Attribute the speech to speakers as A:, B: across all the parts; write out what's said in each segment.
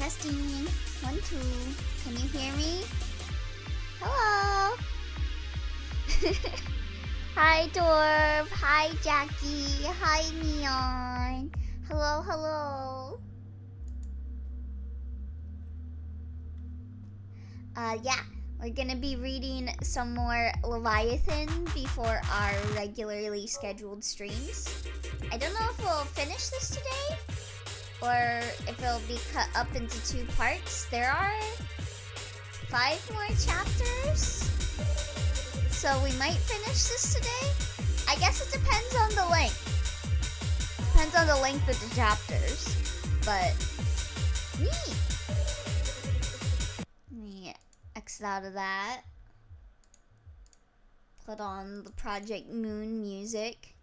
A: Testing. 1, 2. Can you hear me? Hello. Hi, Dwarf. Hi, Jackie. Hi, Neon. Hello, hello. Yeah. We're gonna be reading some more Leviathan before our regularly scheduled streams. I don't know if we'll finish this today, or if it'll be cut up into 2 parts. There are 5 more chapters, so we might finish this today. I guess it depends on the length. Depends on the length of the chapters, but neat. Let me exit out of that. Put on the Project Moon music.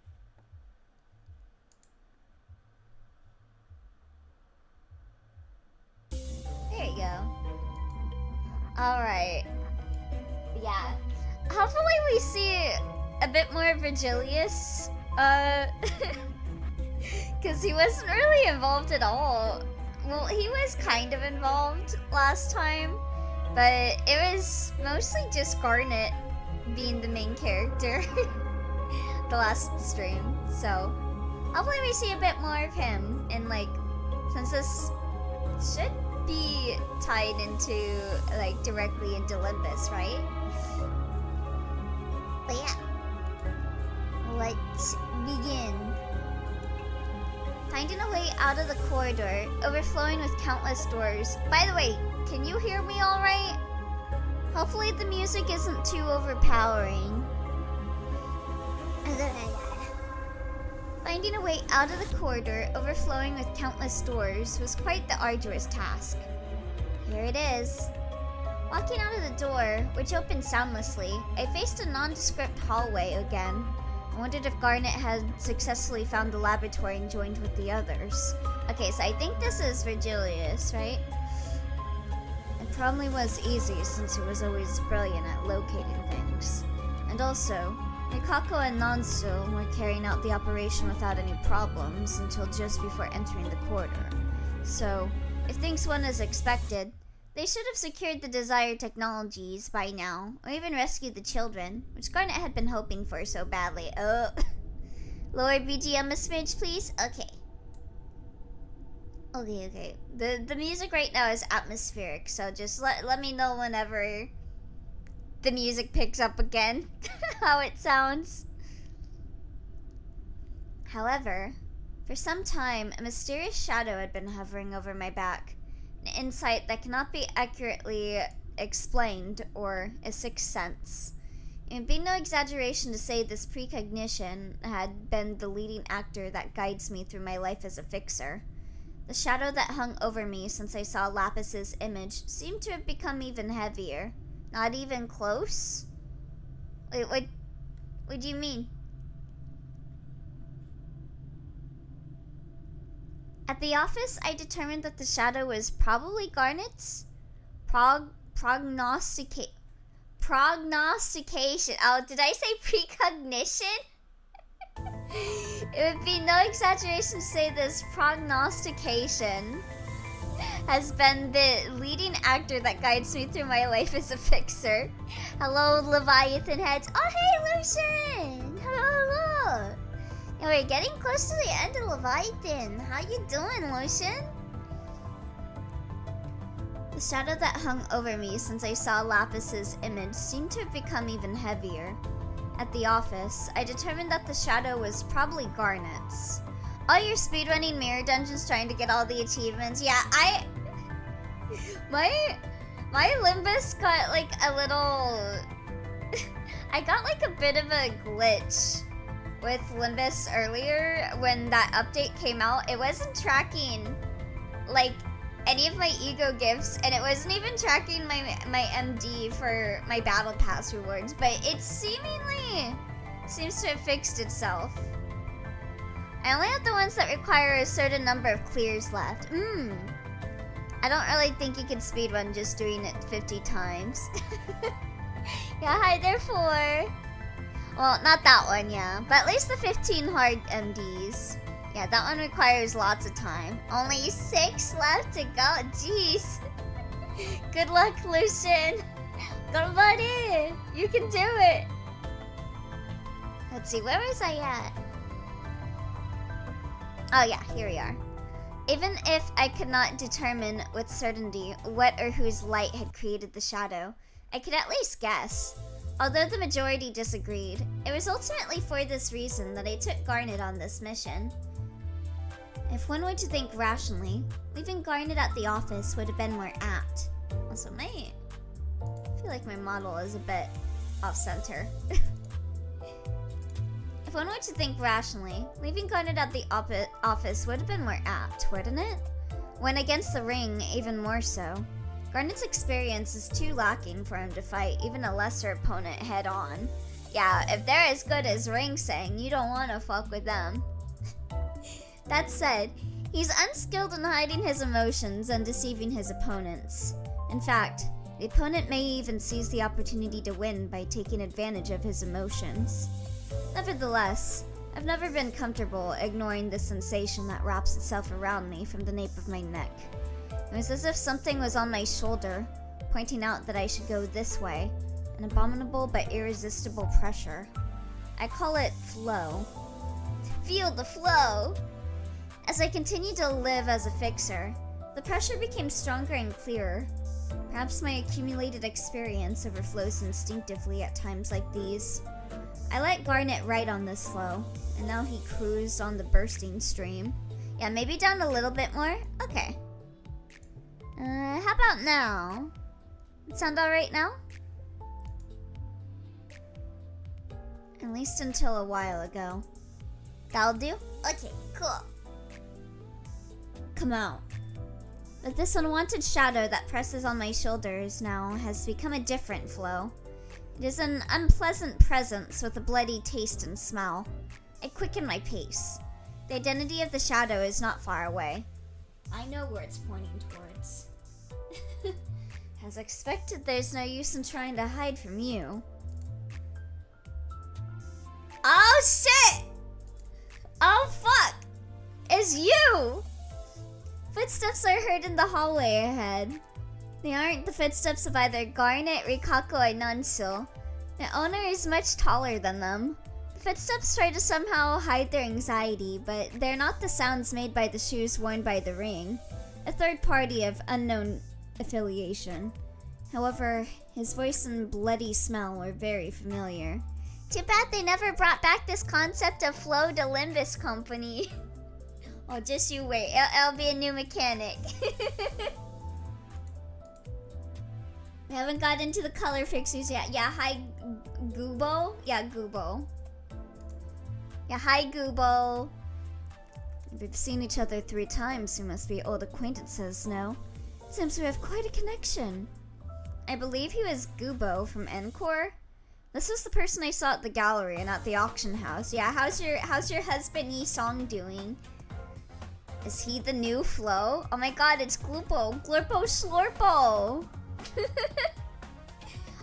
A: There you go. Alright. Yeah. Hopefully we see a bit more Virgilius. Because he wasn't really involved at all. Well, he was kind of involved last time, but it was mostly just Garnet being the main character the last stream. So hopefully we see a bit more of him, and like, since this should be tied into, like, directly into Limbus, right? But yeah, let's begin. Finding a way out of the corridor, overflowing with countless doors. By the way, can you hear me alright? Hopefully the music isn't too overpowering. Finding a way out of the corridor, overflowing with countless doors, was quite the arduous task. Here it is. Walking out of the door, which opened soundlessly, I faced a nondescript hallway again. I wondered if Garnet had successfully found the laboratory and joined with the others. Okay, so I think this is Virgilius, right? It probably was easy since he was always brilliant at locating things. And also, Mikako and Nansu were carrying out the operation without any problems until just before entering the corridor. So, if things went as expected, they should have secured the desired technologies by now, or even rescued the children, which Garnet had been hoping for so badly. Oh, lower BGM a smidge, please? Okay. Okay. The music right now is atmospheric, so just let me know whenever the music picks up again, how it sounds. However, for some time, a mysterious shadow had been hovering over my back. An insight that cannot be accurately explained, or a sixth sense. It would be no exaggeration to say this precognition had been the leading actor that guides me through my life as a fixer. The shadow that hung over me since I saw Lapis's image seemed to have become even heavier. Not even close? Wait, what do you mean? At the office, I determined that the shadow was probably Garnet's prognostication. Oh, did I say precognition? It would be no exaggeration to say this prognostication has been the leading actor that guides me through my life as a fixer. Hello, Leviathan heads. Oh, hey, Lucian! Hello. And we're getting close to the end of Leviathan. How you doing, Lucian? The shadow that hung over me since I saw Lapis's image seemed to have become even heavier. At the office, I determined that the shadow was probably Garnet's. Oh, you're speedrunning mirror dungeons trying to get all the achievements? Yeah, my Limbus got like a little... I got like a bit of a glitch with Limbus earlier when that update came out. It wasn't tracking like any of my ego gifts, and it wasn't even tracking my MD for my battle pass rewards, but it seems to have fixed itself. I only have the ones that require a certain number of clears left. I don't really think you can speedrun just doing it 50 times. Yeah, hi there, 4. Well, not that one, yeah. But at least the 15 hard MDs. Yeah, that one requires lots of time. Only 6 left to go. Jeez. Good luck, Lucian. Ganbare! You can do it. Let's see, where was I at? Oh yeah, here we are. Even if I could not determine with certainty what or whose light had created the shadow, I could at least guess. Although the majority disagreed, it was ultimately for this reason that I took Garnet on this mission. If one were to think rationally, leaving Garnet at the office would have been more apt. Also, I feel like my model is a bit off-center. If one were to think rationally, leaving Garnet at the office would have been more apt, wouldn't it? When against the ring, even more so. Garnet's experience is too lacking for him to fight even a lesser opponent head-on. Yeah, if they're as good as Ring saying, you don't want to fuck with them. That said, he's unskilled in hiding his emotions and deceiving his opponents. In fact, the opponent may even seize the opportunity to win by taking advantage of his emotions. Nevertheless, I've never been comfortable ignoring the sensation that wraps itself around me from the nape of my neck. It was as if something was on my shoulder, pointing out that I should go this way, an abominable but irresistible pressure. I call it flow. Feel the flow! As I continued to live as a fixer, the pressure became stronger and clearer. Perhaps my accumulated experience overflows instinctively at times like these. I let Garnet ride on this flow, and now he cruised on the bursting stream. Yeah, maybe down a little bit more? Okay. How about now? Sound alright now? At least until a while ago. That'll do? Okay, cool. Come out. But this unwanted shadow that presses on my shoulders now has become a different flow. It is an unpleasant presence with a bloody taste and smell. I quicken my pace. The identity of the shadow is not far away. I know where it's pointing towards. As expected, there's no use in trying to hide from you. Oh shit! Oh fuck! It's you! Footsteps are heard in the hallway ahead. They aren't the footsteps of either Garnet, Rikako, or Nansu. The owner is much taller than them. The footsteps try to somehow hide their anxiety, but they're not the sounds made by the shoes worn by the ring, a third party of unknown affiliation. However, his voice and bloody smell were very familiar. Too bad they never brought back this concept of flow to Limbus company. Oh, just you wait. It'll be a new mechanic. We haven't got into the color fixers yet. Yeah, hi, Goobo. Yeah, Goobo. Yeah, hi, Goobo. We've seen each other 3 times. We must be old acquaintances, no? Seems we have quite a connection. I believe he was Goobo from Encore. This was the person I saw at the gallery and at the auction house. Yeah, how's your husband Yi Song doing? Is he the new Flo? Oh my god, it's Glurpo. Glurpo Slurpo!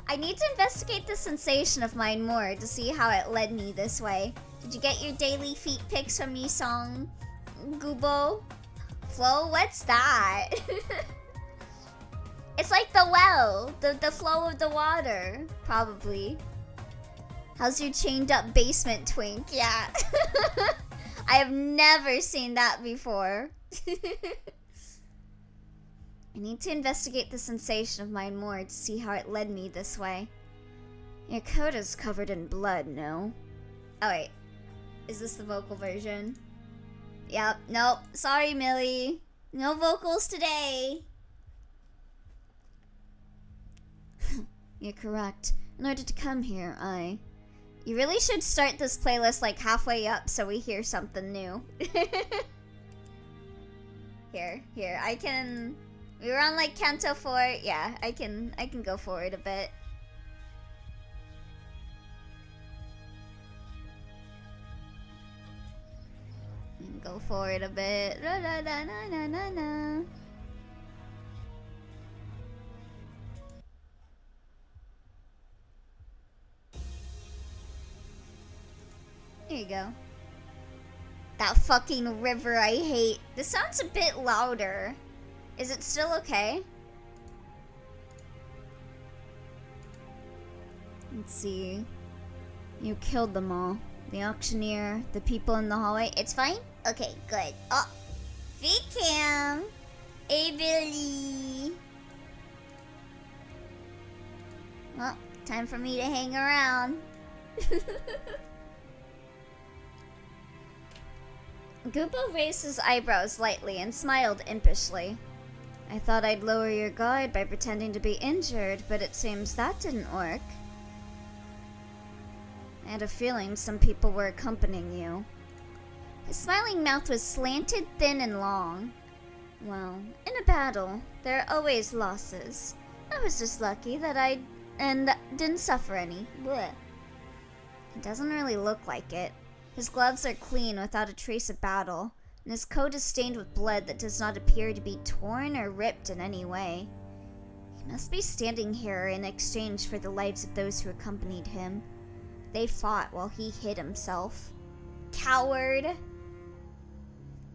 A: I need to investigate the sensation of mine more to see how it led me this way. Did you get your daily feet pics from Yi Song, Goobo? Flo, what's that? It's like the well, the flow of the water, probably. How's your chained up basement twink? Yeah. I have never seen that before. I need to investigate the sensation of mine more to see how it led me this way. Your coat is covered in blood, no? Oh wait, is this the vocal version? Yep, nope, sorry Millie. No vocals today. You're correct. In order to come here, You really should start this playlist like halfway up so we hear something new. Here, I can... We were on like Canto 4. Yeah, I can go forward a bit. Go forward a bit. Da, da, da, na, na, na, na. There you go. That fucking river I hate. This sounds a bit louder. Is it still okay? Let's see. You killed them all. The auctioneer, the people in the hallway. It's fine? Okay, good. Oh, VCam. Hey, Billy. Well, time for me to hang around. Goobo raised his eyebrows lightly and smiled impishly. I thought I'd lower your guard by pretending to be injured, but it seems that didn't work. I had a feeling some people were accompanying you. His smiling mouth was slanted, thin, and long. Well, in a battle, there are always losses. I was just lucky that I didn't suffer any. Blech. It doesn't really look like it. His gloves are clean without a trace of battle, and his coat is stained with blood that does not appear to be torn or ripped in any way. He must be standing here in exchange for the lives of those who accompanied him. They fought while he hid himself. Coward!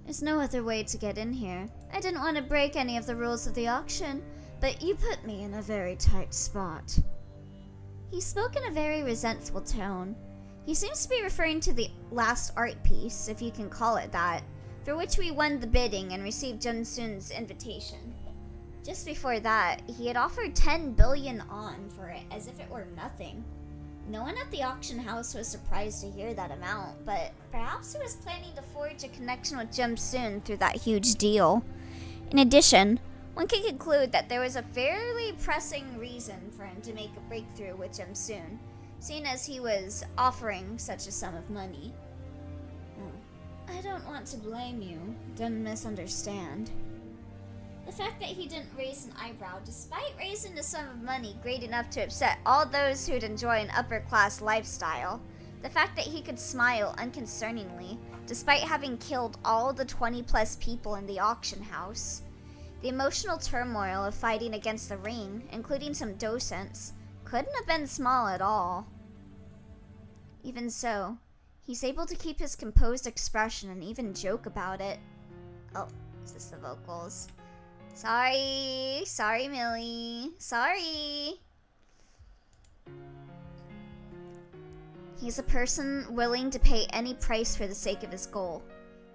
A: There's no other way to get in here. I didn't want to break any of the rules of the auction, but you put me in a very tight spot. He spoke in a very resentful tone. He seems to be referring to the last art piece, if you can call it that, for which we won the bidding and received Junsoon's invitation. Just before that, he had offered 10 billion on for it, as if it were nothing. No one at the auction house was surprised to hear that amount, but perhaps he was planning to forge a connection with Junsoon through that huge deal. In addition, one can conclude that there was a fairly pressing reason for him to make a breakthrough with Junsoon, seeing as he was offering such a sum of money. I don't want to blame you. Don't misunderstand. The fact that he didn't raise an eyebrow, despite raising the sum of money great enough to upset all those who'd enjoy an upper-class lifestyle. The fact that he could smile unconcerningly, despite having killed all the 20-plus people in the auction house. The emotional turmoil of fighting against the ring, including some docents, couldn't have been small at all. Even so, he's able to keep his composed expression and even joke about it. Oh, is this the vocals? Sorry, Millie. Sorry. He's a person willing to pay any price for the sake of his goal.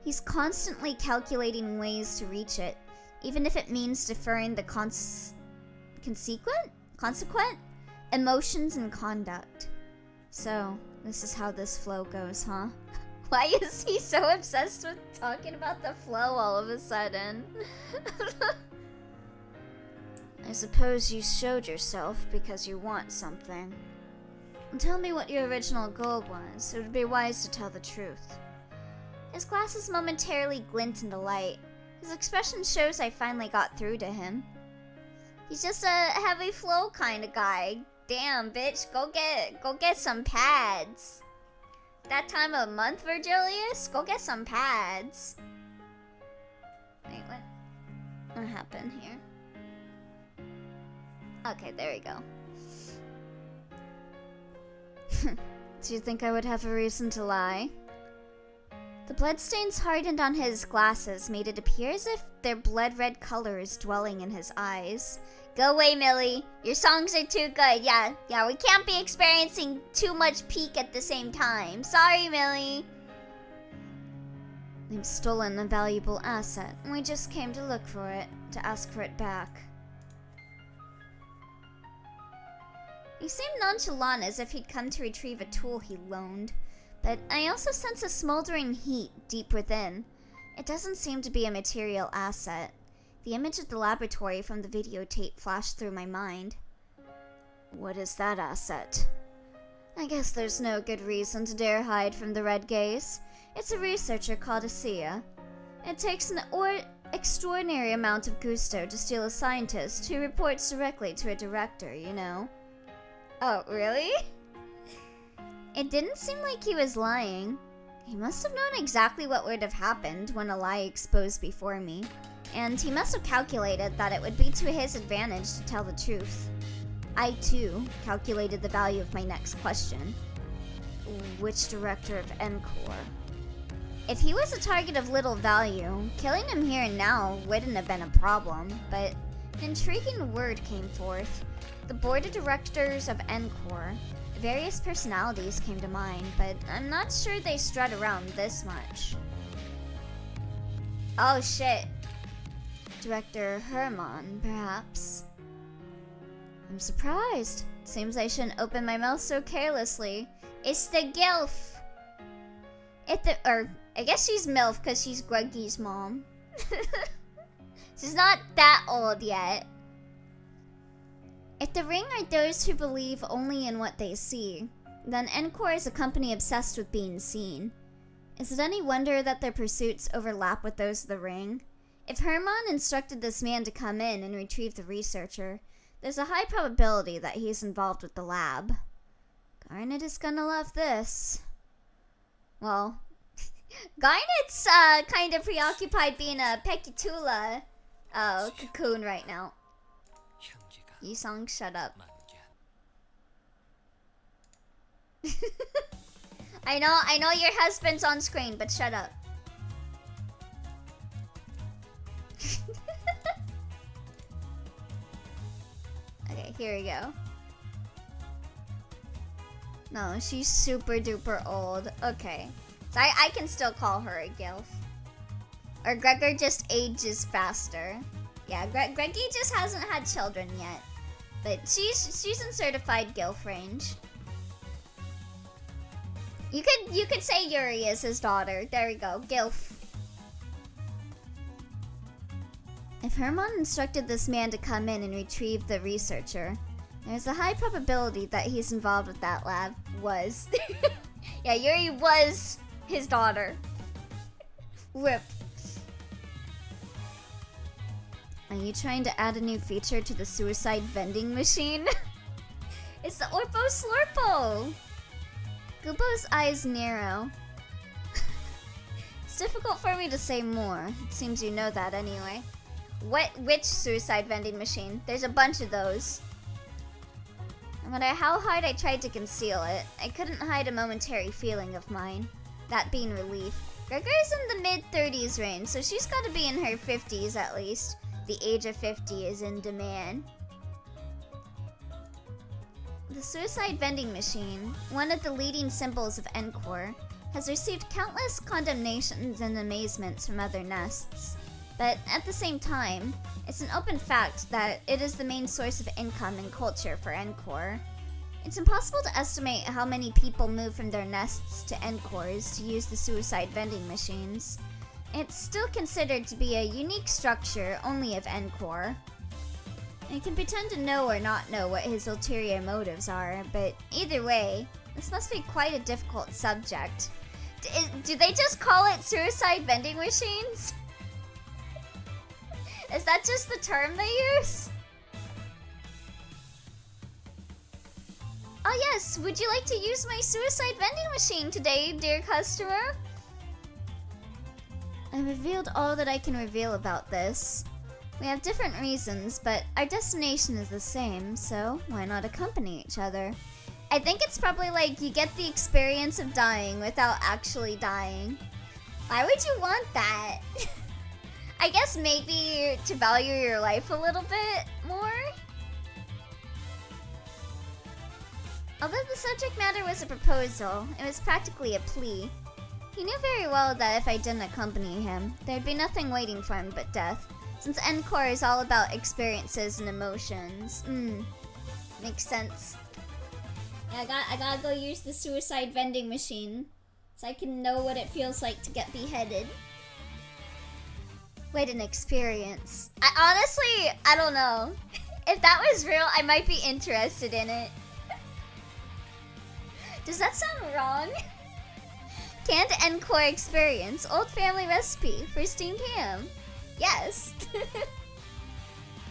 A: He's constantly calculating ways to reach it, even if it means deferring the consequent emotions and conduct. So, this is how this flow goes, huh? Why is he so obsessed with talking about the flow all of a sudden? I suppose you showed yourself because you want something. Tell me what your original goal was. It would be wise to tell the truth. His glasses momentarily glint in the light. His expression shows I finally got through to him. He's just a heavy flow kind of guy. Damn, bitch, go get some pads. That time of month, Virgilius? Go get some pads. Wait, what happened here? Okay, there we go. Do you think I would have a reason to lie? The bloodstains hardened on his glasses made it appear as if their blood-red color is dwelling in his eyes. Go away, Millie. Your songs are too good. Yeah, we can't be experiencing too much peak at the same time. Sorry, Millie. They've stolen a valuable asset, and we just came to look for it, to ask for it back. He seemed nonchalant, as if he'd come to retrieve a tool he loaned. But I also sense a smoldering heat deep within. It doesn't seem to be a material asset. The image of the laboratory from the videotape flashed through my mind. What is that asset? I guess there's no good reason to dare hide from the red gaze. It's a researcher called Asiya. It takes an extraordinary amount of gusto to steal a scientist who reports directly to a director, you know. Oh, really? It didn't seem like he was lying. He must have known exactly what would have happened when a lie exposed before me, and he must have calculated that it would be to his advantage to tell the truth. I, too, calculated the value of my next question. Which director of Encore? If he was a target of little value, killing him here and now wouldn't have been a problem, but an intriguing word came forth. The board of directors of Encore. Various personalities came to mind, but I'm not sure they strut around this much. Oh shit. Director Herman, perhaps. I'm surprised. Seems I shouldn't open my mouth so carelessly. It's the Gilf. I guess she's MILF because she's Greggy's mom. She's not that old yet. If the ring are those who believe only in what they see, then Encore is a company obsessed with being seen. Is it any wonder that their pursuits overlap with those of the ring? If Herman instructed this man to come in and retrieve the researcher, there's a high probability that he's involved with the lab. Garnet is gonna love this. Well, Garnet's kind of preoccupied being a Pekitula cocoon right now. Yisong, shut up. I know your husband's on screen, but shut up. Okay, here we go. No, she's super duper old. Okay. So I can still call her a gilf. Or Gregor just ages faster. Yeah, Greggy just hasn't had children yet. But she's in certified gilf range. You could say Yuri is his daughter. There we go, gilf. If Herman instructed this man to come in and retrieve the researcher, there's a high probability that he's involved with that lab. Was. Yeah, Yuri was his daughter. Rip. Are you trying to add a new feature to the suicide vending machine? It's the Orpo Slurpo! Gubo's eyes narrow. It's difficult for me to say more. It seems you know that anyway. Which suicide vending machine? There's a bunch of those. No matter how hard I tried to conceal it, I couldn't hide a momentary feeling of mine. That being relief. Gregor's in the mid-30s range, so she's gotta be in her 50s at least. The age of 50 is in demand. The suicide vending machine, one of the leading symbols of Encore, has received countless condemnations and amazements from other nests. But at the same time, it's an open fact that it is the main source of income and culture for Encore. It's impossible to estimate how many people move from their nests to Encores to use the suicide vending machines. It's still considered to be a unique structure only of Encore. I can pretend to know or not know what his ulterior motives are, but either way, this must be quite a difficult subject. Do they just call it suicide vending machines? Is that just the term they use? Oh yes, would you like to use my suicide vending machine today, dear customer? I revealed all that I can reveal about this. We have different reasons, but our destination is the same, so why not accompany each other? I think it's probably like you get the experience of dying without actually dying. Why would you want that? I guess maybe to value your life a little bit more? Although the subject matter was a proposal, it was practically a plea. He knew very well that if I didn't accompany him, there'd be nothing waiting for him but death, since Encore is all about experiences and emotions. Makes sense. Yeah, I gotta go use the suicide vending machine, so I can know what it feels like to get beheaded. Wait, an experience. I don't know. If that was real, I might be interested in it. Does that sound wrong? Canned Encore experience, old family recipe for steamed ham. Yes.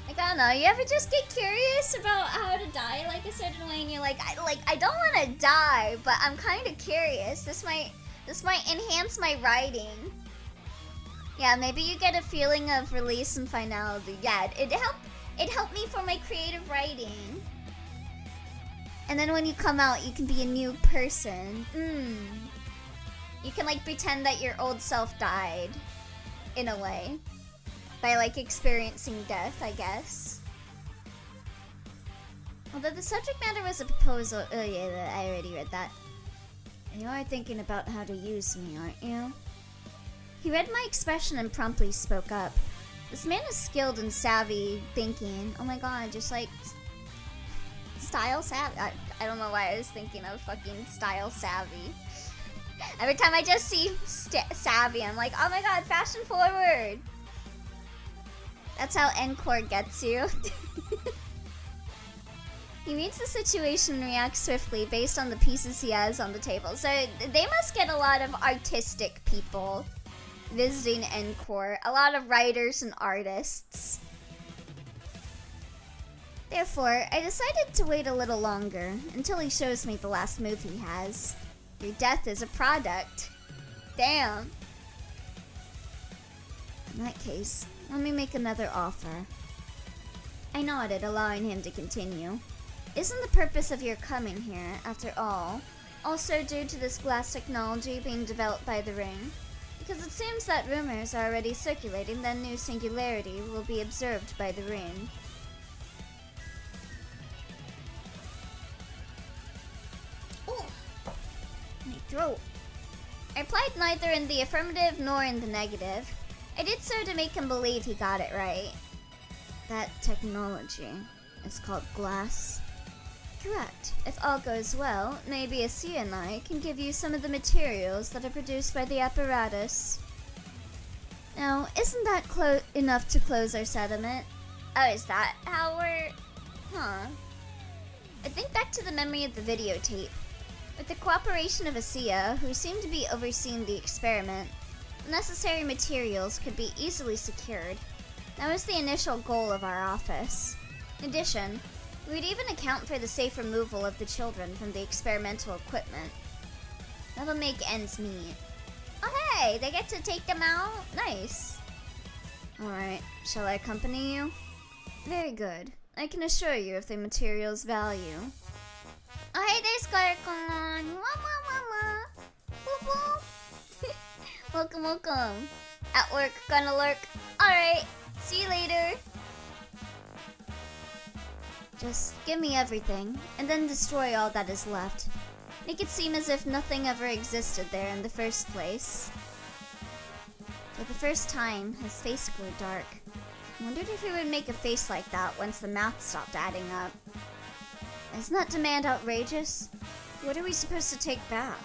A: I don't know, you ever just get curious about how to die like a certain way and you're like, I don't want to die, but I'm kind of curious. This might enhance my writing. Yeah, maybe you get a feeling of release and finality. Yeah, it helped me for my creative writing. And then when you come out, you can be a new person. You can like pretend that your old self died, in a way, by like experiencing death, I guess. Although the subject matter was a proposal. Oh yeah, I already read that. You are thinking about how to use me, aren't you? He read my expression and promptly spoke up. This man is skilled and savvy thinking. Oh my god, just like style savvy. I don't know why I was thinking of fucking style savvy. Every time I just see savvy, I'm like, oh my god, fashion forward. That's how Encore gets you. He reads the situation and reacts swiftly based on the pieces he has on the table. So they must get a lot of artistic people visiting Encore. A lot of writers and artists. Therefore, I decided to wait a little longer until he shows me the last move he has. Your death is a product. Damn. In that case, let me make another offer. I nodded, allowing him to continue. Isn't the purpose of your coming here, after all, also due to this glass technology being developed by the Ring? Because it seems that rumors are already circulating that new singularity will be observed by the Ring. Oh, my throat. I replied neither in the affirmative nor in the negative. I did so to make him believe he got it right. That technology is called glass. Correct. If all goes well, maybe Asia and I can give you some of the materials that are produced by the apparatus. Now, isn't that enough to close our settlement? Oh, is that how we're... Huh. I think back to the memory of the videotape. With the cooperation of Asia, who seemed to be overseeing the experiment, the necessary materials could be easily secured. That was the initial goal of our office. In addition, we would even account for the safe removal of the children from the experimental equipment. That'll make ends meet. Oh hey, they get to take them out? Nice. Alright, shall I accompany you? Very good. I can assure you of the material's value. Oh hey, there's Garcon! Wah. Whoop whoop. Welcome, welcome. At work, gonna lurk. Alright, see you later. Just give me everything, and then destroy all that is left. Make it seem as if nothing ever existed there in the first place. For the first time, his face grew dark. I wondered if he would make a face like that once the math stopped adding up. Isn't that demand outrageous? What are we supposed to take back?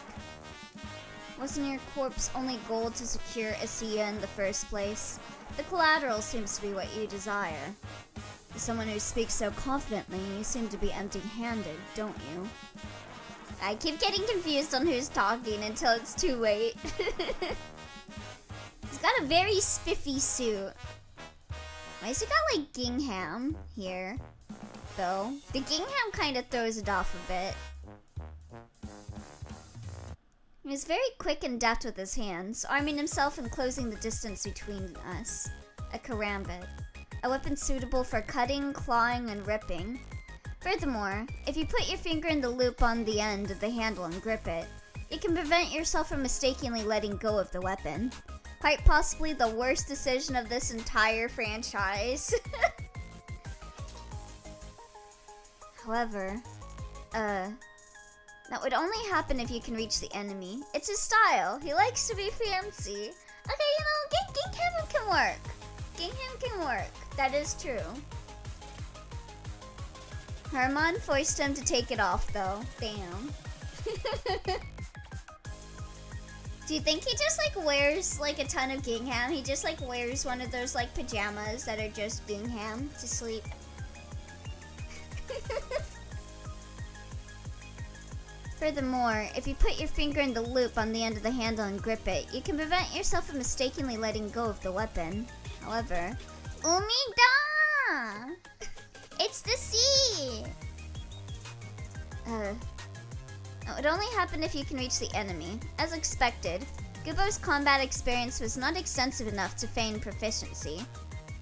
A: Wasn't your corpse only goal to secure Asia in the first place? The collateral seems to be what you desire. As someone who speaks so confidently, you seem to be empty-handed, don't you? I keep getting confused on who's talking until it's too late. He's got a very spiffy suit. Why has he got like gingham here, though? The gingham kind of throws it off a bit. He was very quick and deft with his hands, arming himself and closing the distance between us. A karambit. A weapon suitable for cutting, clawing, and ripping. Furthermore, if you put your finger in the loop on the end of the handle and grip it, you can prevent yourself from mistakenly letting go of the weapon. Quite possibly the worst decision of this entire franchise. However, that would only happen if you can reach the enemy. It's his style. He likes to be fancy. Okay, you know, Gingham can work. Gingham can work. That is true. Herman forced him to take it off, though. Damn. Do you think he just, like, wears, like, a ton of gingham? He just, like, wears one of those, like, pajamas that are just gingham to sleep? Furthermore, if you put your finger in the loop on the end of the handle and grip it, you can prevent yourself from mistakenly letting go of the weapon. However, Umida! It's the sea! It would only happen if you can reach the enemy. As expected, Gubo's combat experience was not extensive enough to feign proficiency.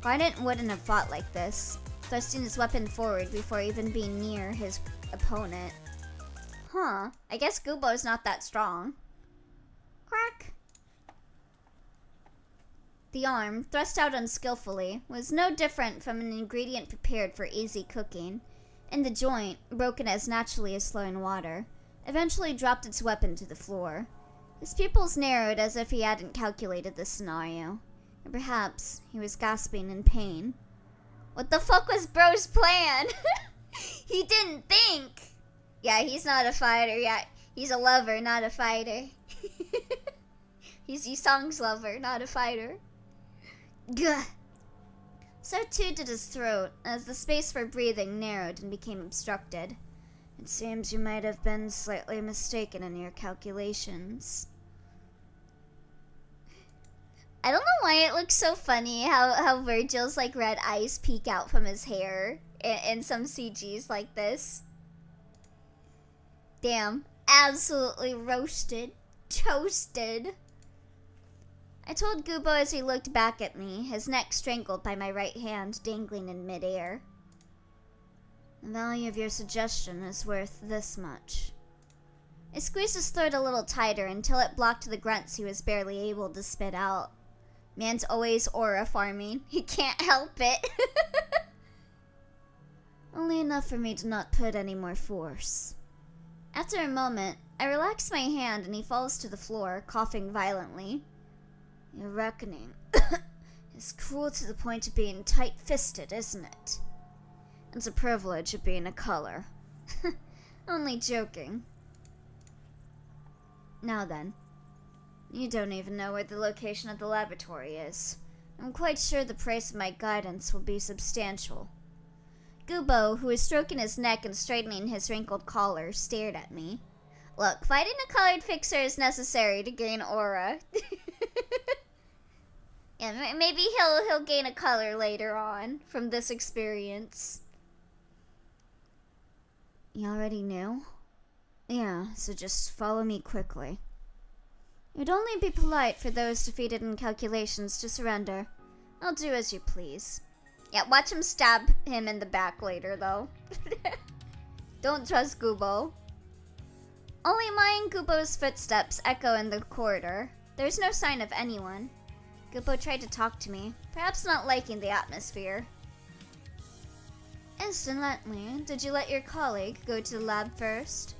A: Guardant wouldn't have fought like this, thrusting his weapon forward before even being near his opponent. Huh, I guess Gubo's not that strong. Crack. The arm, thrust out unskillfully, was no different from an ingredient prepared for easy cooking, and the joint, broken as naturally as flowing water, eventually dropped its weapon to the floor. His pupils narrowed as if he hadn't calculated this scenario. Or perhaps he was gasping in pain. What the fuck was bro's plan? He didn't think! Yeah, he's not a fighter yet. He's a lover, not a fighter. He's Yisong's lover, not a fighter. Gah! So too did his throat, as the space for breathing narrowed and became obstructed. It seems you might have been slightly mistaken in your calculations. I don't know why it looks so funny how Virgil's like red eyes peek out from his hair in some CGs like this. Damn, absolutely roasted, toasted. I told Gubo as he looked back at me, his neck strangled by my right hand dangling in midair. The value of your suggestion is worth this much. I squeezed his throat a little tighter until it blocked the grunts he was barely able to spit out. Man's always aura farming. He can't help it. Only enough for me to not put any more force. After a moment, I relax my hand and he falls to the floor, coughing violently. Your reckoning is cruel to the point of being tight-fisted, isn't it? It's a privilege of being a color. Only joking. Now then, you don't even know where the location of the laboratory is. I'm quite sure the price of my guidance will be substantial. Gubo, who was stroking his neck and straightening his wrinkled collar, stared at me. Look, fighting a colored fixer is necessary to gain aura. Yeah, maybe he'll gain a color later on from this experience. You already knew? Yeah, so just follow me quickly. It would only be polite for those defeated in calculations to surrender. I'll do as you please. Yeah, watch him stab him in the back later, though. Don't trust Gubo. Only mine Gubo's footsteps echo in the corridor. There's no sign of anyone. Gubo tried to talk to me, perhaps not liking the atmosphere. Incidentally, did you let your colleague go to the lab first?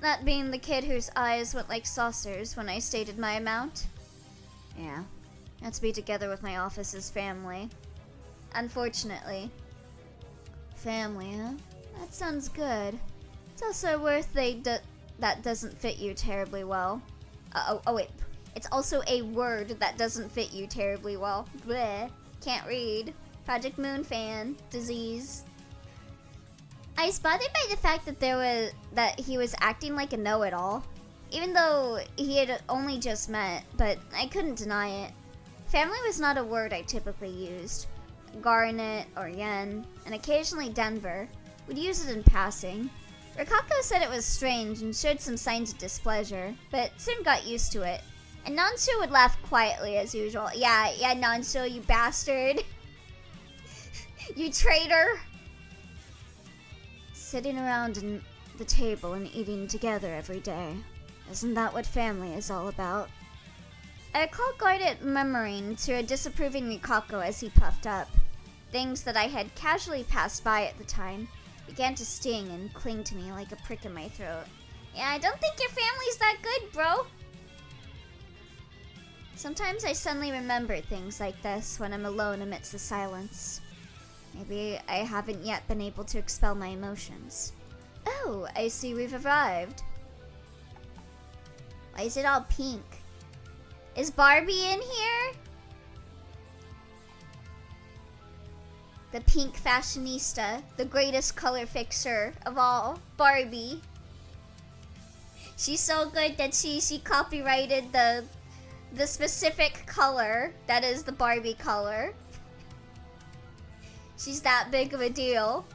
A: That being the kid whose eyes went like saucers when I stated my amount? Yeah, had to be together with my office's family. Unfortunately. Family, huh? That sounds good. It's also a word that doesn't fit you terribly well. Oh wait. It's also a word that doesn't fit you terribly well. Bleh. Can't read. Project Moon fan. Disease. I was bothered by the fact that he was acting like a know-it-all. Even though he had only just met, but I couldn't deny it. Family was not a word I typically used. Garnet or yen, and occasionally Denver, would use it in passing. Rikako said it was strange and showed some signs of displeasure, but soon got used to it. And Nansu would laugh quietly as usual. Yeah, Nansu, you bastard. You traitor. Sitting around the table and eating together every day. Isn't that what family is all about? I recall Garnet murmuring to a disapproving Rikako as he puffed up. Things that I had casually passed by at the time began to sting and cling to me like a prick in my throat. Yeah, I don't think your family's that good, bro. Sometimes I suddenly remember things like this when I'm alone amidst the silence. Maybe I haven't yet been able to expel my emotions. Oh, I see we've arrived. Why is it all pink? Is Barbie in here? The pink fashionista, the greatest color fixer of all, Barbie. She's so good that she copyrighted the specific color that is the Barbie color. She's that big of a deal.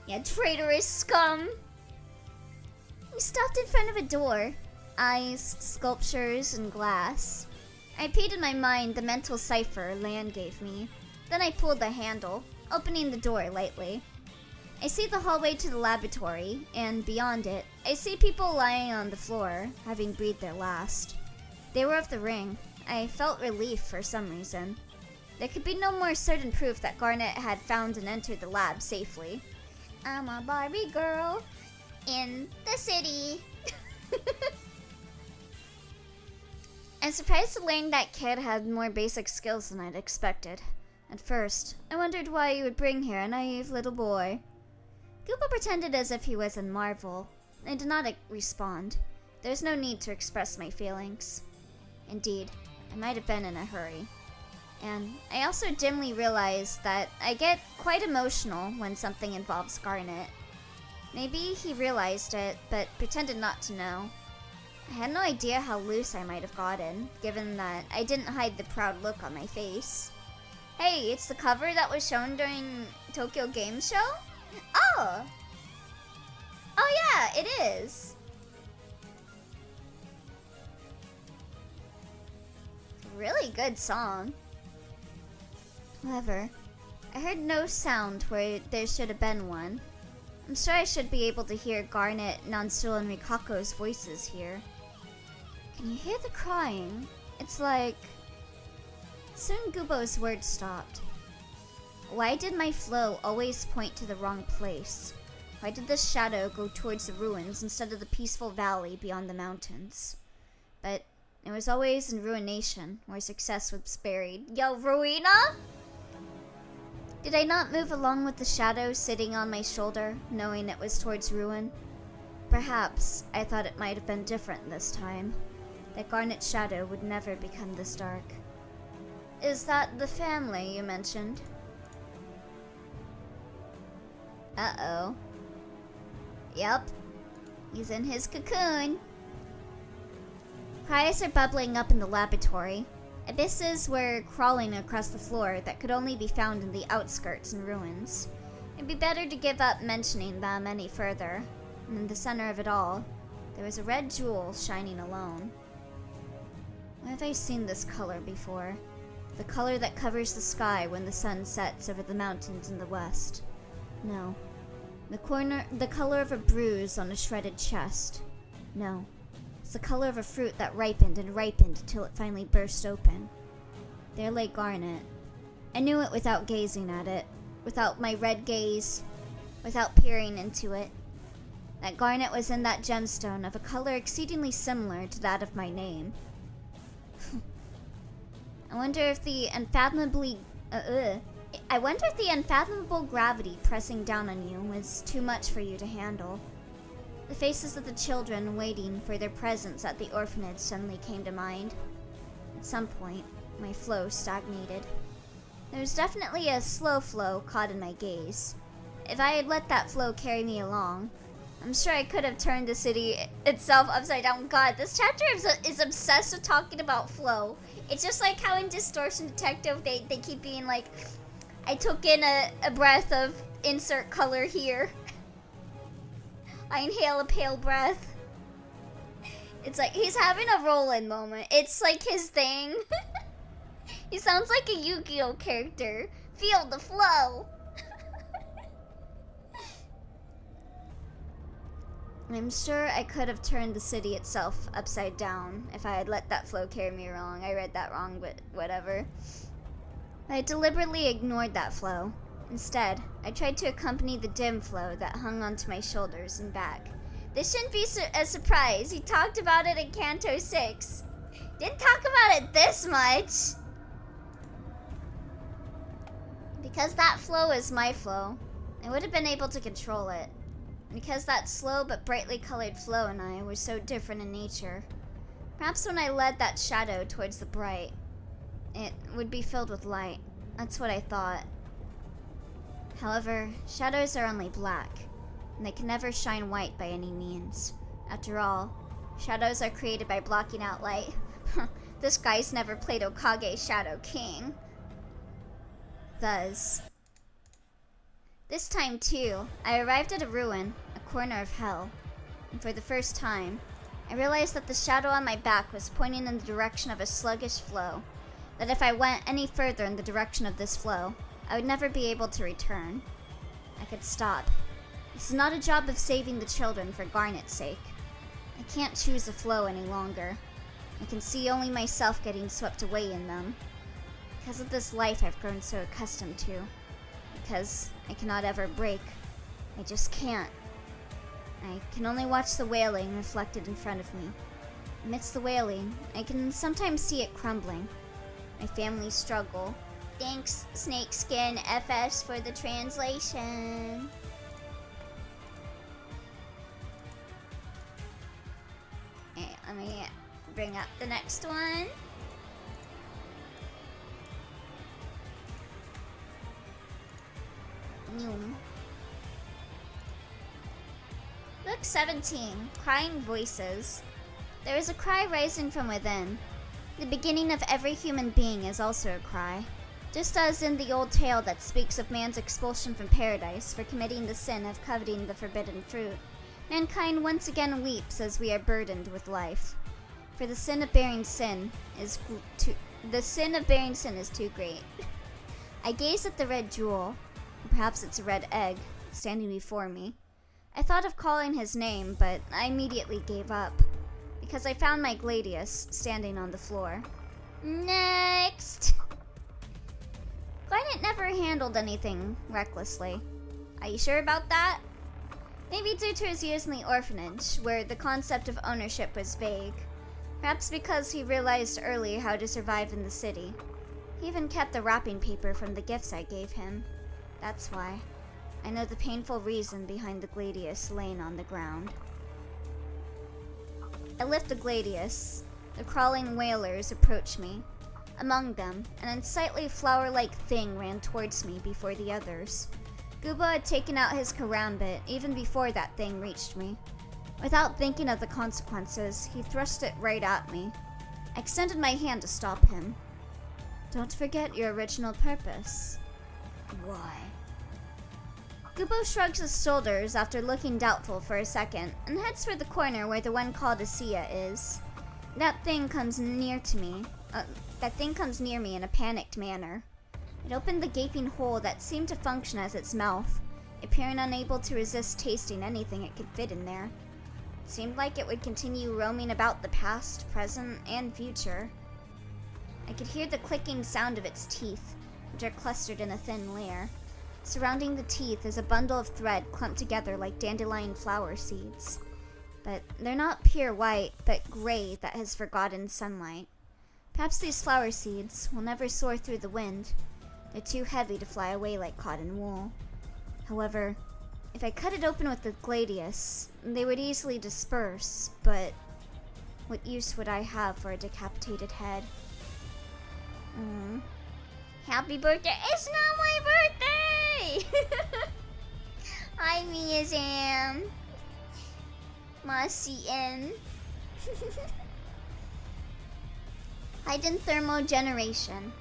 A: Yeah, traitorous scum. We stopped in front of a door. Eyes, sculptures, and glass. I repeated in my mind the mental cipher Lan gave me. Then I pulled the handle, opening the door lightly. I see the hallway to the laboratory, and beyond it, I see people lying on the floor, having breathed their last. They were of the ring. I felt relief for some reason. There could be no more certain proof that Garnet had found and entered the lab safely. I'm a Barbie girl in the city. I'm surprised to learn that kid had more basic skills than I'd expected. At first, I wondered why you would bring here a naive little boy. Gooba pretended as if he was in marvel. I did not respond. There was no need to express my feelings. Indeed, I might have been in a hurry. And I also dimly realized that I get quite emotional when something involves Garnet. Maybe he realized it, but pretended not to know. I had no idea how loose I might have gotten, given that I didn't hide the proud look on my face. Hey, it's the cover that was shown during Tokyo Game Show? Oh! Oh yeah, it is! Really good song. However, I heard no sound where there should have been one. I'm sure I should be able to hear Garnet, Nansul, and Rikako's voices here. Can you hear the crying? It's like... Soon Gubo's words stopped. Why did my flow always point to the wrong place? Why did the shadow go towards the ruins instead of the peaceful valley beyond the mountains? But it was always in Ruination, where success was buried. Yo, Ruina? Did I not move along with the shadow sitting on my shoulder, knowing it was towards ruin? Perhaps I thought it might have been different this time. That Garnet's shadow would never become this dark. Is that the family you mentioned? Uh-oh. Yep. He's in his cocoon. Cries are bubbling up in the laboratory. Abysses were crawling across the floor that could only be found in the outskirts and ruins. It'd be better to give up mentioning them any further. And in the center of it all, there was a red jewel shining alone. Where have I seen this color before? The color that covers the sky when the sun sets over the mountains in the west. No. The color of a bruise on a shredded chest. No. It's the color of a fruit that ripened and ripened until it finally burst open. There lay Garnet. I knew it without gazing at it, without my red gaze, without peering into it. That Garnet was in that gemstone of a color exceedingly similar to that of my name. I wonder if the unfathomable gravity pressing down on you was too much for you to handle. The faces of the children waiting for their presents at the orphanage suddenly came to mind. At some point, my flow stagnated. There was definitely a slow flow caught in my gaze. If I had let that flow carry me along, I'm sure I could have turned the city itself upside down. God, this chapter is obsessed with talking about flow. It's just like how in Distortion Detective they keep being like, I took in a breath of insert color here. I inhale a pale breath. It's like he's having a roll-in moment. It's like his thing. He sounds like a Yu-Gi-Oh character. Feel the flow. I'm sure I could have turned the city itself upside down if I had let that flow carry me along. I read that wrong, but whatever. I deliberately ignored that flow. Instead, I tried to accompany the dim flow that hung onto my shoulders and back. This shouldn't be a surprise. He talked about it in Kanto 6. Didn't talk about it this much. Because that flow is my flow, I would have been able to control it. Because that slow but brightly colored flow and I were so different in nature. Perhaps when I led that shadow towards the bright, it would be filled with light. That's what I thought. However, shadows are only black, and they can never shine white by any means. After all, shadows are created by blocking out light. This guy's never played Okage Shadow King. Thus, this time too, I arrived at a ruin, a corner of hell, and for the first time, I realized that the shadow on my back was pointing in the direction of a sluggish flow, that if I went any further in the direction of this flow, I would never be able to return. I could stop. This is not a job of saving the children for Garnet's sake. I can't choose a flow any longer. I can see only myself getting swept away in them. Because of this life I've grown so accustomed to. Because I cannot ever break. I just can't. I can only watch the wailing reflected in front of me. Amidst the wailing, I can sometimes see it crumbling. My family struggle. Thanks, Snakeskin FS, for the translation. Okay, let me bring up the next one. Book 17, Crying Voices. There is a cry rising from within. The beginning of every human being is also a cry. Just as in the old tale that speaks of man's expulsion from paradise for committing the sin of coveting the forbidden fruit, mankind once again weeps as we are burdened with life. For the sin of bearing sin is too great. I gaze at the red jewel, perhaps it's a red egg, standing before me. I thought of calling his name, but I immediately gave up, because I found my Gladius standing on the floor. Next! Garnet never handled anything recklessly. Are you sure about that? Maybe due to his years in the orphanage, where the concept of ownership was vague. Perhaps because he realized early how to survive in the city. He even kept the wrapping paper from the gifts I gave him. That's why. I know the painful reason behind the Gladius laying on the ground. I lift the Gladius. The crawling whalers approach me. Among them, an unsightly flower-like thing ran towards me before the others. Gubo had taken out his karambit even before that thing reached me. Without thinking of the consequences, he thrust it right at me. I extended my hand to stop him. Don't forget your original purpose. Why? Gubo shrugs his shoulders after looking doubtful for a second, and heads for the corner where the one called Asiya is. That thing comes near me in a panicked manner. It opened the gaping hole that seemed to function as its mouth, appearing unable to resist tasting anything it could fit in there. It seemed like it would continue roaming about the past, present, and future. I could hear the clicking sound of its teeth, which are clustered in a thin layer. Surrounding the teeth is a bundle of thread clumped together like dandelion flower seeds. But they're not pure white, but gray that has forgotten sunlight. Perhaps these flower seeds will never soar through the wind. They're too heavy to fly away like cotton wool. However, if I cut it open with the Gladius, they would easily disperse, but what use would I have for a decapitated head? Happy birthday! It's not my birthday! Hi, Miyazam. Masian. Hidden thermal generation.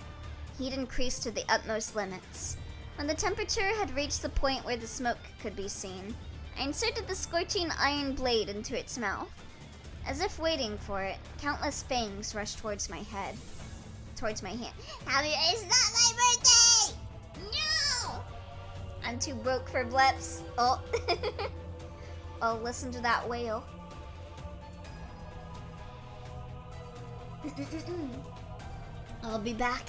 A: Heat increased to the utmost limits. When the temperature had reached the point where the smoke could be seen, I inserted the scorching iron blade into its mouth. As if waiting for it, countless fangs rushed towards my head. Towards my hand. It's not my birthday! No! I'm too broke for bleps. Oh. Oh, listen to that wail. I'll be back.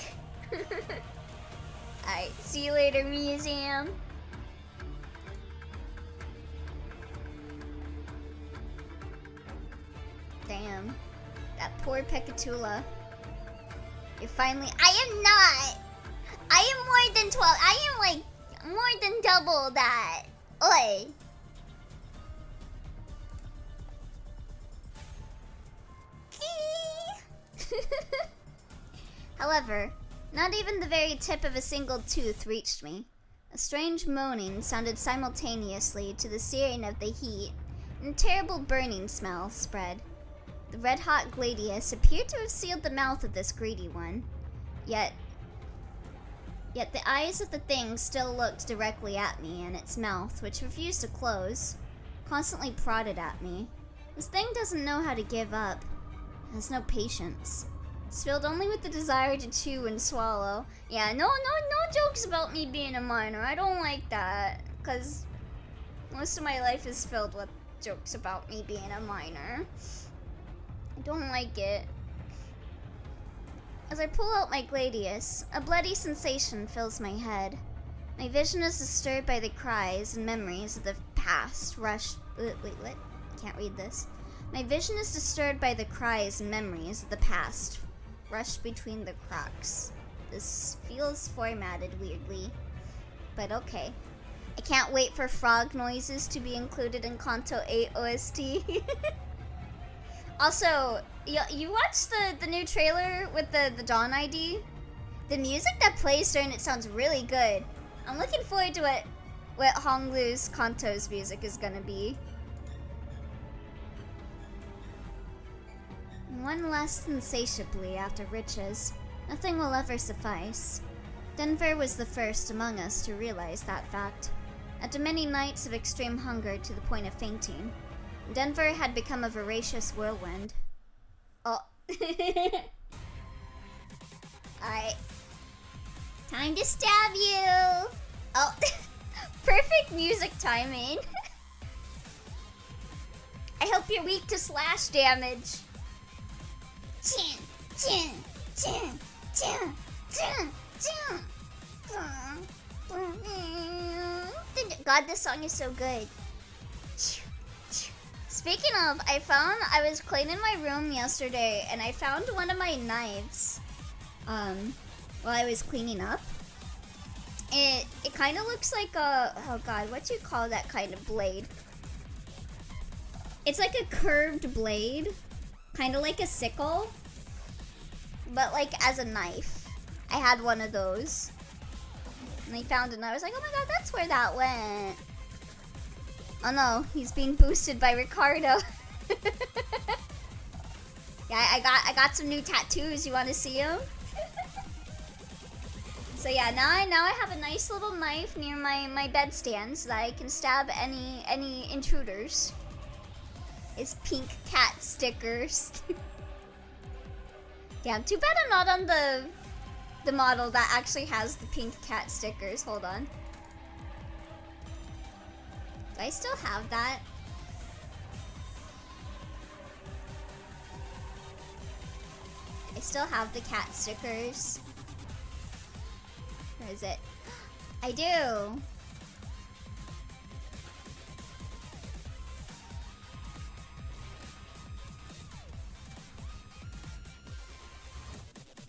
A: Alright, see you later, museum. Damn. That poor Pekatula. You're finally— I am not! I am more than 12. I am like more than double that. Oi. However, not even the very tip of a single tooth reached me. A strange moaning sounded simultaneously to the searing of the heat, and a terrible burning smell spread. The red-hot Gladius appeared to have sealed the mouth of this greedy one. Yet the eyes of the thing still looked directly at me, and its mouth, which refused to close, constantly prodded at me. This thing doesn't know how to give up. It has no patience. It's filled only with the desire to chew and swallow. Yeah, no jokes about me being a minor. I don't like that. 'Cause Most of my life is filled with jokes about me being a minor. I don't like it. As I pull out my gladius, a bloody sensation fills my head. My vision is disturbed by the cries and memories of the past rush. Wait, what? Can't read this. My vision is disturbed by the cries and memories of the past rushed between the cracks. This feels formatted weirdly, but okay. I can't wait for frog noises to be included in Kanto 8 OST. Also, you watched the new trailer with the Dawn ID? The music that plays during it sounds really good. I'm looking forward to what Honglu's Kanto's music is gonna be. One less insatiably after riches, nothing will ever suffice. Denver was the first among us to realize that fact. After many nights of extreme hunger to the point of fainting, Denver had become a voracious whirlwind. Oh. Alright. Time to stab you! Oh. Perfect music timing. I hope you're weak to slash damage. Chin, chin, chin, chin, chin, chin. God, this song is so good. Speaking of, I was cleaning my room yesterday and I found one of my knives while I was cleaning up. It kind of looks like a, oh god, what do you call that kind of blade? It's like a curved blade, kind of like a sickle, but like as a knife. I had one of those. And I found it and I was like, oh my god, that's where that went. Oh no, he's being boosted by Ricardo. Yeah, I got some new tattoos. You want to see them? So yeah, now I have a nice little knife near my bedstand so that I can stab any intruders. It's pink cat stickers. Damn, too bad I'm not on the model that actually has the pink cat stickers. Hold on. Do I still have that? I still have the cat stickers. Where is it? I do.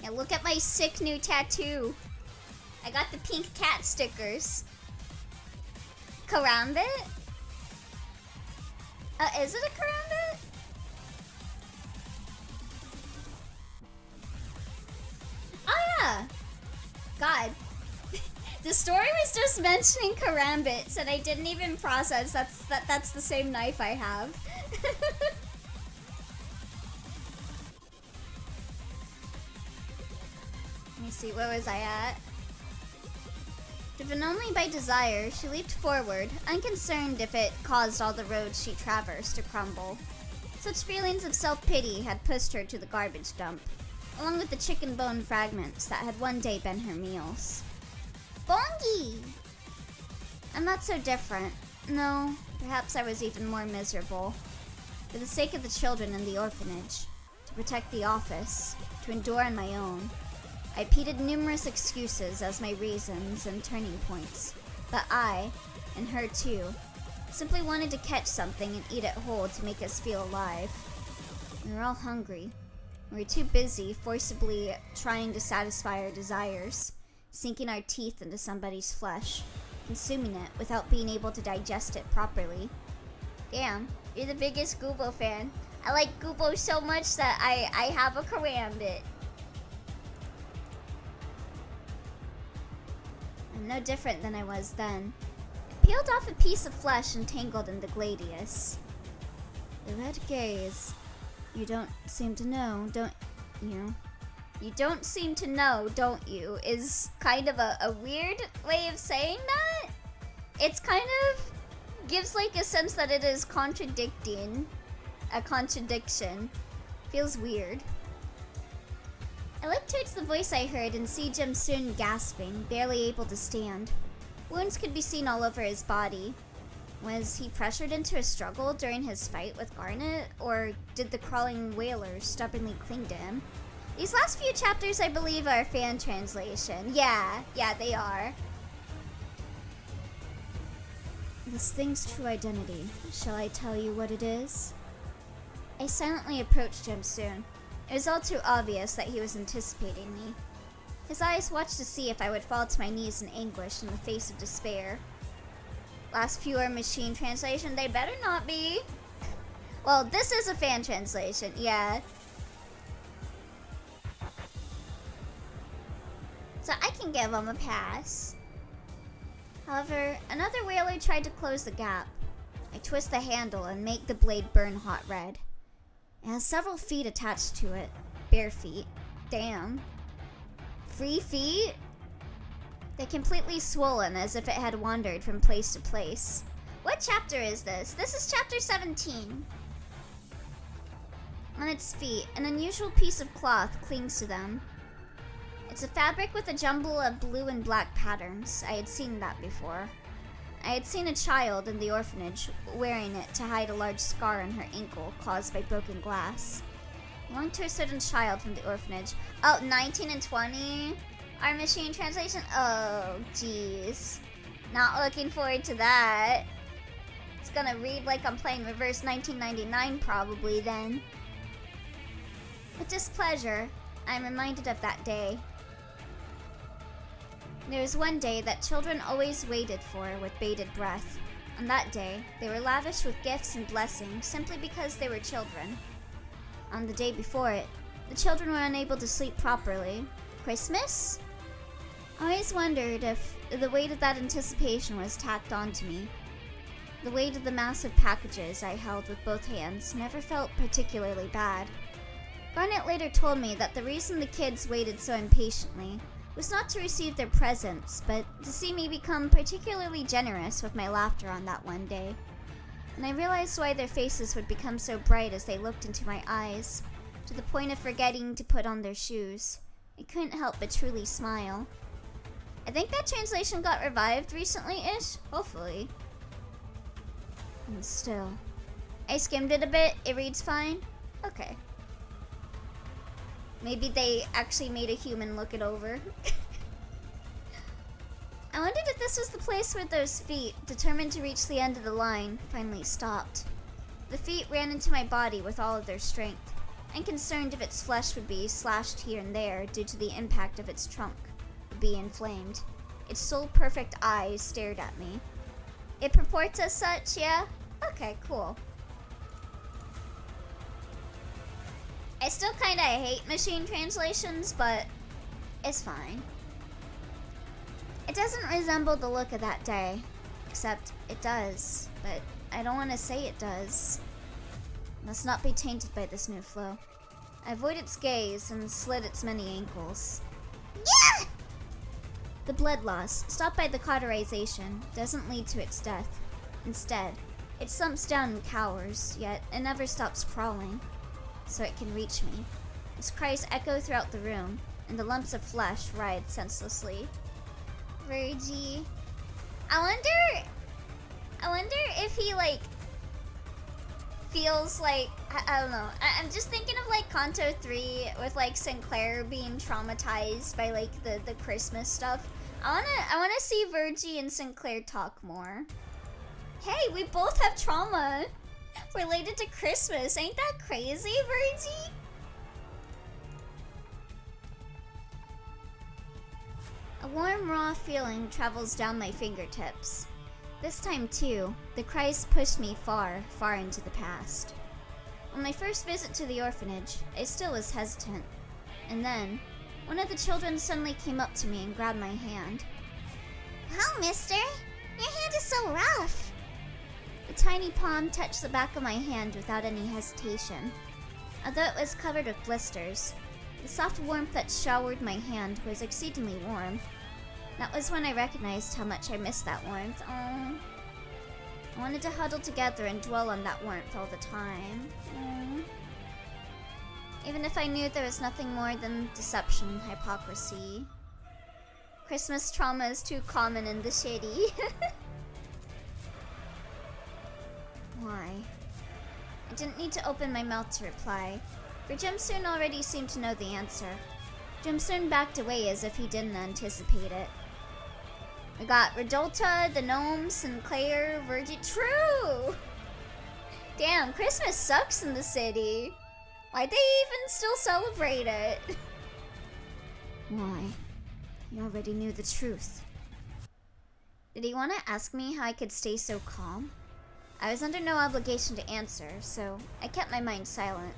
A: Yeah, look at my sick new tattoo. I got the pink cat stickers. Karambit? Is it a karambit? Oh yeah! God. The story was just mentioning karambits and I didn't even process that's the same knife I have. Let me see, where was I at? Driven only by desire, she leaped forward, unconcerned if it caused all the roads she traversed to crumble. Such feelings of self-pity had pushed her to the garbage dump, along with the chicken bone fragments that had one day been her meals. Bongi! I'm not so different. No, perhaps I was even more miserable. For the sake of the children in the orphanage, to protect the office, to endure on my own, I repeated numerous excuses as my reasons and turning points, but I, and her too, simply wanted to catch something and eat it whole to make us feel alive. We were all hungry. We were too busy forcibly trying to satisfy our desires, sinking our teeth into somebody's flesh, consuming it without being able to digest it properly. Damn, you're the biggest Goobo fan. I like Goobo so much that I have a karambit. I'm no different than I was then. I peeled off a piece of flesh entangled in the gladius. The red gaze. You don't seem to know, don't you? You don't seem to know, don't you? Is kind of a weird way of saying that. It's kind of gives like a sense that it is contradicting. A contradiction. Feels weird. I looked towards the voice I heard and see Jim soon gasping, barely able to stand. Wounds could be seen all over his body. Was he pressured into a struggle during his fight with Garnet, or did the crawling whalers stubbornly cling to him? These last few chapters, I believe, are fan translation. Yeah, they are. This thing's true identity. Shall I tell you what it is? I silently approached him soon. It was all too obvious that he was anticipating me. His eyes watched to see if I would fall to my knees in anguish in the face of despair. Last few are machine translation. They better not be. Well, this is a fan translation, yeah. So I can give him a pass. However, another whaler tried to close the gap. I twist the handle and make the blade burn hot red. It has several feet attached to it. Bare feet. Damn. 3 feet? They're completely swollen as if it had wandered from place to place. What chapter is this? This is chapter 17. On its feet, an unusual piece of cloth clings to them. It's a fabric with a jumble of blue and black patterns. I had seen that before. I had seen a child in the orphanage wearing it to hide a large scar on her ankle caused by broken glass. Belonged to a certain child from the orphanage. Oh, 19 and 20? Our machine translation? Oh, jeez. Not looking forward to that. It's gonna read like I'm playing reverse 1999 probably then. With displeasure, I'm reminded of that day. There was one day that children always waited for with bated breath. On that day, they were lavished with gifts and blessings simply because they were children. On the day before it, the children were unable to sleep properly. Christmas? I always wondered if the weight of that anticipation was tacked onto me. The weight of the massive packages I held with both hands never felt particularly bad. Garnet later told me that the reason the kids waited so impatiently was not to receive their presents, but to see me become particularly generous with my laughter on that one day. And I realized why their faces would become so bright as they looked into my eyes, to the point of forgetting to put on their shoes. I couldn't help but truly smile. I think that translation got revived recently-ish, hopefully. And still, I skimmed it a bit, it reads fine. Okay. Maybe they actually made a human look it over. I wondered if this was the place where those feet, determined to reach the end of the line, finally stopped. The feet ran into my body with all of their strength, and concerned if its flesh would be slashed here and there due to the impact of its trunk, would be inflamed. Its sole perfect eyes stared at me. It purports as such, yeah? Okay, cool. I still kinda hate machine translations, but it's fine. It doesn't resemble the look of that day, except it does, but I don't want to say it does. It must not be tainted by this new flow. I avoid its gaze and slit its many ankles. Yeah! The blood loss, stopped by the cauterization, doesn't lead to its death. Instead, it slumps down and cowers, yet it never stops crawling, so it can reach me. Its cries echo throughout the room, and the lumps of flesh writhe senselessly. Virgie. I wonder if he, like, feels like, I don't know. I'm just thinking of, like, Kanto 3 with, like, Sinclair being traumatized by, like, the Christmas stuff. I wanna see Virgie and Sinclair talk more. Hey, we both have trauma related to Christmas. Ain't that crazy, Virgie? A warm, raw feeling travels down my fingertips. This time, too, the cries pushed me far, far into the past. On my first visit to the orphanage, I still was hesitant. And then, one of the children suddenly came up to me and grabbed my hand. "Oh, mister, your hand is so rough." The tiny palm touched the back of my hand without any hesitation. Although it was covered with blisters, the soft warmth that showered my hand was exceedingly warm. That was when I recognized how much I missed that warmth. Oh, I wanted to huddle together and dwell on that warmth all the time. Oh. Even if I knew there was nothing more than deception and hypocrisy. Christmas trauma is too common in the city. Why? I didn't need to open my mouth to reply, for Jimsoon already seemed to know the answer. Jimsoon backed away as if he didn't anticipate it. We got Redolta, the gnomes, Sinclair, Virgin. True! Damn, Christmas sucks in the city. Why'd they even still celebrate it? Why? He already knew the truth. Did he want to ask me how I could stay so calm? I was under no obligation to answer, so I kept my mind silent.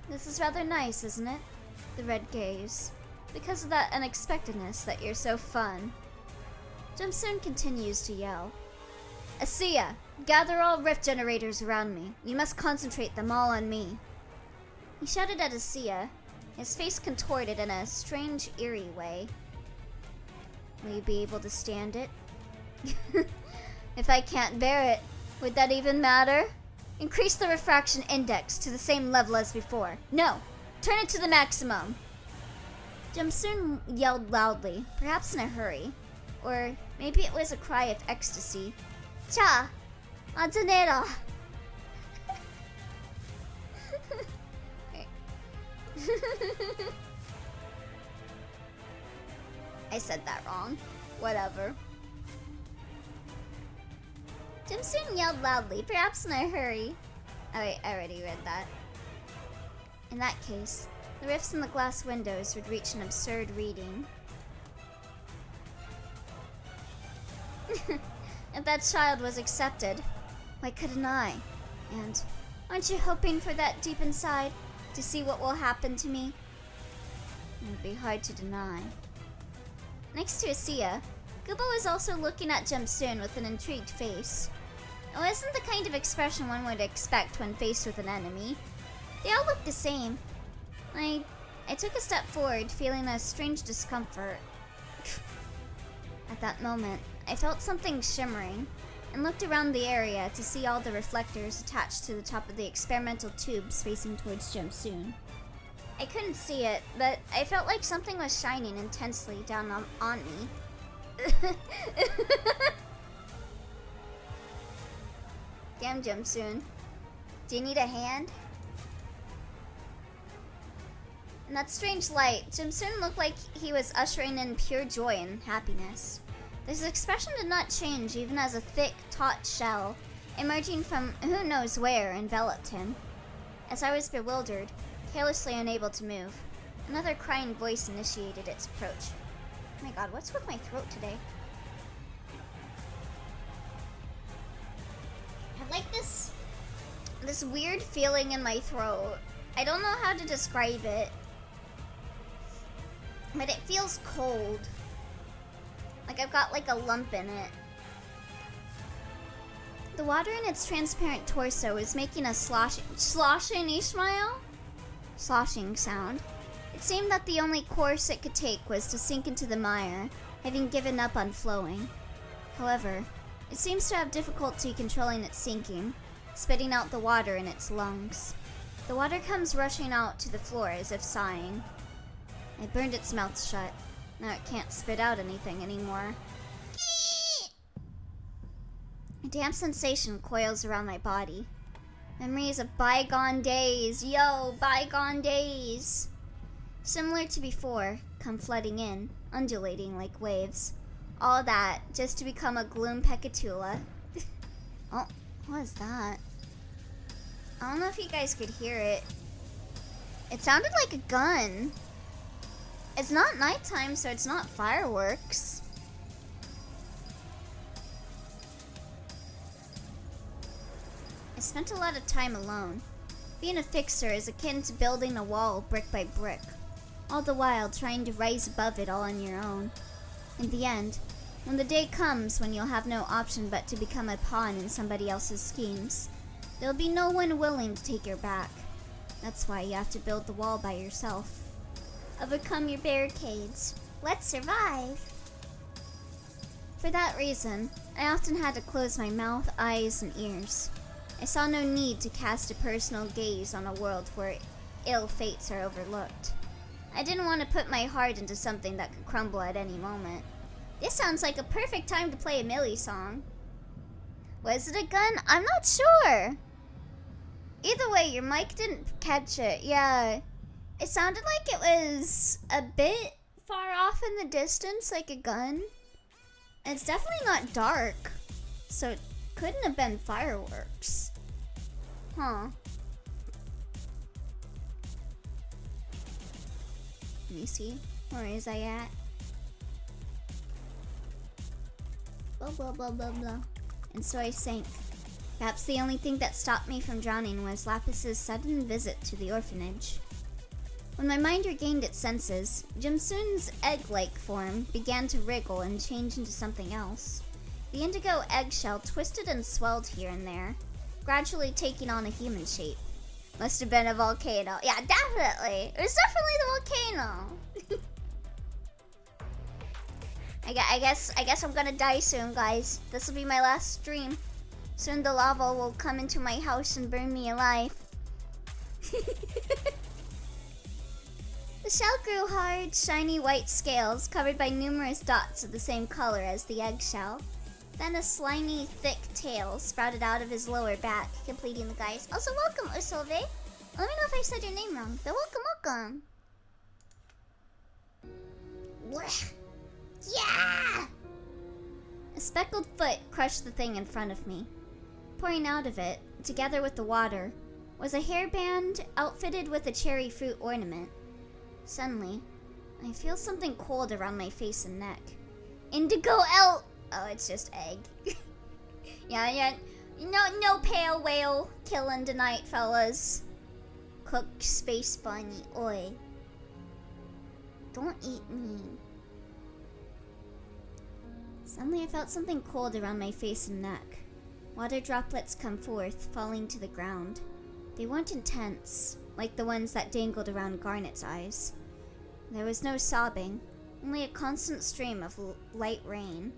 A: This is rather nice, isn't it? The red gaze. Because of that unexpectedness that you're so fun. Jimsoon continues to yell. Asiya, gather all rift generators around me. You must concentrate them all on me. He shouted at Asiya, his face contorted in a strange, eerie way. Will you be able to stand it? If I can't bear it, would that even matter? Increase the refraction index to the same level as before. No! Turn it to the maximum! Jimsoon yelled loudly, perhaps in a hurry. Or maybe it was a cry of ecstasy. Cha! Antonera! I said that wrong. Whatever. Jimsoon yelled loudly, perhaps in a hurry. Oh wait, I already read that. In that case, the rifts in the glass windows would reach an absurd reading. If that child was accepted, why couldn't I? And aren't you hoping for that deep inside, to see what will happen to me? It would be hard to deny. Next to Asiya, Gubo was also looking at Jimsoon with an intrigued face. It wasn't the kind of expression one would expect when faced with an enemy. They all looked the same. I took a step forward, feeling a strange discomfort. At that moment, I felt something shimmering, and looked around the area to see all the reflectors attached to the top of the experimental tubes facing towards Jimsoon. I couldn't see it, but I felt like something was shining intensely down on me. Damn, Jimsoon. Do you need a hand? In that strange light, Jimsoon looked like he was ushering in pure joy and happiness. His expression did not change even as a thick, taut shell, emerging from who knows where, enveloped him. As I was bewildered, carelessly unable to move, another crying voice initiated its approach. Oh my god, what's with my throat today? I like this weird feeling in my throat. I don't know how to describe it, but it feels cold. Like I've got like a lump in it. The water in its transparent torso is making a sloshing sound. It seemed that the only course it could take was to sink into the mire, having given up on flowing. However, it seems to have difficulty controlling its sinking, spitting out the water in its lungs. The water comes rushing out to the floor as if sighing. I burned its mouth shut. Now it can't spit out anything anymore. A damp sensation coils around my body. Memories of bygone days. Yo, bygone days. Similar to before, come flooding in, undulating like waves. All that just to become a gloom pecatula. Oh, what is that? I don't know if you guys could hear it. It sounded like a gun. It's not nighttime, so it's not fireworks. I spent a lot of time alone. Being a fixer is akin to building a wall brick by brick, all the while trying to rise above it all on your own. In the end, when the day comes when you'll have no option but to become a pawn in somebody else's schemes, there'll be no one willing to take your back. That's why you have to build the wall by yourself. Overcome your barricades. Let's survive. For that reason, I often had to close my mouth, eyes, and ears. I saw no need to cast a personal gaze on a world where ill fates are overlooked. I didn't want to put my heart into something that could crumble at any moment. This sounds like a perfect time to play a Millie song. Was it a gun? I'm not sure. Either way, your mic didn't catch it. Yeah. It sounded like it was a bit far off in the distance, like a gun. It's definitely not dark, so it couldn't have been fireworks. Huh. Let me see. Where is I at? Blah, blah, blah, blah, blah. And so I sank. Perhaps the only thing that stopped me from drowning was Lapis's sudden visit to the orphanage. When my mind regained its senses, Jimsoon's egg-like form began to wriggle and change into something else. The indigo eggshell twisted and swelled here and there, gradually taking on a human shape. Must have been a volcano. Yeah, definitely. It was definitely the volcano. I guess I'm gonna die soon, guys. This will be my last stream. Soon the lava will come into my house and burn me alive. The shell grew hard, shiny white scales covered by numerous dots of the same color as the eggshell. Then a slimy, thick tail sprouted out of his lower back, completing the guise. Also, welcome, Usolve. Let me know if I said your name wrong, but welcome. Blech. Yeah! A speckled foot crushed the thing in front of me. Pouring out of it, together with the water, was a hairband outfitted with a cherry fruit ornament. Suddenly, I feel something cold around my face and neck. Indigo L. Oh, it's just egg. yeah. No pale whale killing tonight, fellas. Cooked space bunny, oi. Don't eat me. Suddenly I felt something cold around my face and neck. Water droplets come forth, falling to the ground. They weren't intense, like the ones that dangled around Garnet's eyes. There was no sobbing, only a constant stream of light rain.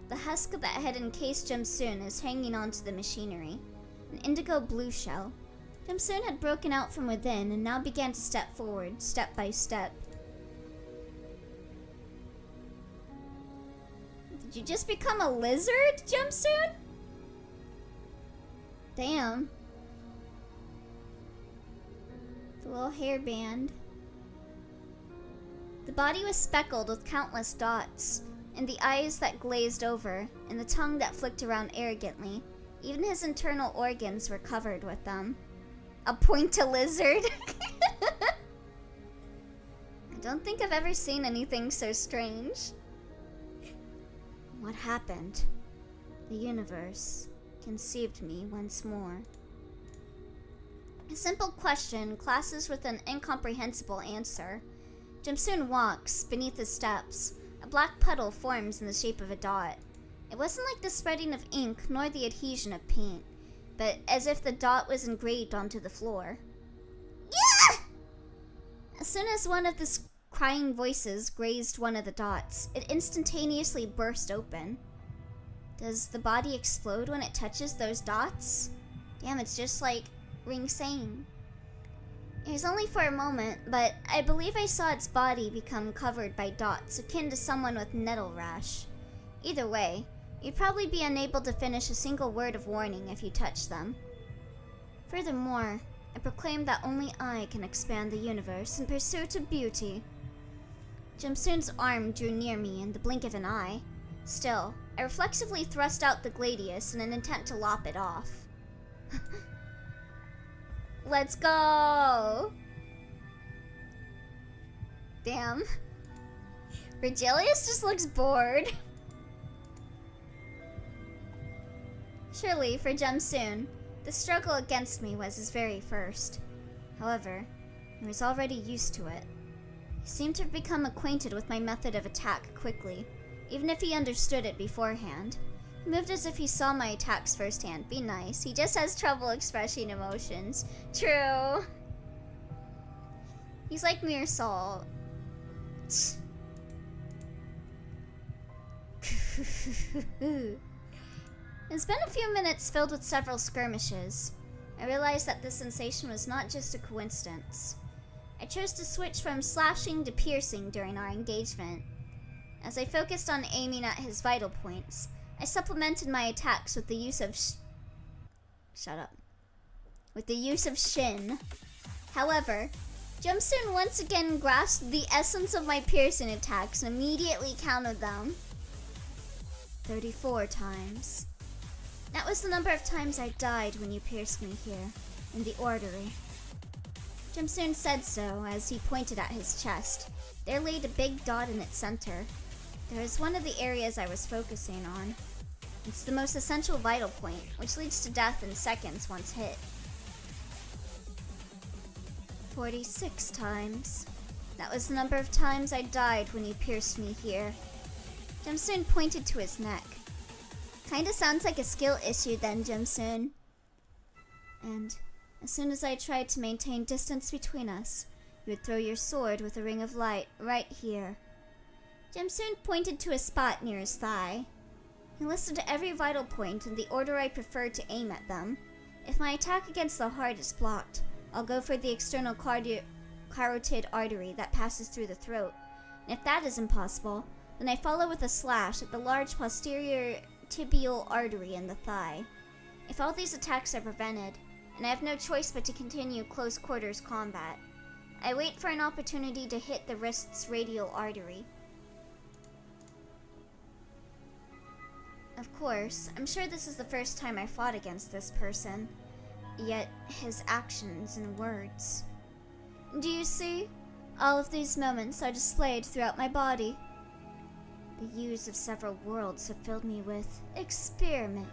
A: The husk that had encased Jimsoon is hanging onto the machinery, an indigo blue shell. Jimsoon had broken out from within and now began to step forward, step by step. Did you just become a lizard, Jimsoon? Damn. The little hairband. The body was speckled with countless dots, and the eyes that glazed over, and the tongue that flicked around arrogantly. Even his internal organs were covered with them. A point-a-lizard? I don't think I've ever seen anything so strange. What happened? The universe conceived me once more. A simple question clashes with an incomprehensible answer. Jimsoon walks beneath his steps. A black puddle forms in the shape of a dot. It wasn't like the spreading of ink nor the adhesion of paint, but as if the dot was engraved onto the floor. Yeah! As soon as one of the crying voices grazed one of the dots, it instantaneously burst open. Does the body explode when it touches those dots? Damn, it's just like Ring Sane. It was only for a moment, but I believe I saw its body become covered by dots akin to someone with nettle rash. Either way, you'd probably be unable to finish a single word of warning if you touched them. Furthermore, I proclaim that only I can expand the universe in pursuit of beauty. Jimsoon's arm drew near me in the blink of an eye. Still, I reflexively thrust out the gladius in an intent to lop it off. Let's go! Damn. Virgilius just looks bored. Surely, for Jimsoon, the struggle against me was his very first. However, I was already used to it. He seemed to have become acquainted with my method of attack quickly, even if he understood it beforehand. He moved as if he saw my attacks firsthand. Be nice. He just has trouble expressing emotions. True. He's like mere salt. It's been a few minutes filled with several skirmishes. I realized that this sensation was not just a coincidence. I chose to switch from slashing to piercing during our engagement. As I focused on aiming at his vital points, I supplemented my attacks with the use of with the use of Shin. However, Jumsoon once again grasped the essence of my piercing attacks and immediately counted them. 34 times. That was the number of times I died when you pierced me here, in the orrery. Jumsoon said so as he pointed at his chest. There laid a big dot in its center. There was one of the areas I was focusing on. It's the most essential vital point, which leads to death in seconds once hit. 46 times. That was the number of times I died when you pierced me here. Jumsoon pointed to his neck. Kinda sounds like a skill issue then, Jumsoon. And as soon as I tried to maintain distance between us, you would throw your sword with a ring of light right here. Jumsoon pointed to a spot near his thigh. He listed to every vital point in the order I preferred to aim at them. If my attack against the heart is blocked, I'll go for the external carotid artery that passes through the throat. And if that is impossible, then I follow with a slash at the large posterior tibial artery in the thigh. If all these attacks are prevented, and I have no choice but to continue close quarters combat, I wait for an opportunity to hit the wrist's radial artery. Of course, I'm sure this is the first time I fought against this person, yet his actions and words. Do you see? All of these moments are displayed throughout my body. The years of several worlds have filled me with experience.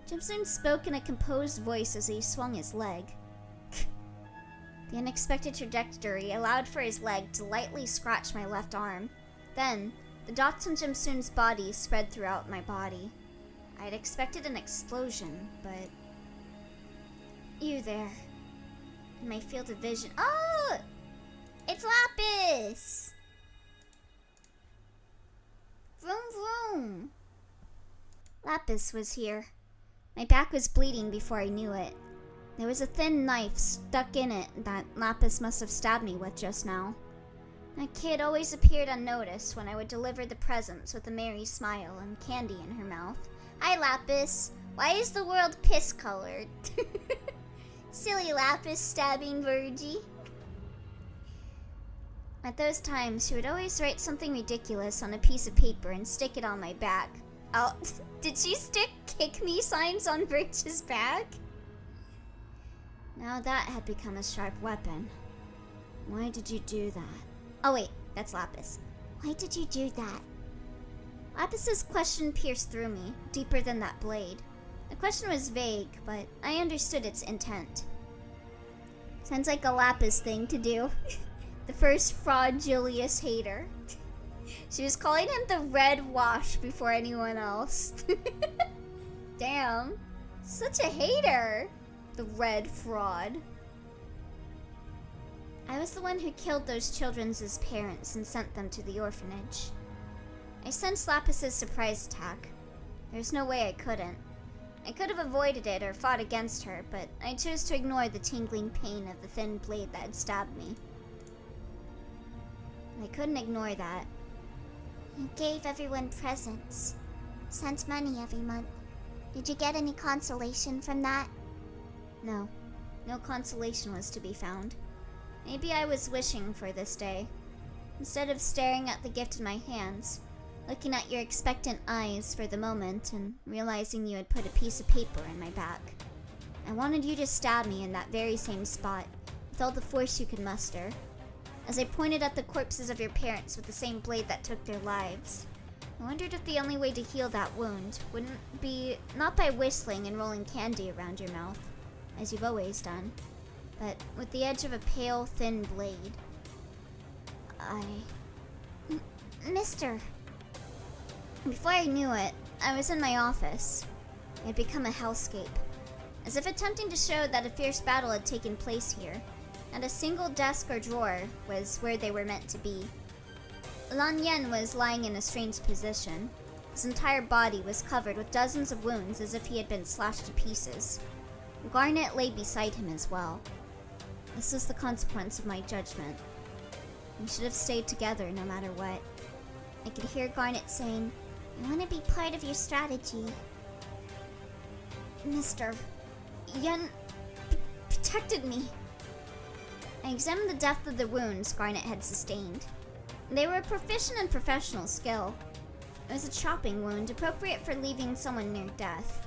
A: Jumsoon spoke in a composed voice as he swung his leg. The unexpected trajectory allowed for his leg to lightly scratch my left arm. Then, the dots on Jumsoon's body spread throughout my body. I had expected an explosion, but... You there. In my field of vision... Oh! It's Lapis! Vroom vroom! Lapis was here. My back was bleeding before I knew it. There was a thin knife stuck in it that Lapis must have stabbed me with just now. That kid always appeared unnoticed when I would deliver the presents with a merry smile and candy in her mouth. Hi, Lapis. Why is the world piss-colored? Silly Lapis stabbing Virgie. At those times, she would always write something ridiculous on a piece of paper and stick it on my back. Oh, did she stick kick me signs on Virgie's back? Now that had become a sharp weapon. Why did you do that? Oh wait, that's Lapis. Why did you do that? Lapis's question pierced through me, deeper than that blade. The question was vague, but I understood its intent. Sounds like a Lapis thing to do. The first fraud Julius hater. She was calling him the Red Wash before anyone else. Damn. Such a hater. The Red Fraud. I was the one who killed those children's parents and sent them to the orphanage. I sensed Lapis's surprise attack. There's no way I couldn't. I could have avoided it or fought against her, but I chose to ignore the tingling pain of the thin blade that had stabbed me. I couldn't ignore that. You gave everyone presents. Sent money every month. Did you get any consolation from that? No. No consolation was to be found. Maybe I was wishing for this day. Instead of staring at the gift in my hands, looking at your expectant eyes for the moment and realizing you had put a piece of paper in my back. I wanted you to stab me in that very same spot, with all the force you could muster. As I pointed at the corpses of your parents with the same blade that took their lives, I wondered if the only way to heal that wound wouldn't be not by whistling and rolling candy around your mouth, as you've always done, but with the edge of a pale, thin blade. Mister. Before I knew it, I was in my office. It had become a hellscape. As if attempting to show that a fierce battle had taken place here, and a single desk or drawer was where they were meant to be. Lan Yen was lying in a strange position. His entire body was covered with dozens of wounds as if he had been slashed to pieces. Garnet lay beside him as well. This was the consequence of my judgment. We should have stayed together no matter what. I could hear Garnet saying, "I want to be part of your strategy." Mr. Yen protected me. I examined the depth of the wounds Garnet had sustained. They were proficient in professional skill. It was a chopping wound, appropriate for leaving someone near death.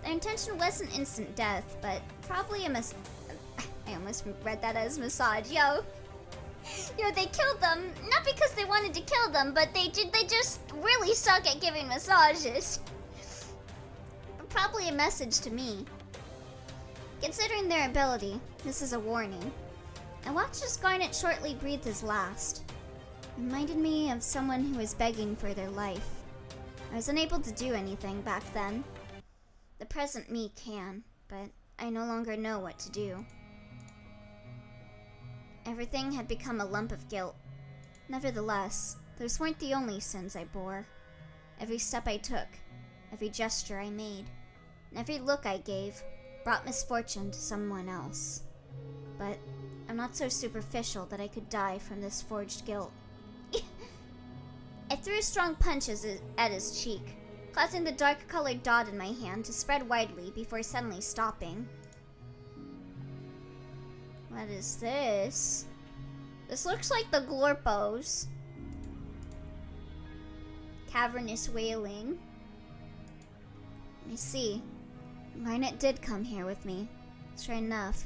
A: Their intention wasn't instant death, but probably I almost read that as massage. Yo, they killed them, not because they wanted to kill them, but they just really suck at giving massages. Probably a message to me. Considering their ability, this is a warning. I watched as Garnet shortly breathed his last. It reminded me of someone who was begging for their life. I was unable to do anything back then. The present me can, but I no longer know what to do. Everything had become a lump of guilt. Nevertheless, those weren't the only sins I bore. Every step I took, every gesture I made, and every look I gave brought misfortune to someone else. But I'm not so superficial that I could die from this forged guilt. I threw a strong punch at his cheek, causing the dark-colored dot in my hand to spread widely before suddenly stopping. What is this? This looks like the Glorpos. Cavernous wailing. I see. Garnet did come here with me. Sure enough.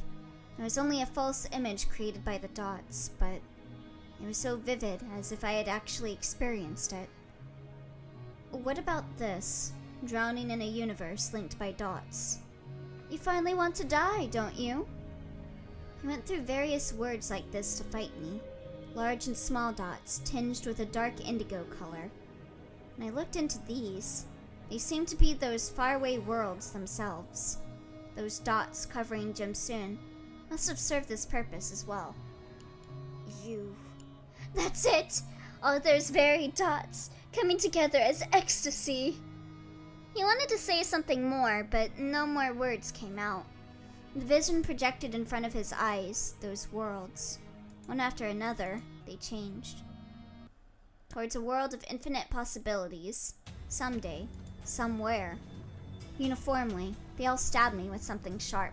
A: It was only a false image created by the dots, but it was so vivid, as if I had actually experienced it. What about this? Drowning in a universe linked by dots. You finally want to die, don't you? He went through various words like this to fight me. Large and small dots, tinged with a dark indigo color. When I looked into these, they seemed to be those faraway worlds themselves. Those dots covering Jimsoon must have served this purpose as well. You. That's it! All those varied dots, coming together as ecstasy. He wanted to say something more, but no more words came out. The vision projected in front of his eyes, those worlds. One after another, they changed. Towards a world of infinite possibilities. Someday, somewhere. Uniformly, they all stabbed me with something sharp.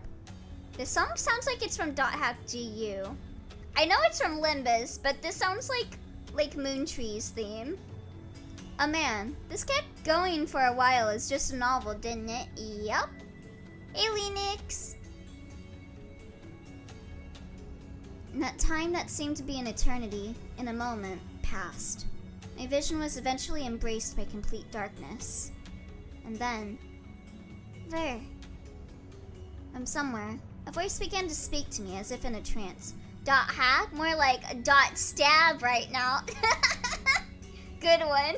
A: This song sounds like it's from .hack GU. I know it's from Limbus, but this sounds like Moontree's theme. Oh man, this kept going for a while as just a novel, didn't it? Yup. Hey, Lenix. And that time that seemed to be an eternity, in a moment, passed. My vision was eventually embraced by complete darkness. And then, there, from somewhere, a voice began to speak to me as if in a trance. .hack? More like a .stab right now. Good one.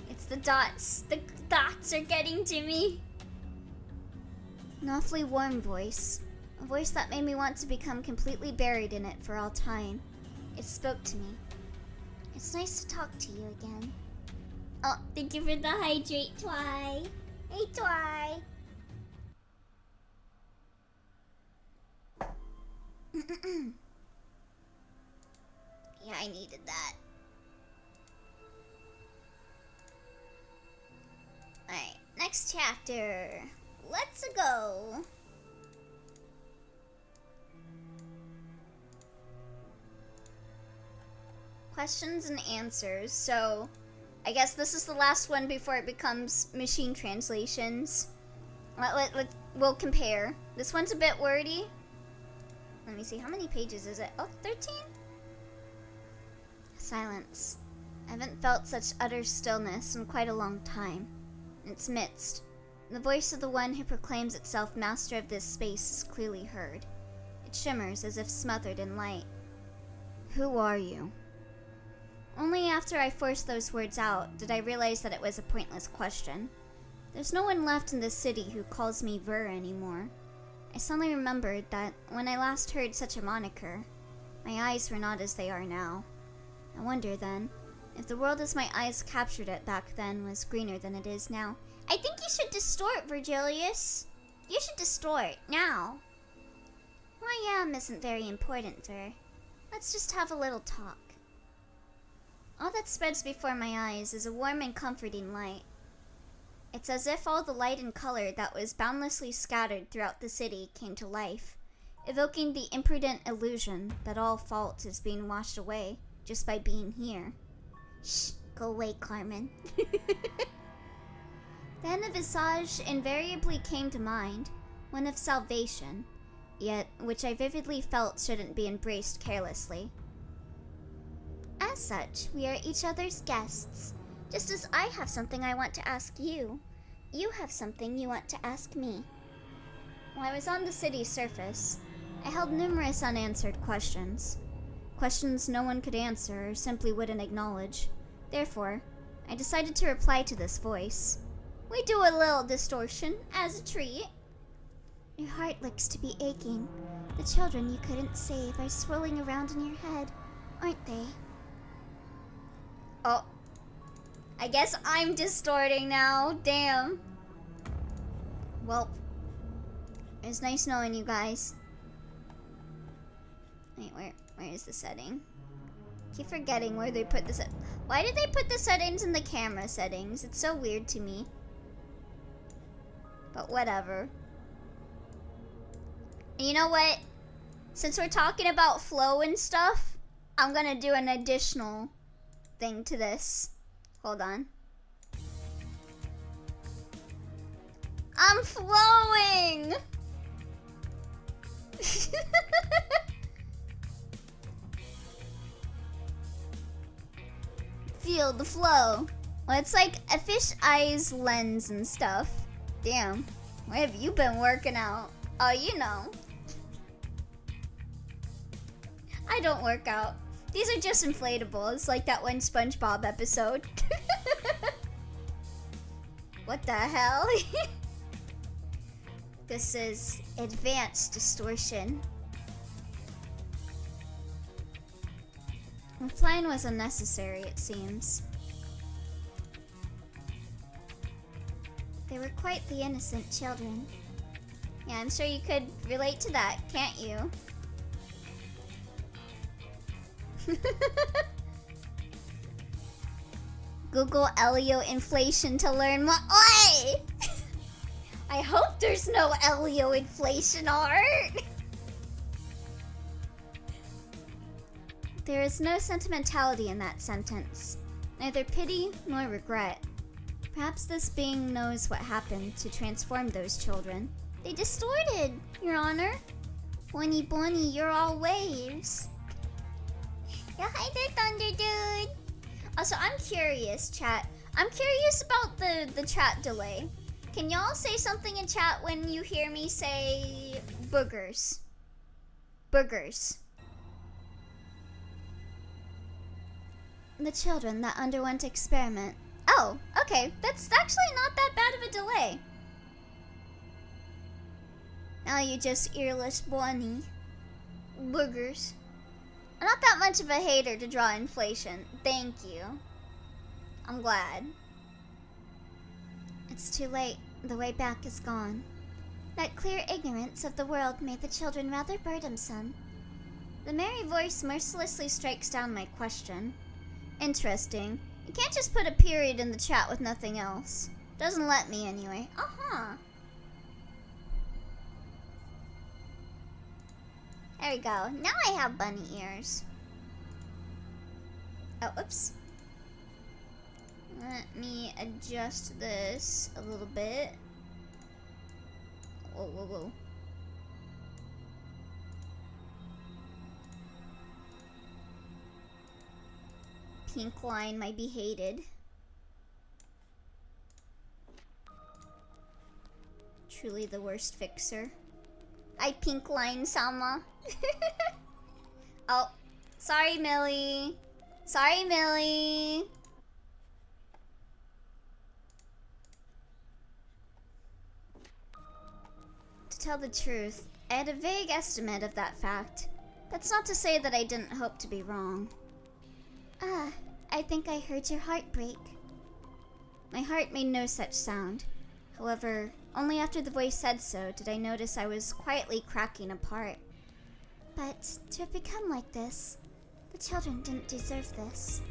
A: It's the dots. The dots are getting to me. An awfully warm voice. A voice that made me want to become completely buried in it for all time. It spoke to me. It's nice to talk to you again. Oh, thank you for the hydrate, Twy. Hey, Twy. Yeah, I needed that. Alright, next chapter. Let's go. Questions and answers. So, I guess this is the last one before it becomes machine translations. We'll compare. This one's a bit wordy. Let me see, how many pages is it? Oh, 13? Silence. I haven't felt such utter stillness in quite a long time. In its midst, the voice of the one who proclaims itself master of this space is clearly heard. It shimmers as if smothered in light. Who are you? Only after I forced those words out did I realize that it was a pointless question. There's no one left in this city who calls me Ver anymore. I suddenly remembered that when I last heard such a moniker, my eyes were not as they are now. I wonder, then, if the world as my eyes captured it back then was greener than it is now. I think you should distort, Virgilius. You should distort, now. Who I am isn't very important, Ver. Let's just have a little talk. All that spreads before my eyes is a warm and comforting light. It's as if all the light and color that was boundlessly scattered throughout the city came to life, evoking the imprudent illusion that all fault is being washed away just by being here. Shh, go away, Carmen. Then a visage invariably came to mind, one of salvation, yet which I vividly felt shouldn't be embraced carelessly. As such, we are each other's guests. Just as I have something I want to ask you, you have something you want to ask me. While I was on the city's surface, I held numerous unanswered questions. Questions no one could answer or simply wouldn't acknowledge. Therefore, I decided to reply to this voice. We do a little distortion as a treat. Your heart looks to be aching. The children you couldn't save are swirling around in your head, aren't they? Oh. I guess I'm distorting now. Damn. Well, it was nice knowing you guys. Wait, where is the setting? Keep forgetting where they put the Why did they put the settings in the camera settings? It's so weird to me. But whatever. And you know what? Since we're talking about flow and stuff, I'm gonna do an additional thing to this. Hold on. I'm flowing! Feel the flow. Well, it's like a fish eye's lens and stuff. Damn. Where have you been working out? Oh, you know. I don't work out. These are just inflatables, like that one SpongeBob episode. What the hell? This is advanced distortion. Replying was unnecessary, it seems. They were quite the innocent children. Yeah, I'm sure you could relate to that, can't you? Google Elio inflation to learn more. Oi! I hope there's no Elio inflation art. There is no sentimentality in that sentence, neither pity nor regret. Perhaps this being knows what happened to transform those children. They distorted, Your Honor. Bunny Bunny, you're all waves. Yeah, hi there, Thunder Dude. Also, I'm curious, chat. I'm curious about the chat delay. Can y'all say something in chat when you hear me say boogers? Boogers. The children that underwent experiment. Oh, okay. That's actually not that bad of a delay. Now you just earless bunny. Boogers. I'm not that much of a hater to draw inflation. Thank you. I'm glad. It's too late. The way back is gone. That clear ignorance of the world made the children rather burdensome. The merry voice mercilessly strikes down my question. Interesting. You can't just put a period in the chat with nothing else. Doesn't let me anyway. Uh-huh. There we go. Now I have bunny ears. Oh, oops. Let me adjust this a little bit. Whoa, whoa, whoa. Pink line might be hated. Truly the worst fixer. I pink line Sama. Oh, sorry, Millie. Sorry, Millie. To tell the truth, I had a vague estimate of that fact. That's not to say that I didn't hope to be wrong. Ah, I think I heard your heart break. My heart made no such sound. However, only after the voice said so did I notice I was quietly cracking apart. But to have become like this, the children didn't deserve this.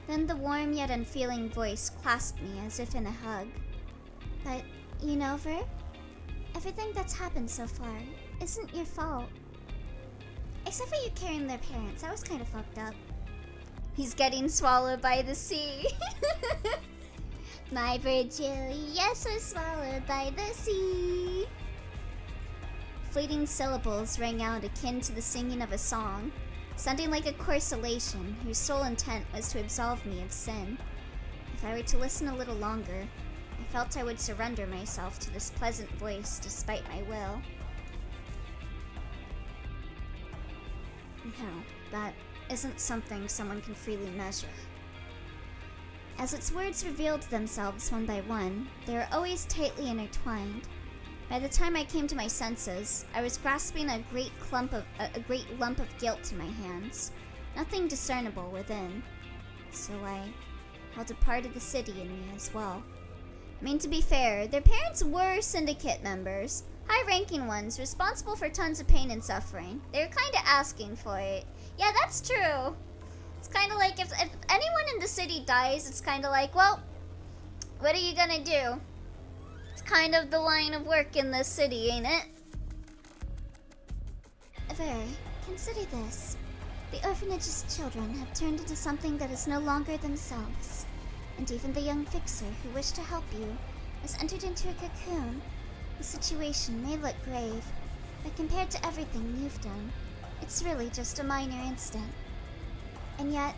A: Then the warm yet unfeeling voice clasped me as if in a hug. But, you know, Ver, everything that's happened so far isn't your fault. Except for you carrying their parents, that was kind of fucked up. He's getting swallowed by the sea. My Virgilius was swallowed by the sea. Fleeting syllables rang out akin to the singing of a song, sounding like a correlation whose sole intent was to absolve me of sin. If I were to listen a little longer, I felt I would surrender myself to this pleasant voice despite my will. No, that isn't something someone can freely measure. As its words revealed themselves one by one, they were always tightly intertwined. By the time I came to my senses, I was grasping a great lump of guilt in my hands, nothing discernible within. So I held a part of the city in me as well. I mean, to be fair, their parents were syndicate members, high-ranking ones responsible for tons of pain and suffering. They were kind of asking for it. Yeah, that's true. It's kind of like if anyone in the city dies, it's kind of like, well, what are you gonna do? It's kind of the line of work in this city, ain't it? Very, consider this. The orphanage's children have turned into something that is no longer themselves. And even the young fixer who wished to help you has entered into a cocoon. The situation may look grave, but compared to everything you've done, it's really just a minor incident. And yet,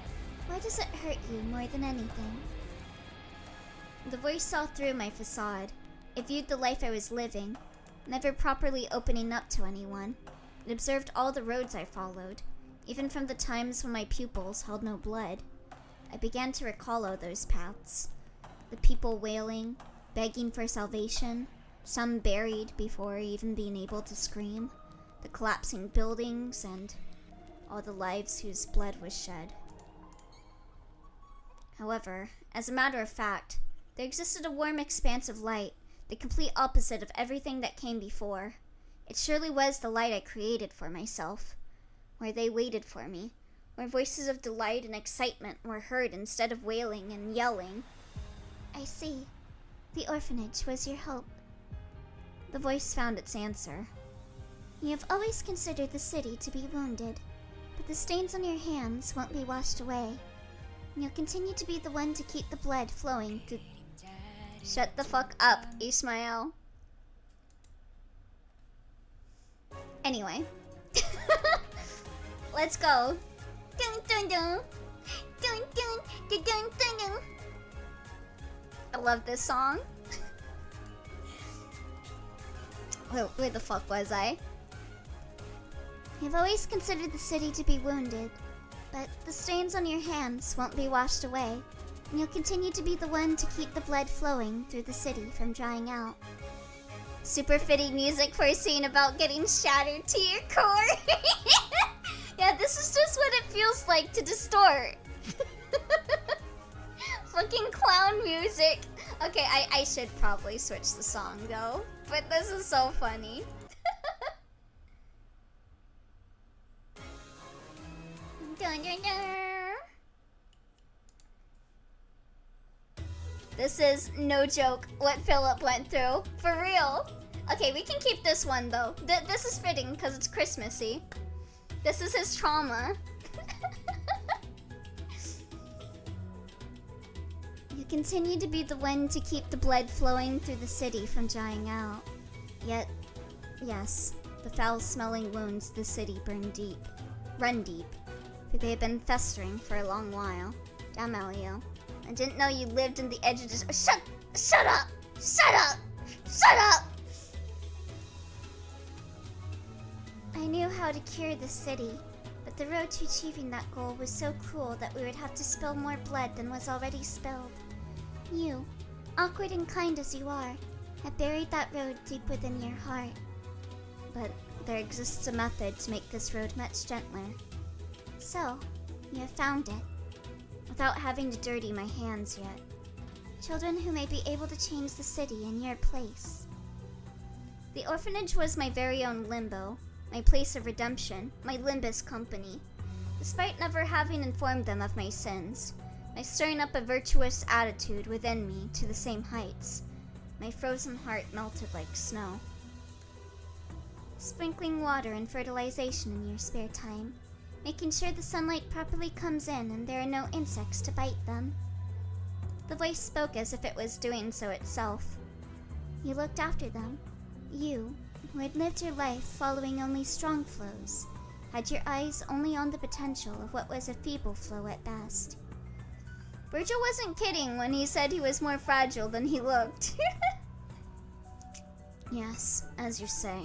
A: why does it hurt you more than anything? The voice saw through my facade. It viewed the life I was living, never properly opening up to anyone. It observed all the roads I followed, even from the times when my pupils held no blood. I began to recall all those paths. The people wailing, begging for salvation, some buried before even being able to scream, the collapsing buildings, and all the lives whose blood was shed. However, as a matter of fact, there existed a warm expanse of light, the complete opposite of everything that came before. It surely was the light I created for myself, where they waited for me, where voices of delight and excitement were heard instead of wailing and yelling. I see. The orphanage was your hope. The voice found its answer. You have always considered the city to be wounded, but the stains on your hands won't be washed away. You'll continue to be the one to keep the blood flowing through... Shut the fuck up, Ismael. Anyway. Let's go. Dun, dun, dun. Dun, dun, dun, dun, dun, dun. I love this song. Where the fuck was I? You've always considered the city to be wounded, but the stains on your hands won't be washed away, and you'll continue to be the one to keep the blood flowing through the city from drying out. Super fitting music for a scene about getting shattered to your core. Yeah, this is just what it feels like to distort. Fucking clown music. Okay, I should probably switch the song though, but this is so funny. Dun, dun, dun. This is no joke what Philip went through. For real. Okay, we can keep this one though. This is fitting because it's Christmassy. This is his trauma. You continue to be the one to keep the blood flowing through the city from drying out. Yet, yes, the foul-smelling wounds of the city run deep, for they have been festering for a long while. Damn, Elio. I didn't know you lived in the edge of this. Shut up! Shut up! Shut up! I knew how to cure the city, but the road to achieving that goal was so cruel that we would have to spill more blood than was already spilled. You, awkward and kind as you are, have buried that road deep within your heart. But there exists a method to make this road much gentler. So, you have found it, without having to dirty my hands yet. Children who may be able to change the city in your place. The orphanage was my very own limbo, my place of redemption, my Limbus company. Despite never having informed them of my sins, by stirring up a virtuous attitude within me to the same heights. My frozen heart melted like snow. Sprinkling water and fertilization in your spare time, making sure the sunlight properly comes in and there are no insects to bite them. The voice spoke as if it was doing so itself. You looked after them. You, who had lived your life following only strong flows, had your eyes only on the potential of what was a feeble flow at best. Virgil wasn't kidding when he said he was more fragile than he looked. Yes, as you say,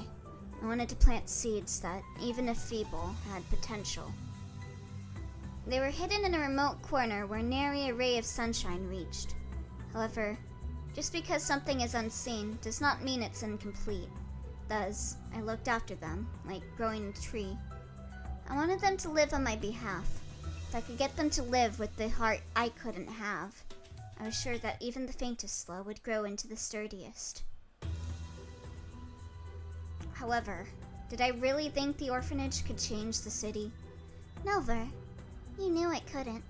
A: I wanted to plant seeds that, even if feeble, had potential. They were hidden in a remote corner where nary a ray of sunshine reached. However, just because something is unseen does not mean it's incomplete. Thus, I looked after them, like growing a tree. I wanted them to live on my behalf. If I could get them to live with the heart I couldn't have, I was sure that even the faintest flow would grow into the sturdiest. However, did I really think the orphanage could change the city? No, Ver. You knew it couldn't.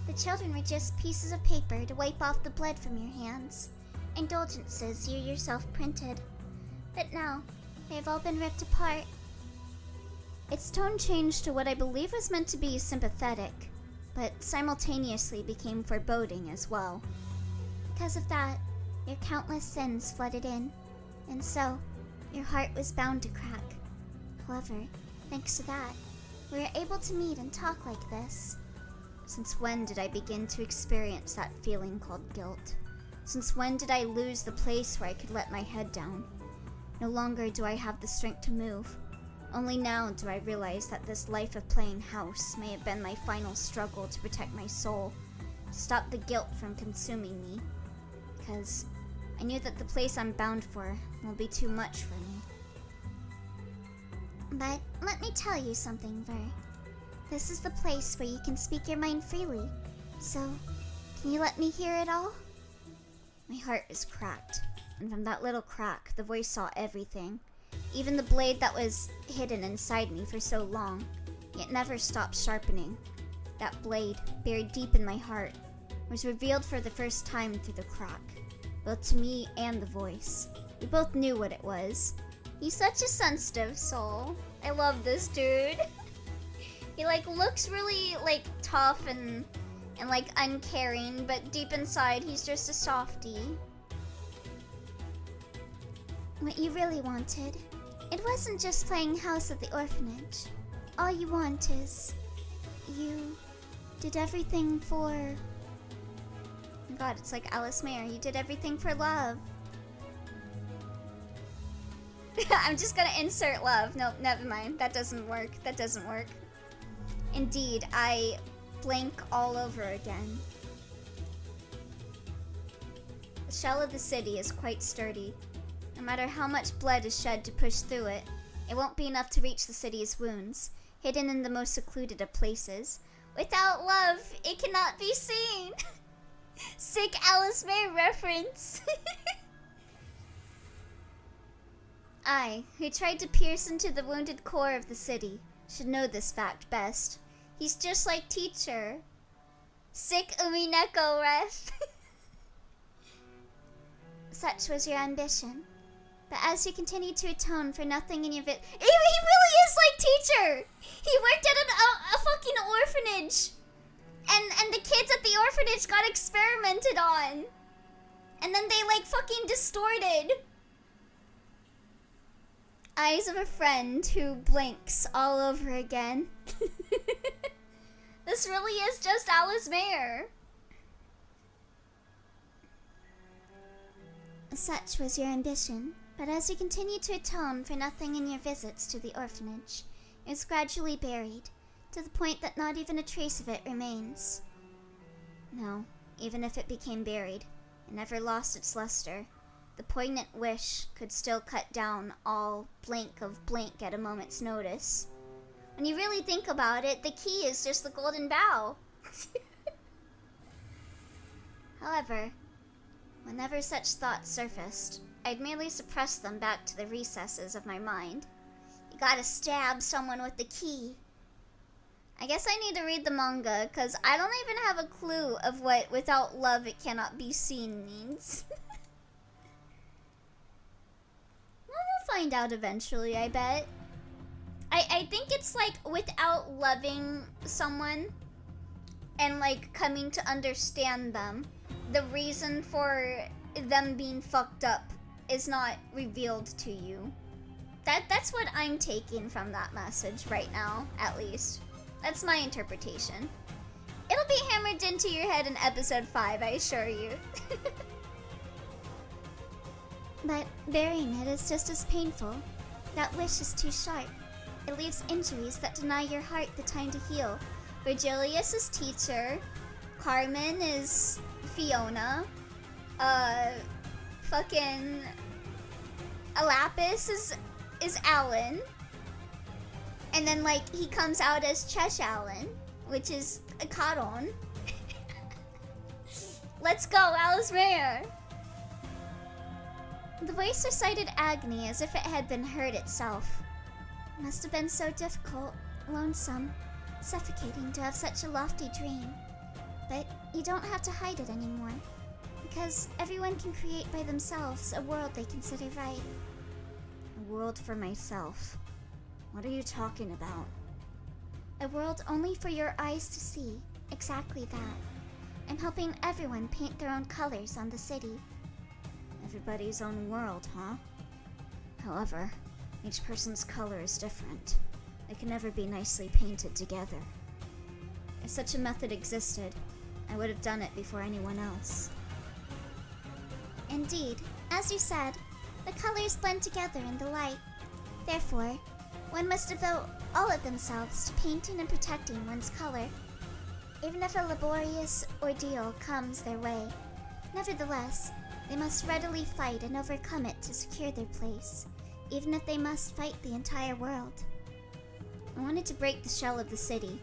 A: The children were just pieces of paper to wipe off the blood from your hands. Indulgences you yourself printed. But now, they have all been ripped apart. Its tone changed to what I believe was meant to be sympathetic, but simultaneously became foreboding as well. Because of that, your countless sins flooded in, and so, your heart was bound to crack. However, thanks to that, we were able to meet and talk like this. Since when did I begin to experience that feeling called guilt? Since when did I lose the place where I could let my head down? No longer do I have the strength to move. Only now do I realize that this life of playing house may have been my final struggle to protect my soul, to stop the guilt from consuming me. Because I knew that the place I'm bound for will be too much for me. But let me tell you something, Ver. This is the place where you can speak your mind freely. So, can you let me hear it all? My heart is cracked, and from that little crack, the voice saw everything. Even the blade that was hidden inside me for so long, yet never stopped sharpening. That blade, buried deep in my heart, was revealed for the first time through the crack, both to me and the voice. We both knew what it was. He's such a sensitive soul. I love this dude. He looks really tough and uncaring, but deep inside he's just a softie. What you really wanted, it wasn't just playing house at the orphanage. All you want is, you did everything for... Oh my god, it's like Alice Mayer. You did everything for love. I'm just gonna insert love. Nope, never mind. That doesn't work. That doesn't work. Indeed, I blank all over again. The shell of the city is quite sturdy. No matter how much blood is shed to push through it, it won't be enough to reach the city's wounds, hidden in the most secluded of places. Without love, it cannot be seen. Sick Alice May reference. I, who tried to pierce into the wounded core of the city, should know this fact best. He's just like Teacher. Sick Umineko ref. Such was your ambition. But as you continue to atone for nothing in your he really is like Teacher! He worked at a fucking orphanage! And the kids at the orphanage got experimented on! And then they fucking distorted! Eyes of a friend who blinks all over again. This really is just Alice Mayer. Such was your ambition, but as you continue to atone for nothing in your visits to the orphanage, it was gradually buried, to the point that not even a trace of it remains. No, even if it became buried, it never lost its luster. The poignant wish could still cut down all blink of blink at a moment's notice. When you really think about it, the key is just the golden bow. However, whenever such thoughts surfaced, I'd merely suppress them back to the recesses of my mind. You gotta stab someone with the key. I guess I need to read the manga, because I don't even have a clue of what "without love it cannot be seen" means. We'll find out eventually, I bet. I think it's like without loving someone and like coming to understand them, the reason for them being fucked up is not revealed to you. That's what I'm taking from that message right now, at least. That's my interpretation. It'll be hammered into your head in episode 5, I assure you. But burying it is just as painful. That wish is too sharp. It leaves injuries that deny your heart the time to heal. Virgilius is teacher. Carmen is Fiona. Fucking Alapis is Alan. And then like he comes out as Chesh Allen, which is a Caron. Let's go, Alice Mayer! The voice recited agony as if it had been heard itself. It must have been so difficult, lonesome, suffocating to have such a lofty dream. But you don't have to hide it anymore, because everyone can create by themselves a world they consider right. A world for myself? What are you talking about? A world only for your eyes to see, exactly that. I'm helping everyone paint their own colors on the city. Everybody's own world, huh? However, each person's color is different. They can never be nicely painted together. If such a method existed, I would have done it before anyone else. Indeed, as you said, the colors blend together in the light. Therefore, one must devote all of themselves to painting and protecting one's color, even if a laborious ordeal comes their way. Nevertheless, they must readily fight and overcome it to secure their place, even if they must fight the entire world. I wanted to break the shell of the city,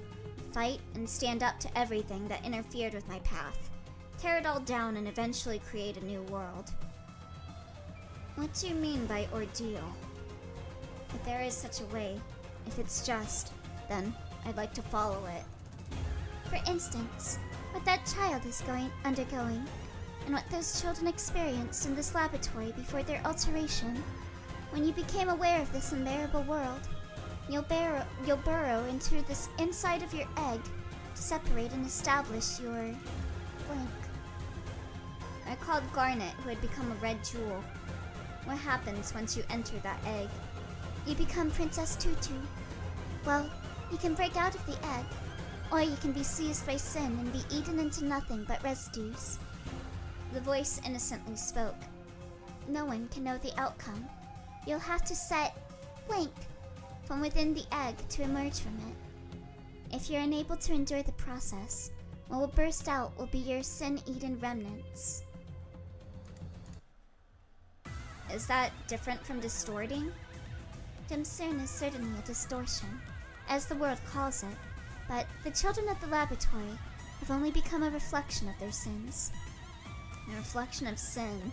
A: fight and stand up to everything that interfered with my path, tear it all down and eventually create a new world. What do you mean by ordeal? If there is such a way, if it's just, then I'd like to follow it. For instance, what that child is undergoing, and what those children experienced in this laboratory before their alteration. When you became aware of this unbearable world, you'll burrow into this inside of your egg to separate and establish your blank. I called Garnet, who had become a red jewel. What happens once you enter that egg? You become Princess Tutu. Well, you can break out of the egg, or you can be seized by sin and be eaten into nothing but residues. The voice innocently spoke. No one can know the outcome. You'll have to set blank from within the egg to emerge from it. If you're unable to endure the process, what will burst out will be your sin-eaten remnants. Is that different from distorting? Dimsun is certainly a distortion, as the world calls it, but the children at the laboratory have only become a reflection of their sins. A reflection of sin.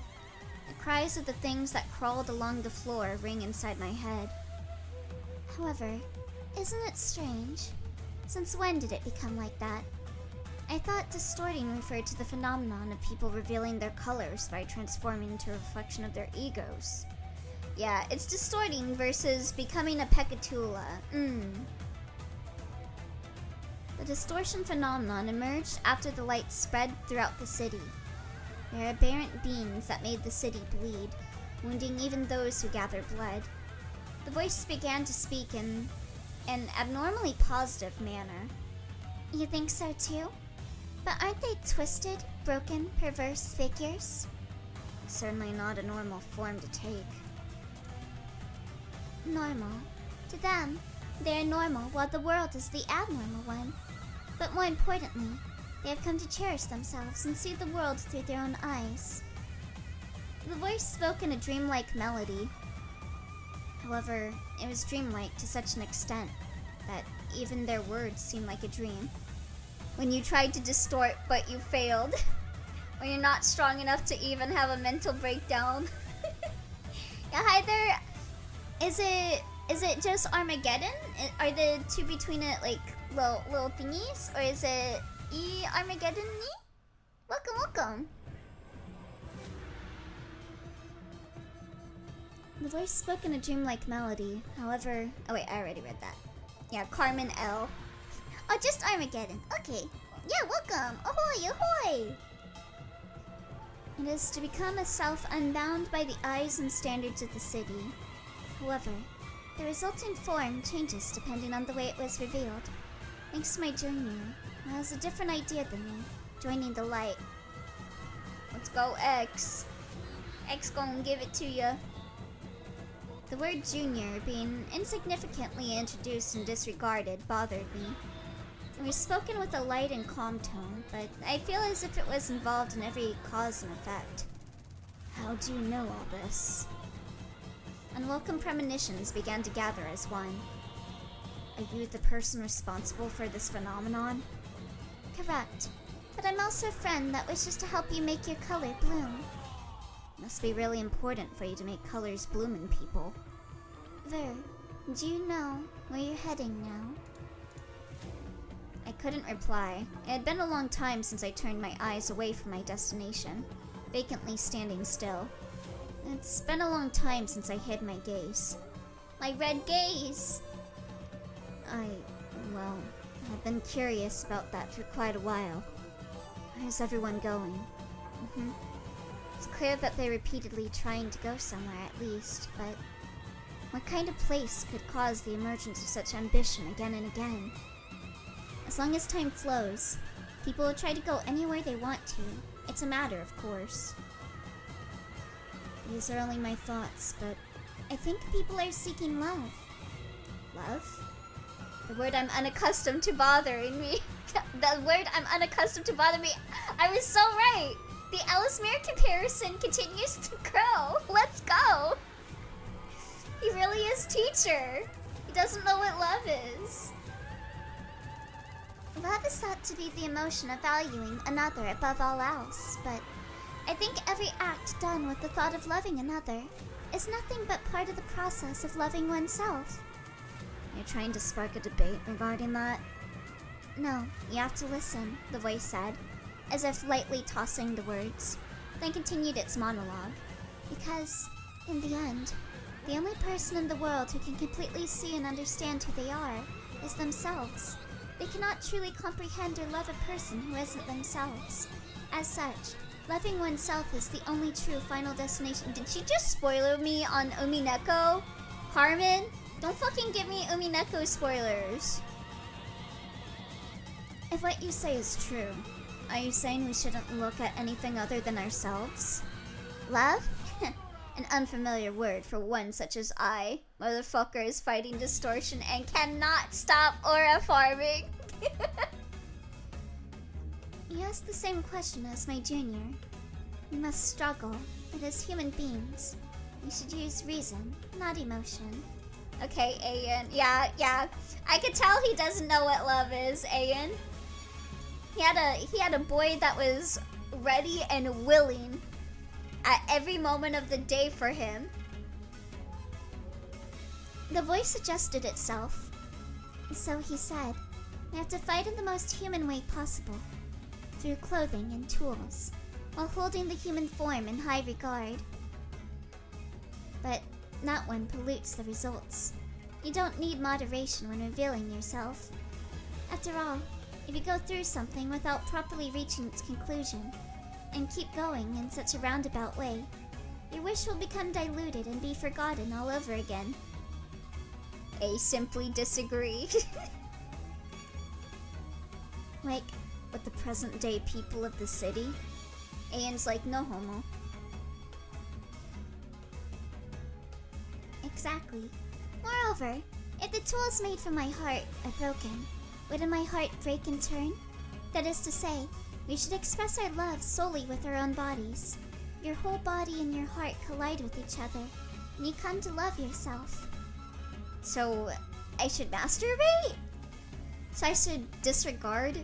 A: The cries of the things that crawled along the floor ring inside my head. However, isn't it strange? Since when did it become like that? I thought distorting referred to the phenomenon of people revealing their colors by transforming into a reflection of their egos. Yeah, it's distorting versus becoming a Pekatula. The distortion phenomenon emerged after the light spread throughout the city. There are aberrant beings that made the city bleed, wounding even those who gather blood. The voice began to speak in an abnormally positive manner. You think so too? But aren't they twisted, broken, perverse figures? Certainly not a normal form to take. Normal. To them, they are normal while the world is the abnormal one. But more importantly, they have come to cherish themselves and see the world through their own eyes. The voice spoke in a dreamlike melody. However, it was dreamlike to such an extent that even their words seemed like a dream. When you tried to distort but you failed. When you're not strong enough to even have a mental breakdown. Yeah, hi there. Is it just Armageddon? Are the two between it like little thingies? Or is it Armageddon me? Welcome, welcome. The voice spoke in a dreamlike melody. However, oh wait, I already read that. Yeah, Carmen L. Oh, just Armageddon. Okay. Yeah, welcome. Ahoy, ahoy. It is to become a self unbound by the eyes and standards of the city. However, the resulting form changes depending on the way it was revealed. Thanks to my junior, who has a different idea than me, joining the light. Let's go, X. X gonna give it to ya. The word junior being insignificantly introduced and disregarded bothered me. It was spoken with a light and calm tone, but I feel as if it was involved in every cause and effect. How do you know all this? Unwelcome premonitions began to gather as one. Are you the person responsible for this phenomenon? Correct. But I'm also a friend that wishes to help you make your color bloom. Must be really important for you to make colors bloom in people. Ver, do you know where you're heading now? I couldn't reply. It had been a long time since I turned my eyes away from my destination, vacantly standing still. It's been a long time since I hid my gaze. My red gaze! I've been curious about that for quite a while. Where's everyone going? It's clear that they're repeatedly trying to go somewhere at least, but what kind of place could cause the emergence of such ambition again and again? As long as time flows, people will try to go anywhere they want to. It's a matter, of course. These are only my thoughts, but I think people are seeking love. Love? The word I'm unaccustomed to bothering me. The word I'm unaccustomed to bother me. I was so right! The Alice Mirror comparison continues to grow. Let's go! He really is teacher. He doesn't know what love is. Love is thought to be the emotion of valuing another above all else, but I think every act done with the thought of loving another is nothing but part of the process of loving oneself. You're trying to spark a debate regarding that? No, you have to listen, the voice said, as if lightly tossing the words, then continued its monologue. Because, in the end, the only person in the world who can completely see and understand who they are is themselves. They cannot truly comprehend or love a person who isn't themselves. As such, loving oneself is the only true final destination. Did she just spoiler me on Umineko? Carmen? Don't fucking give me Umineko spoilers. If what you say is true, are you saying we shouldn't look at anything other than ourselves? Love? An unfamiliar word for one such as I. Motherfucker is fighting distortion and cannot stop aura farming. You asked the same question as my junior. We must struggle, but as human beings, we should use reason, not emotion. Okay, Ayan. Yeah. I could tell he doesn't know what love is, Ayan. He had a boy that was ready and willing at every moment of the day for him. The voice adjusted itself. So he said, we have to fight in the most human way possible, through clothing and tools, while holding the human form in high regard. But not one pollutes the results. You don't need moderation when revealing yourself. After all, if you go through something without properly reaching its conclusion, and keep going in such a roundabout way, your wish will become diluted and be forgotten all over again. I simply disagree. Like, with the present-day people of the city? Ayan's like, no homo. Exactly. Moreover, if the tools made from my heart are broken, wouldn't my heart break in turn? That is to say, we should express our love solely with our own bodies. Your whole body and your heart collide with each other, and you come to love yourself. So, I should masturbate? So I should disregard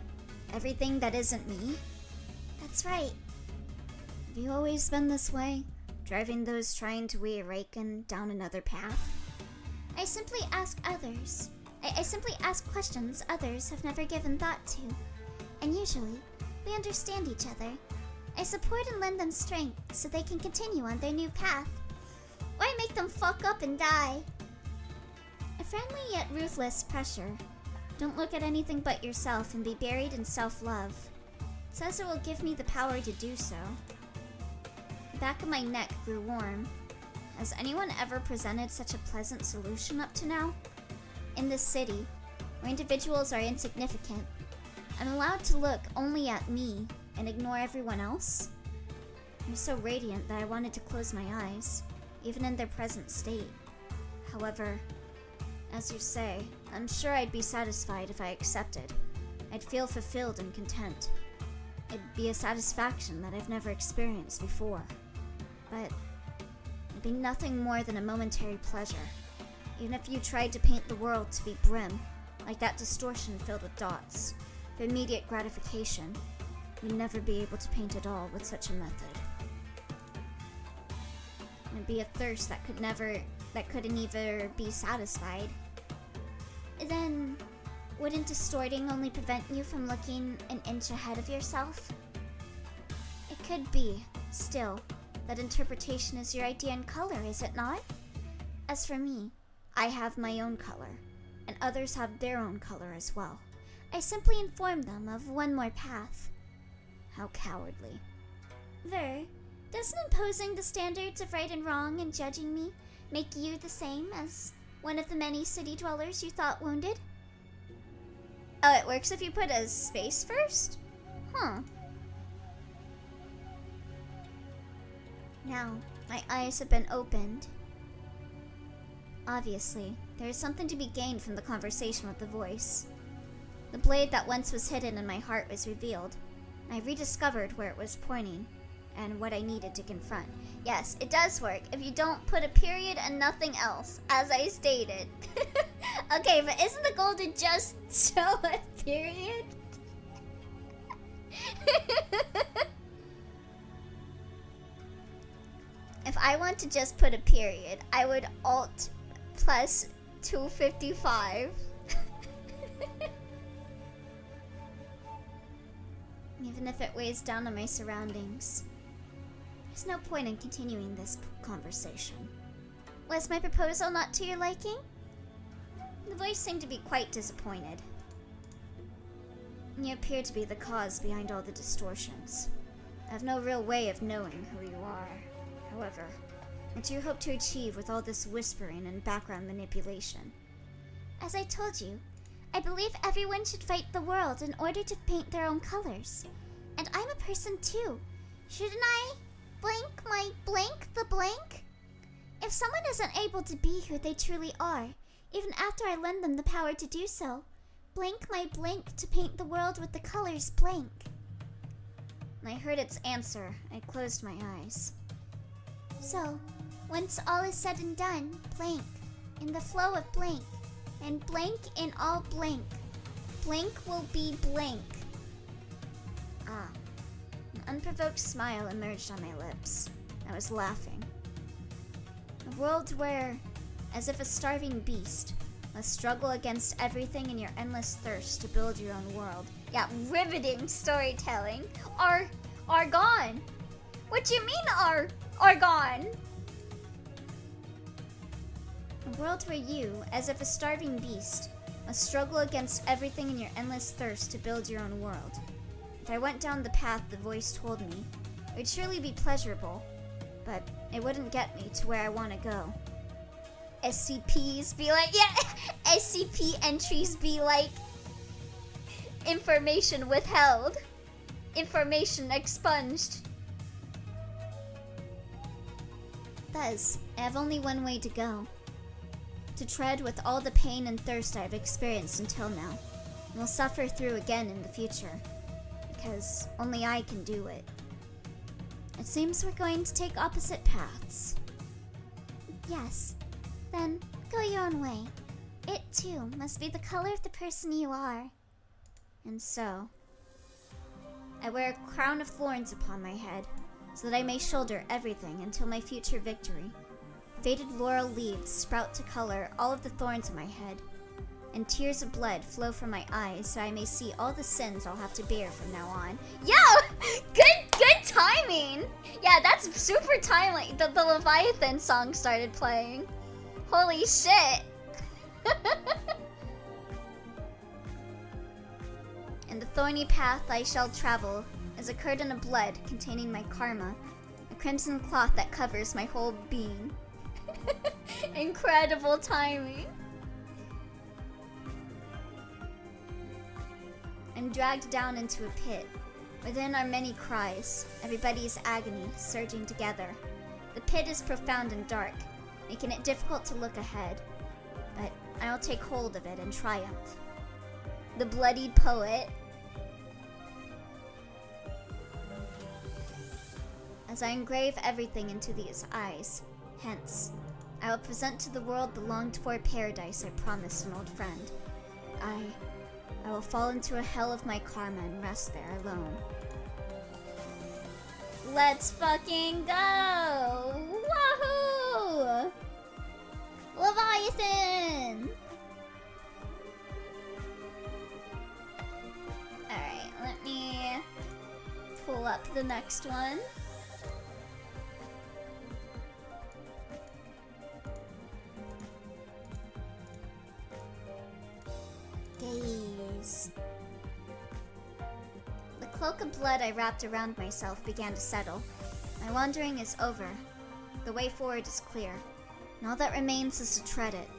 A: everything that isn't me? That's right. Have you always been this way? Driving those trying to reawaken down another path? I simply ask others. I simply ask questions others have never given thought to. And usually, we understand each other. I support and lend them strength so they can continue on their new path. Or I make them fuck up and die. A friendly yet ruthless pressure. Don't look at anything but yourself and be buried in self-love. It says it will give me the power to do so. The back of my neck grew warm. Has anyone ever presented such a pleasant solution up to now? In this city, where individuals are insignificant, I'm allowed to look only at me and ignore everyone else? They're so radiant that I wanted to close my eyes, even in their present state. However, as you say, I'm sure I'd be satisfied if I accepted. I'd feel fulfilled and content. It'd be a satisfaction that I've never experienced before. But it'd be nothing more than a momentary pleasure. Even if you tried to paint the world to be brim, like that distortion filled with dots, for immediate gratification, you'd never be able to paint it all with such a method. It'd be a thirst that couldn't either be satisfied. Then, wouldn't distorting only prevent you from looking an inch ahead of yourself? It could be, still, that interpretation is your idea in color, is it not? As for me, I have my own color, and others have their own color as well. I simply inform them of one more path. How cowardly. Doesn't imposing the standards of right and wrong and judging me make you the same as one of the many city dwellers you thought wounded? Oh, it works if you put a space first? Huh. Now, my eyes have been opened. Obviously, there is something to be gained from the conversation with the voice. The blade that once was hidden in my heart was revealed. I rediscovered where it was pointing, and what I needed to confront. Yes, it does work if you don't put a period and nothing else, as I stated. Okay, but isn't the goal to just show a period? If I want to just put a period, I would Alt plus 255. Even if it weighs down on my surroundings. There's no point in continuing this conversation. Was my proposal not to your liking? The voice seemed to be quite disappointed. You appear to be the cause behind all the distortions. I have no real way of knowing who you are. However, what do you hope to achieve with all this whispering and background manipulation? As I told you, I believe everyone should fight the world in order to paint their own colors. And I'm a person too. Shouldn't I blank my blank the blank? If someone isn't able to be who they truly are, even after I lend them the power to do so, blank my blank to paint the world with the colors blank. When I heard its answer, I closed my eyes. So, once all is said and done, blank, in the flow of blank, and blank in all blank, blank will be blank. Ah, an unprovoked smile emerged on my lips. I was laughing. A world where, as if a starving beast, must struggle against everything in your endless thirst to build your own world. Yeah, riveting storytelling. Are gone. What do you mean are gone? A world where you, as if a starving beast, must struggle against everything in your endless thirst to build your own world. If I went down the path the voice told me, it would surely be pleasurable, but it wouldn't get me to where I want to go. SCPs be like, yeah, SCP entries be like, information withheld, information expunged. Thus, I have only one way to go. To tread with all the pain and thirst I have experienced until now, and will suffer through again in the future, because only I can do it. It seems we're going to take opposite paths. Yes, then go your own way. It, too, must be the color of the person you are. And so, I wear a crown of thorns upon my head, so that I may shoulder everything until my future victory. Faded laurel leaves sprout to color all of the thorns in my head. and tears of blood flow from my eyes so I may see all the sins I'll have to bear from now on. Yo! Good timing! Yeah, that's super timely. The Leviathan song started playing. Holy shit! And the thorny path I shall travel is a curtain of blood containing my karma, a crimson cloth that covers my whole being. Incredible timing. I'm dragged down into a pit. Within are many cries, everybody's agony surging together. The pit is profound and dark, making it difficult to look ahead. But I'll take hold of it and triumph. The bloodied poet. As I engrave everything into these eyes, hence, I will present to the world the longed-for paradise I promised an old friend. I will fall into a hell of my karma and rest there alone. Let's fucking go! Wahoo! Leviathan! Alright, let me pull up the next one. Gaze. The cloak of blood I wrapped around myself began to settle. My wandering is over. The way forward is clear, and all that remains is to tread it.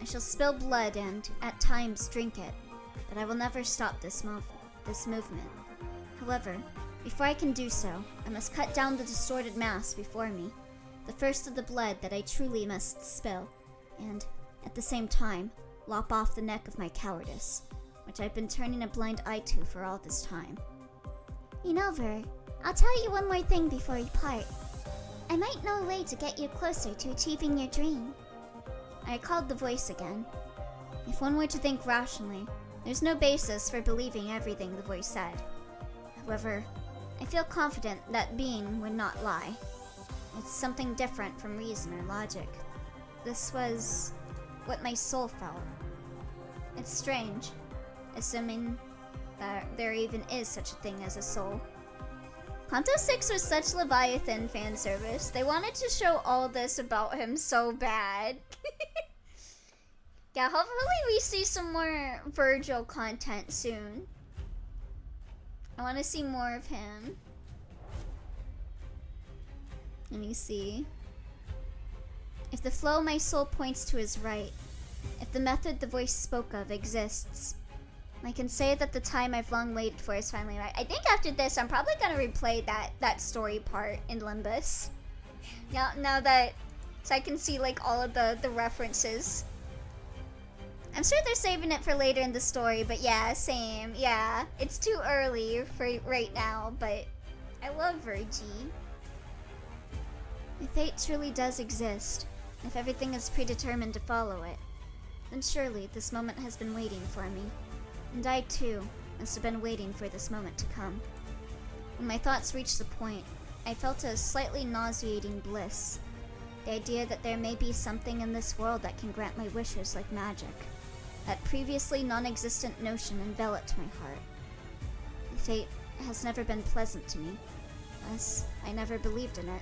A: I shall spill blood and, at times, drink it, but I will never stop this movement. However, before I can do so, I must cut down the distorted mass before me, the first of the blood that I truly must spill, and, at the same time, lop off the neck of my cowardice, which I've been turning a blind eye to for all this time. You know, Ver, I'll tell you one more thing before we part. I might know a way to get you closer to achieving your dream. I called the voice again. If one were to think rationally, there's no basis for believing everything the voice said. However, I feel confident that being would not lie. It's something different from reason or logic. This was what my soul felt. It's strange, assuming that there even is such a thing as a soul. Kanto 6 was such Leviathan fan service. They wanted to show all this about him so bad. Yeah, hopefully we see some more Virgil content soon. I want to see more of him. Let me see. If the flow my soul points to is right, if the method the voice spoke of exists, I can say that the time I've long waited for is finally right. I think after this, I'm probably gonna replay that story part in Limbus. Now that, so I can see like all of the references. I'm sure they're saving it for later in the story, but yeah, same. Yeah, it's too early for right now, but I love Virgie. If fate truly does exist, if everything is predetermined to follow it, then surely this moment has been waiting for me. And I, too, must have been waiting for this moment to come. When my thoughts reached the point, I felt a slightly nauseating bliss. The idea that there may be something in this world that can grant my wishes like magic. That previously non-existent notion enveloped my heart. Fate has never been pleasant to me, thus I never believed in it.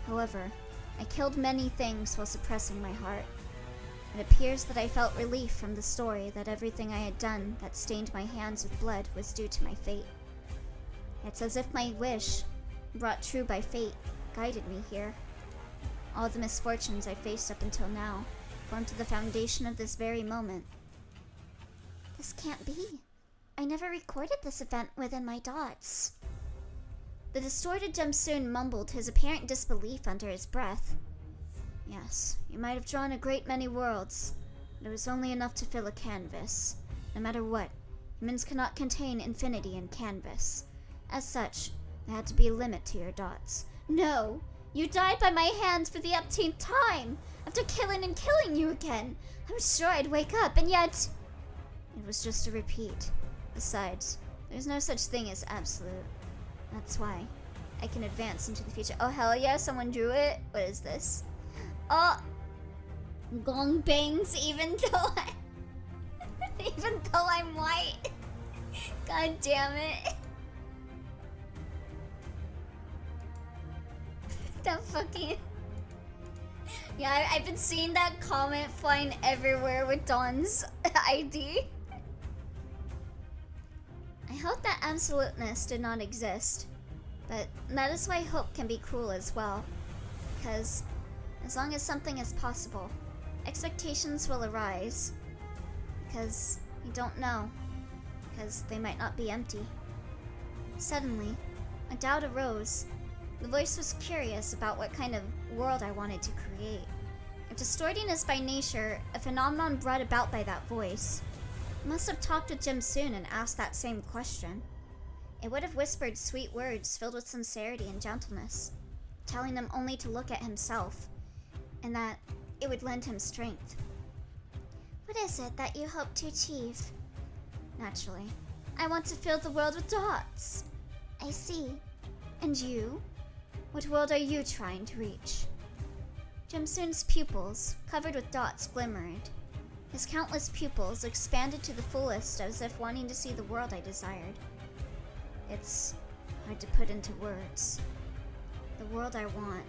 A: However, I killed many things while suppressing my heart. It appears that I felt relief from the story that everything I had done that stained my hands with blood was due to my fate. It's as if my wish, brought true by fate, guided me here. All the misfortunes I faced up until now formed the foundation of this very moment. This can't be. I never recorded this event within my dots. The distorted Jumsoon mumbled his apparent disbelief under his breath. Yes, you might have drawn a great many worlds, but it was only enough to fill a canvas. No matter what, humans cannot contain infinity in canvas. As such, there had to be a limit to your dots. No! You died by my hands for the upteenth time! After killing and killing you again! I was sure I'd wake up, and yet... It was just a repeat. Besides, there's no such thing as absolute. That's why I can advance into the future. Oh, hell yeah, someone drew it? What is this? Oh! Gong bangs, even though Even though I'm white. God damn it. That fucking... Yeah, I've been seeing that comment flying everywhere with Dawn's ID. I hope that absoluteness did not exist. But that is why hope can be cruel as well. Because as long as something is possible, expectations will arise. Because you don't know. Because they might not be empty. Suddenly, a doubt arose. The voice was curious about what kind of world I wanted to create. If distorting is by nature a phenomenon brought about by that voice, I must have talked with Jim Soon and asked that same question. It would have whispered sweet words filled with sincerity and gentleness, telling him only to look at himself, and that it would lend him strength. What is it that you hope to achieve? Naturally, I want to fill the world with dots. I see. And you? What world are you trying to reach? Jimsoon's pupils, covered with dots, glimmered. His countless pupils expanded to the fullest as if wanting to see the world I desired. It's hard to put into words. The world I want.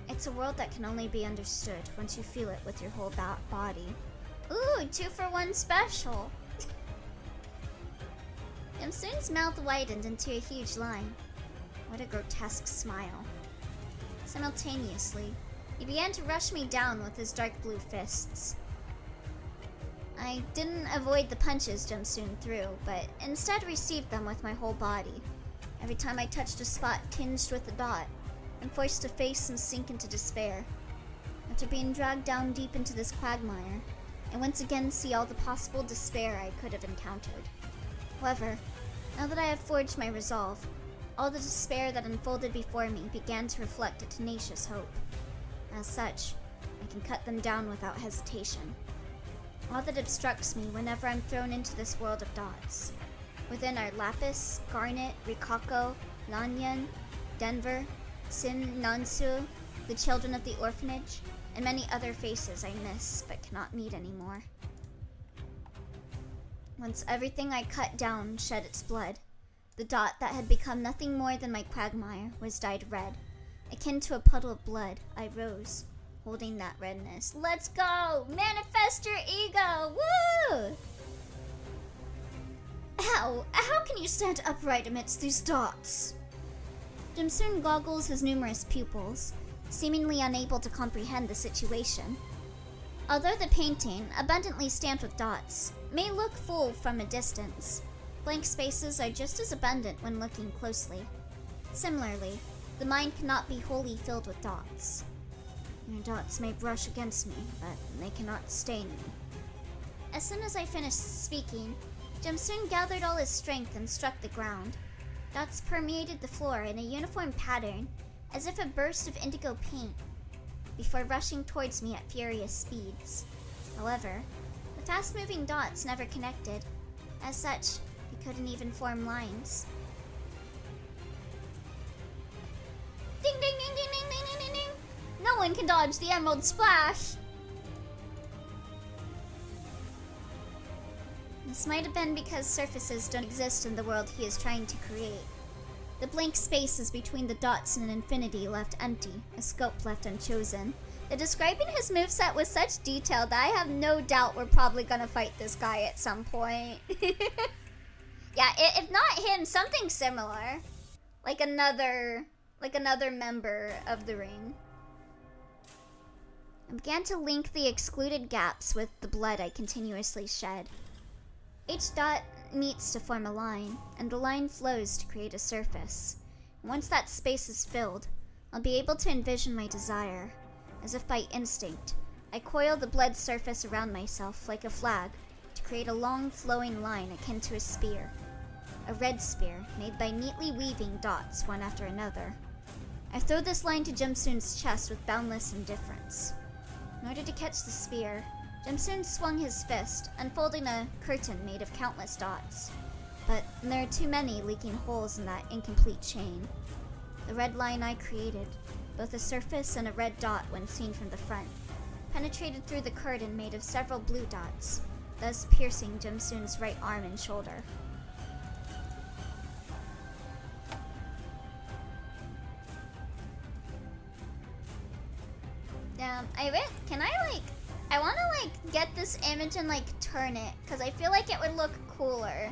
A: It's a world that can only be understood once you feel it with your whole body. Ooh, 2-for-1 special! Jimsoon's mouth widened into a huge line. What a grotesque smile. Simultaneously, he began to rush me down with his dark blue fists. I didn't avoid the punches Jimsoon threw, but instead received them with my whole body. Every time I touched a spot tinged with a dot, I'm forced to face and sink into despair. After being dragged down deep into this quagmire, I once again see all the possible despair I could have encountered. However, now that I have forged my resolve, all the despair that unfolded before me began to reflect a tenacious hope. As such, I can cut them down without hesitation. All that obstructs me whenever I'm thrown into this world of dots. Within are Lapis, Garnet, Rikako, Lanyan, Denver, Sin Nansu, the children of the orphanage, and many other faces I miss but cannot meet anymore. Once everything I cut down shed its blood, the dot that had become nothing more than my quagmire was dyed red. Akin to a puddle of blood, I rose, holding that redness. Let's go! Manifest your ego! Woo! How can you stand upright amidst these dots? Jimsoon goggles his numerous pupils, seemingly unable to comprehend the situation. Although the painting, abundantly stamped with dots, may look full from a distance, blank spaces are just as abundant when looking closely. Similarly, the mind cannot be wholly filled with dots. Your dots may brush against me, but they cannot stain me. As soon as I finished speaking, Jimsoon gathered all his strength and struck the ground. Dots permeated the floor in a uniform pattern, as if a burst of indigo paint, before rushing towards me at furious speeds. However, the fast-moving dots never connected. As such, they couldn't even form lines. Ding ding ding ding ding ding ding ding! No one can dodge the Emerald Splash! This might have been because surfaces don't exist in the world he is trying to create. The blank spaces between the dots in an infinity left empty, a scope left unchosen. They're describing his moveset with such detail that I have no doubt we're probably gonna fight this guy at some point. Yeah, if not him, something similar. Like another member of the ring. I began to link the excluded gaps with the blood I continuously shed. Each dot meets to form a line, and the line flows to create a surface. Once that space is filled, I'll be able to envision my desire. As if by instinct, I coil the blood surface around myself like a flag to create a long flowing line akin to a spear. A red spear made by neatly weaving dots one after another. I throw this line to Jimsoon's chest with boundless indifference. In order to catch the spear, Jimsoon swung his fist, unfolding a curtain made of countless dots. But there are too many leaking holes in that incomplete chain. The red line I created, both a surface and a red dot when seen from the front, penetrated through the curtain made of several blue dots, thus piercing Jimsoon's right arm and shoulder. Can I wanna get this image and turn it, cause I feel like it would look cooler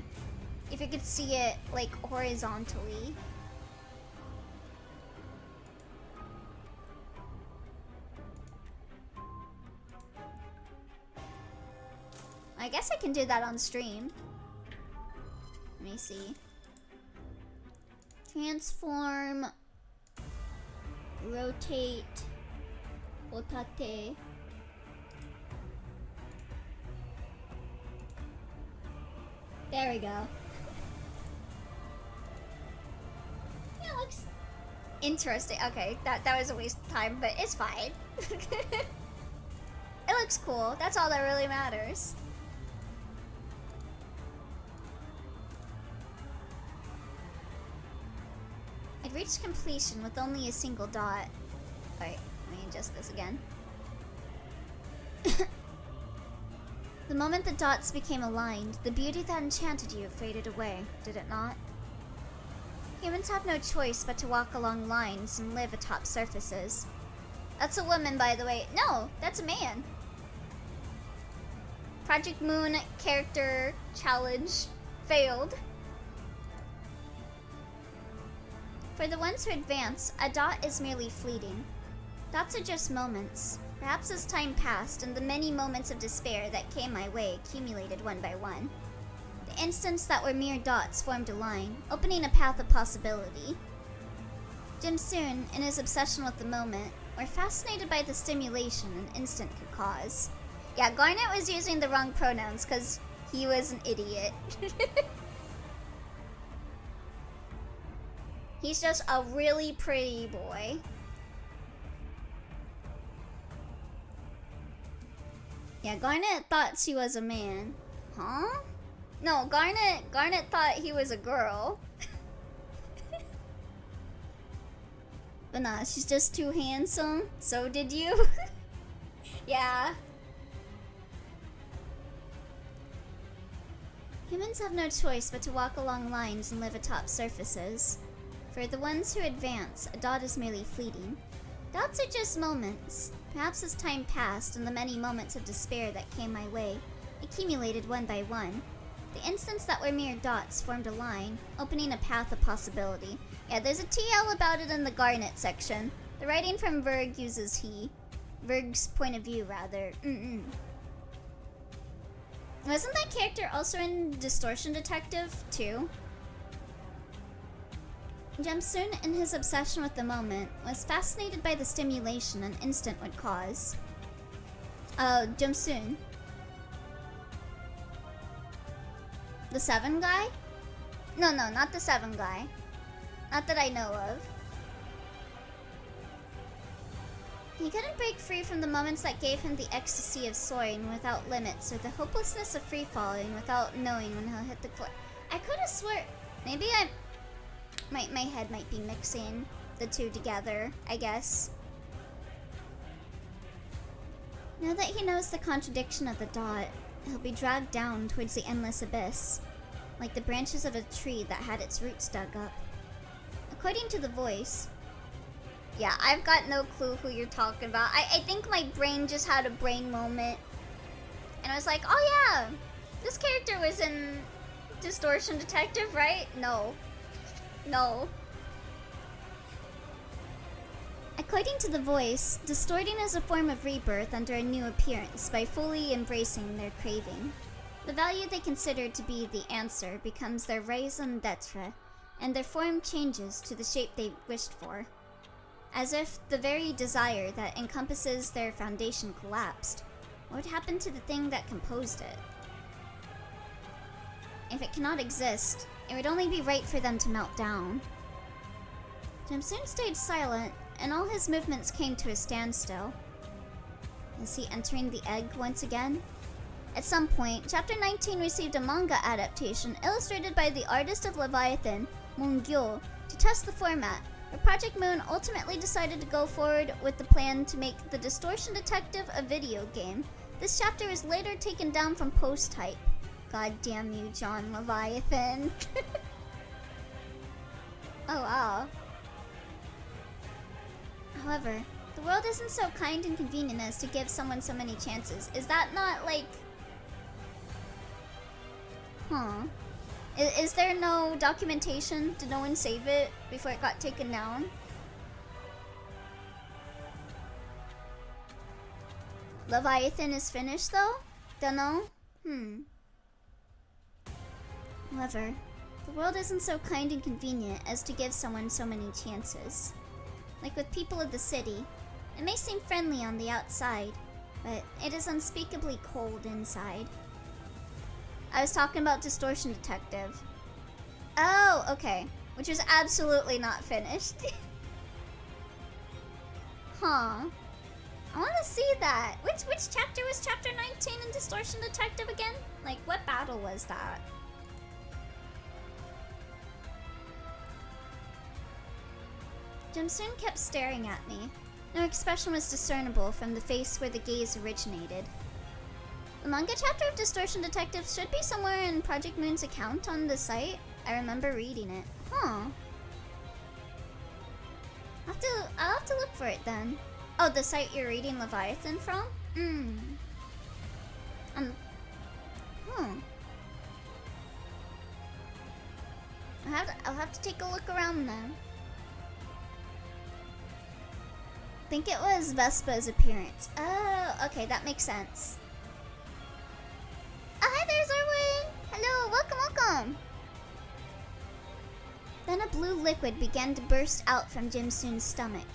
A: if you could see it horizontally. I guess I can do that on stream. Let me see. Transform, rotate, otate. There we go. Yeah, it looks interesting. Okay, that was a waste of time, but it's fine. It looks cool. That's all that really matters. It reached completion with only a single dot. Alright, let me adjust this again. The moment the dots became aligned, the beauty that enchanted you faded away, did it not? Humans have no choice but to walk along lines and live atop surfaces. That's a woman, by the way. No, that's a man. Project Moon character challenge failed. For the ones who advance, a dot is merely fleeting. Dots are just moments. Perhaps as time passed and the many moments of despair that came my way accumulated one by one, the instants that were mere dots formed a line, opening a path of possibility. Jimsoon, in his obsession with the moment, were fascinated by the stimulation an instant could cause. Yeah, Garnet was using the wrong pronouns because he was an idiot. He's just a really pretty boy. Yeah, Garnet thought she was a man. Huh? No, Garnet thought he was a girl. But nah, she's just too handsome. So did you? Yeah. Humans have no choice but to walk along lines and live atop surfaces. For the ones who advance, a dot is merely fleeting. Dots are just moments. Perhaps as time passed and the many moments of despair that came my way accumulated one by one, the instants that were mere dots formed a line, opening a path of possibility. Yeah, there's a TL about it in the Garnet section. The writing from Verg uses he. Verg's point of view, rather. Wasn't that character also in Distortion Detective, too? Jimsoon, in his obsession with the moment, was fascinated by the stimulation an instant would cause. Jimsoon. The 7 guy? No, not the 7 guy. Not that I know of. He couldn't break free from the moments that gave him the ecstasy of soaring without limits or the hopelessness of free-falling without knowing when he'll hit the floor. I could have swore... Maybe my head might be mixing the two together, I guess. Now that he knows the contradiction of the dot, he'll be dragged down towards the endless abyss, like the branches of a tree that had its roots dug up. According to the voice... Yeah, I've got no clue who you're talking about. I think my brain just had a brain moment. And I was like, oh yeah, this character was in Distortion Detective, right? No. According to the voice, distorting is a form of rebirth under a new appearance by fully embracing their craving. The value they consider to be the answer becomes their raison d'etre, and their form changes to the shape they wished for. As if the very desire that encompasses their foundation collapsed, what would happen to the thing that composed it? If it cannot exist, it would only be right for them to melt down. Jimsoon stayed silent, and all his movements came to a standstill. Is he entering the egg once again? At some point, Chapter 19 received a manga adaptation illustrated by the artist of Leviathan, Moongyo, to test the format, but Project Moon ultimately decided to go forward with the plan to make the Distortion Detective a video game This chapter was later taken down from post type. God damn you, John Leviathan. Oh wow. However, the world isn't so kind and convenient as to give someone so many chances. Is that not like... Huh. Is there no documentation? Did no one save it before it got taken down? Leviathan is finished though? Dunno? However, the world isn't so kind and convenient as to give someone so many chances. Like with people of the city, it may seem friendly on the outside, but it is unspeakably cold inside. I was talking about Distortion Detective. Oh, okay. Which was absolutely not finished. Huh. I want to see that. Which chapter was chapter 19 in Distortion Detective again? Like, what battle was that? Jimsoon kept staring at me. No expression was discernible from the face where the gaze originated. The manga chapter of Distortion Detective should be somewhere in Project Moon's account on the site. I remember reading it. Huh. I'll have to look for it then. Oh, the site you're reading Leviathan from? I'll have to take a look around then. I think it was Vespa's appearance. Oh, okay, that makes sense. Oh, hi there, Zerwin! Hello, welcome! Then a blue liquid began to burst out from Jimsoon's stomach.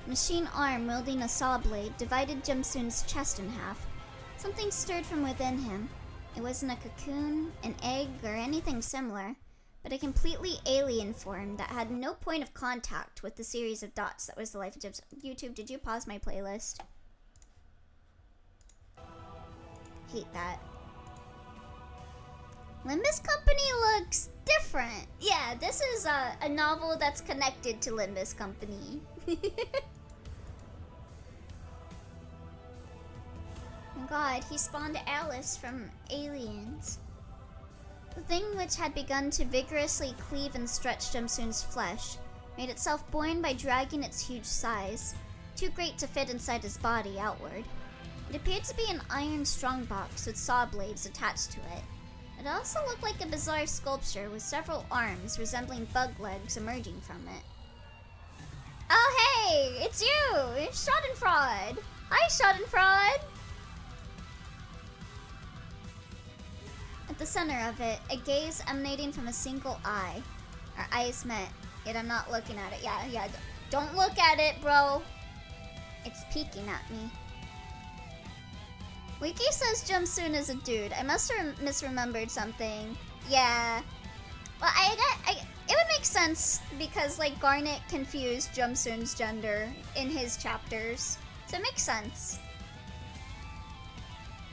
A: A machine arm wielding a saw blade divided Jimsoon's chest in half. Something stirred from within him. It wasn't a cocoon, an egg, or anything similar, but a completely alien form that had no point of contact with the series of dots that was the life of Jimsoon. YouTube, did you pause my playlist? Hate that. Limbus Company looks different. Yeah, this is a novel that's connected to Limbus Company. Oh God, he spawned Alice from Aliens. The thing which had begun to vigorously cleave and stretch Jimsoon's flesh made itself buoyant by dragging its huge size, too great to fit inside his body outward. It appeared to be an iron strongbox with saw blades attached to it. It also looked like a bizarre sculpture with several arms resembling bug legs emerging from it. Oh hey, it's you! It's Schadenfreude! Hi Schadenfreude! At the center of it, a gaze emanating from a single eye. Our eyes met, yet I'm not looking at it. Yeah, don't look at it, bro! It's peeking at me. Wiki says Jimsoon is a dude. I must have misremembered something. Yeah. Well, it would make sense because, like, Garnet confused Jimsoon's gender in his chapters. So it makes sense.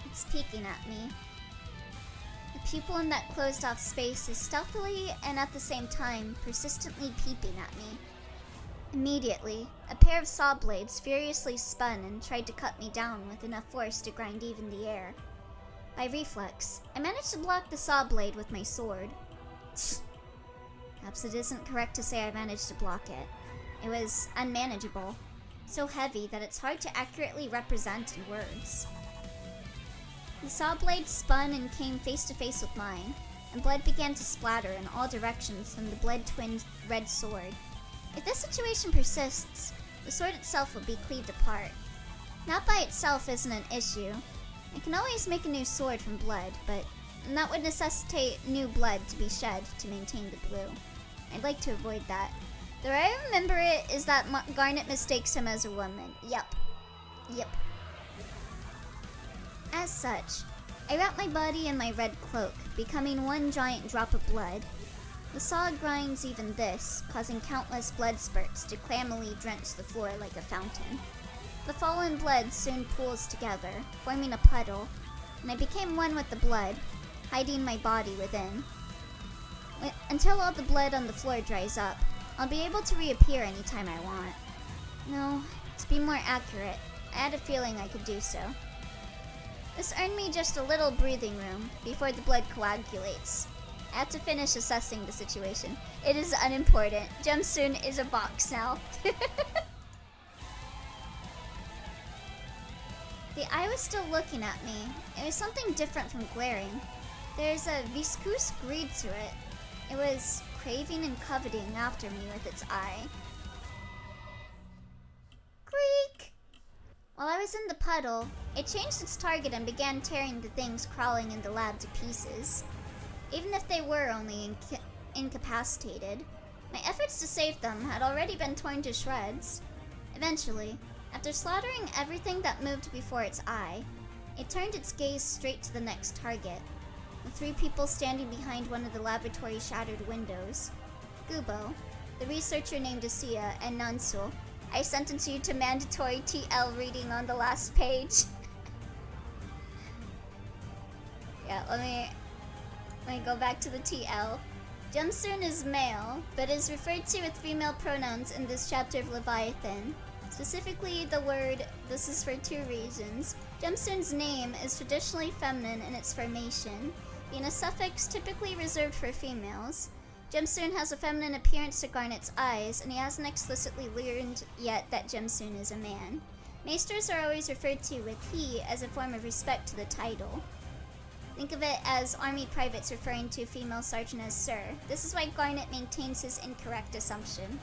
A: It's peeking at me. The pupil in that closed-off space is stealthily and at the same time persistently peeping at me. Immediately, a pair of saw blades furiously spun and tried to cut me down with enough force to grind even the air. By reflex, I managed to block the saw blade with my sword. Perhaps it isn't correct to say I managed to block it. It was unmanageable, so heavy that it's hard to accurately represent in words. The saw blade spun and came face to face with mine, and blood began to splatter in all directions from the blood-twinned red sword. If this situation persists, the sword itself will be cleaved apart. That by itself isn't an issue. I can always make a new sword from blood, but that would necessitate new blood to be shed to maintain the blue. I'd like to avoid that. The way I remember it is that Garnet mistakes him as a woman. Yep. As such, I wrap my body in my red cloak, becoming one giant drop of blood. The saw grinds even this, causing countless blood spurts to clammily drench the floor like a fountain. The fallen blood soon pools together, forming a puddle, and I became one with the blood, hiding my body within. Until all the blood on the floor dries up, I'll be able to reappear anytime I want. No, to be more accurate, I had a feeling I could do so. This earned me just a little breathing room before the blood coagulates. I have to finish assessing the situation. It is unimportant. Jumsoon is a box now. The eye was still looking at me. It was something different from glaring. There's a viscous greed to it. It was craving and coveting after me with its eye. Creak! While I was in the puddle, it changed its target and began tearing the things crawling in the lab to pieces. Even if they were only incapacitated, my efforts to save them had already been torn to shreds. Eventually, after slaughtering everything that moved before its eye, it turned its gaze straight to the next target. The 3 people standing behind one of the laboratory shattered windows. Gubo, the researcher named Asiya, and Nansu. I sentence you to mandatory TL reading on the last page. Yeah, let me go back to the TL. Jumsoon is male, but is referred to with female pronouns in this chapter of Leviathan. Specifically, the word, this is for 2 reasons. Jumsoon's name is traditionally feminine in its formation, being a suffix typically reserved for females. Jumsoon has a feminine appearance to Garnet's eyes, and he hasn't explicitly learned yet that Jumsoon is a man. Maesters are always referred to with he as a form of respect to the title. Think of it as army privates referring to female sergeant as sir. This is why Garnet maintains his incorrect assumption.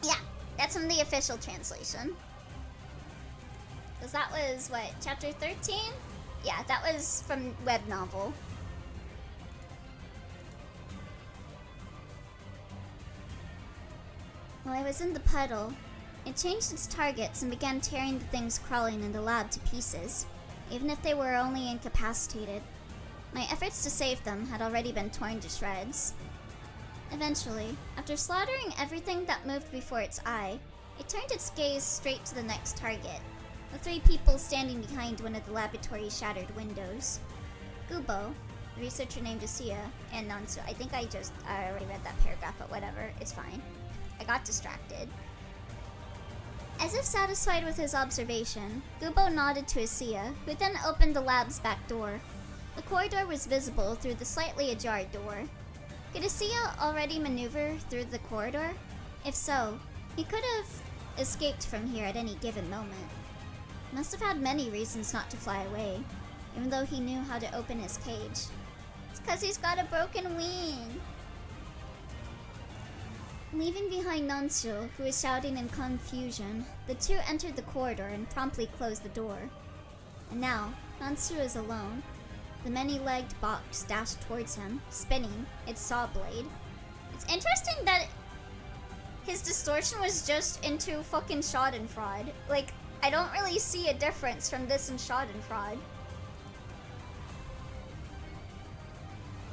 A: Yeah, that's from the official translation. Because that was, what, chapter 13? Yeah, that was from web novel. While I was in the puddle, it changed its targets and began tearing the things crawling in the lab to pieces, even if they were only incapacitated. My efforts to save them had already been torn to shreds. Eventually, after slaughtering everything that moved before its eye, it turned its gaze straight to the next target, the 3 people standing behind one of the laboratory's shattered windows. Gubo, the researcher named Asiya, and Nansu. I think I already read that paragraph, but whatever, it's fine. I got distracted. As if satisfied with his observation, Gubo nodded to Asiya, who then opened the lab's back door. The corridor was visible through the slightly ajar door. Could Asiya already maneuver through the corridor? If so, he could have escaped from here at any given moment. He must have had many reasons not to fly away, even though he knew how to open his cage. It's 'cause he's got a broken wing. Leaving behind Nansu, who was shouting in confusion, the 2 entered the corridor and promptly closed the door. And now, Nansu is alone. The many-legged box dashed towards him, spinning its saw blade. It's interesting that his distortion was just into fucking Schadenfreude. Like, I don't really see a difference from this and Schadenfreude.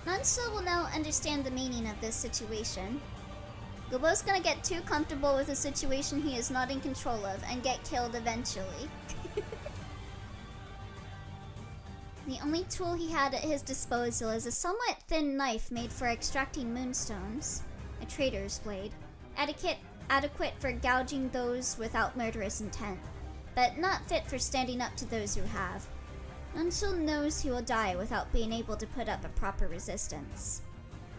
A: Nansu will now understand the meaning of this situation. Gubo's gonna get too comfortable with a situation he is not in control of and get killed eventually. The only tool he had at his disposal is a somewhat thin knife made for extracting moonstones, a trader's blade, adequate for gouging those without murderous intent, but not fit for standing up to those who have. Nansu knows he will die without being able to put up a proper resistance.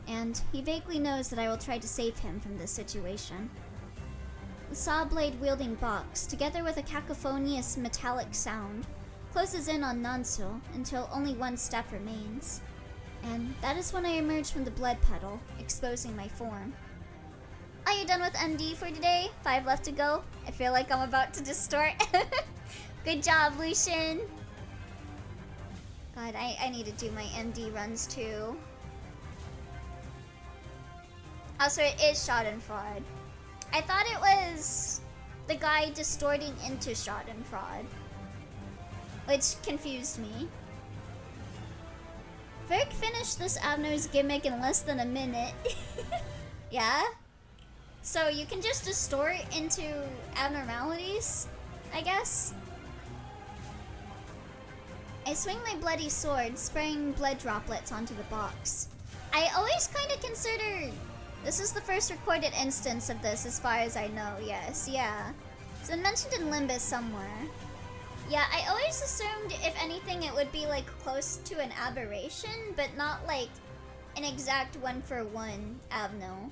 A: And he vaguely knows that I will try to save him from this situation. The saw blade wielding box, together with a cacophonious metallic sound, closes in on Nansu until only one step remains. And that is when I emerge from the blood puddle, exposing my form. Are you done with MD for today? 5 left to go. I feel like I'm about to distort. Good job, Lucian. God, I need to do my MD runs too. Also, it is Schadenfreude. I thought it was the guy distorting into Schadenfreude, which confused me. Verk finished this Abner's gimmick in less than a minute. Yeah? So you can just distort into abnormalities, I guess? I swing my bloody sword, spraying blood droplets onto the box. I always kind of considered this is the first recorded instance of this as far as I know, yes, yeah. It's been mentioned in Limbus somewhere. Yeah, I always assumed if anything it would be like close to an aberration, but not like an exact one-for-one abno.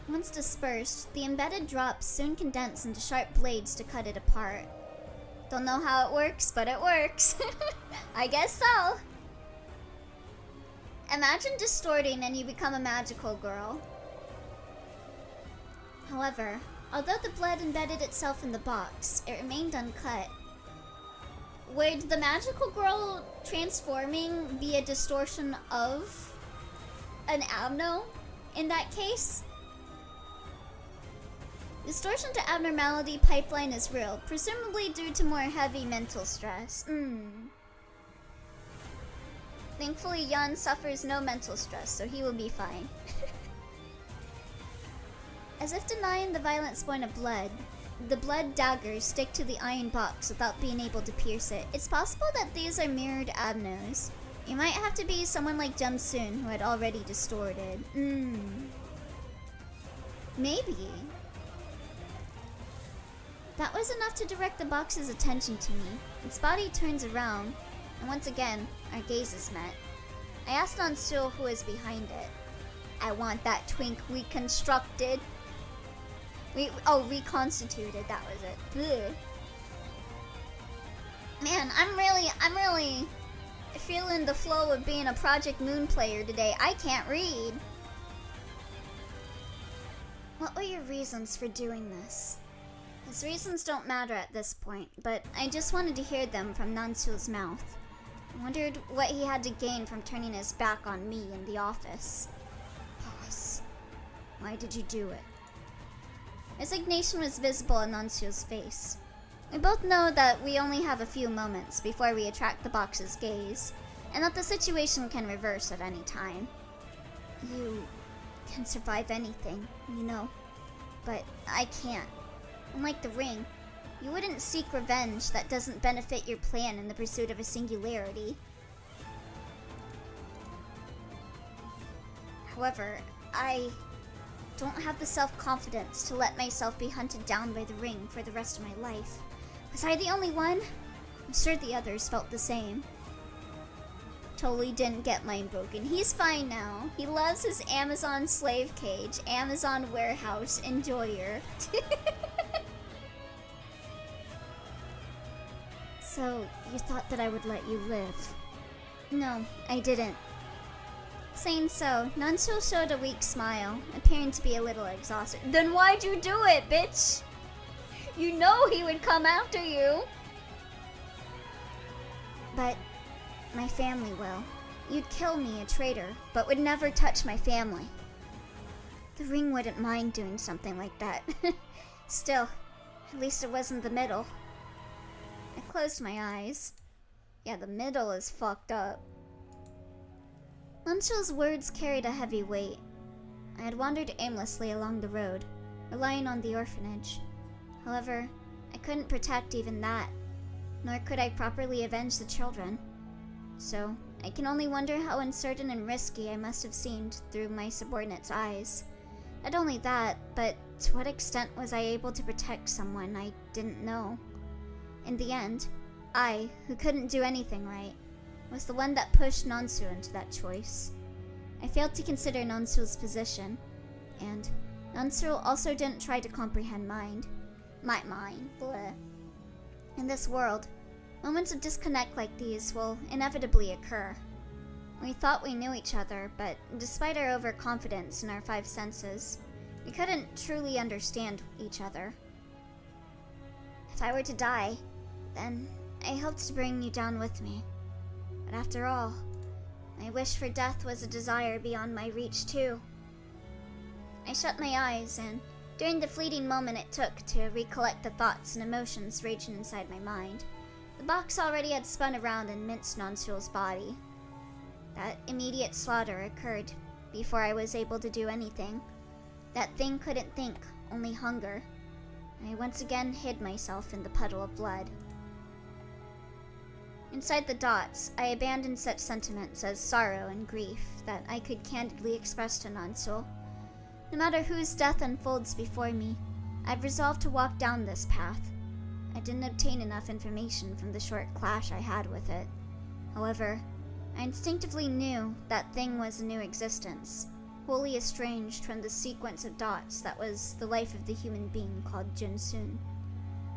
A: Once dispersed, the embedded drops soon condense into sharp blades to cut it apart. Don't know how it works, but it works. I guess so. Imagine distorting and you become a magical girl. However, although the blood embedded itself in the box, it remained uncut. Would the magical girl transforming be a distortion of an abno in that case? Distortion to abnormality pipeline is real, presumably due to more heavy mental stress. Thankfully, Jan suffers no mental stress, so he will be fine. As if denying the violent spawn of blood, the blood daggers stick to the iron box without being able to pierce it. It's possible that these are mirrored abnos. You might have to be someone like Jumsoon who had already distorted. Maybe. That was enough to direct the box's attention to me. Its body turns around, and once again, our gazes met. I asked Nansul who was behind it. I want that twink reconstructed. Reconstituted, that was it. Ugh. Man, I'm really feeling the flow of being a Project Moon player today. I can't read. What were your reasons for doing this? His reasons don't matter at this point, but I just wanted to hear them from Nansul's mouth. I wondered what he had to gain from turning his back on me in the office. Boss, why did you do it? Resignation was visible on Nansul's face. We both know that we only have a few moments before we attract the box's gaze, and that the situation can reverse at any time. You can survive anything, you know, but I can't. Unlike the ring, you wouldn't seek revenge that doesn't benefit your plan in the pursuit of a singularity. However, I don't have the self-confidence to let myself be hunted down by the ring for the rest of my life. Was I the only one? I'm sure the others felt the same. Totally didn't get mind broken. He's fine now. He loves his Amazon slave cage, Amazon warehouse enjoyer. So, you thought that I would let you live? No, I didn't. Saying so, Nansul showed a weak smile, appearing to be a little exhausted. Then why'd you do it, bitch? You know he would come after you. But my family will. You'd kill me, a traitor, but would never touch my family. The ring wouldn't mind doing something like that. Still, at least it wasn't the middle. I closed my eyes. Yeah, the middle is fucked up. Nansul's words carried a heavy weight. I had wandered aimlessly along the road, relying on the orphanage. However, I couldn't protect even that, nor could I properly avenge the children. So, I can only wonder how uncertain and risky I must have seemed through my subordinate's eyes. Not only that, but to what extent was I able to protect someone I didn't know? In the end, I, who couldn't do anything right, was the one that pushed Nansul into that choice. I failed to consider Nansul's position, and Nansul also didn't try to comprehend my mind. Bleh. In this world, moments of disconnect like these will inevitably occur. We thought we knew each other, but despite our overconfidence in our five senses, we couldn't truly understand each other. If I were to die, then I hoped to bring you down with me. But after all, my wish for death was a desire beyond my reach too. I shut my eyes, and during the fleeting moment it took to recollect the thoughts and emotions raging inside my mind, the box already had spun around and minced Nansul's body. That immediate slaughter occurred before I was able to do anything. That thing couldn't think, only hunger. I once again hid myself in the puddle of blood. Inside the dots, I abandoned such sentiments as sorrow and grief that I could candidly express to Nansul. No matter whose death unfolds before me, I've resolved to walk down this path. I didn't obtain enough information from the short clash I had with it. However, I instinctively knew that thing was a new existence, wholly estranged from the sequence of dots that was the life of the human being called Junsun.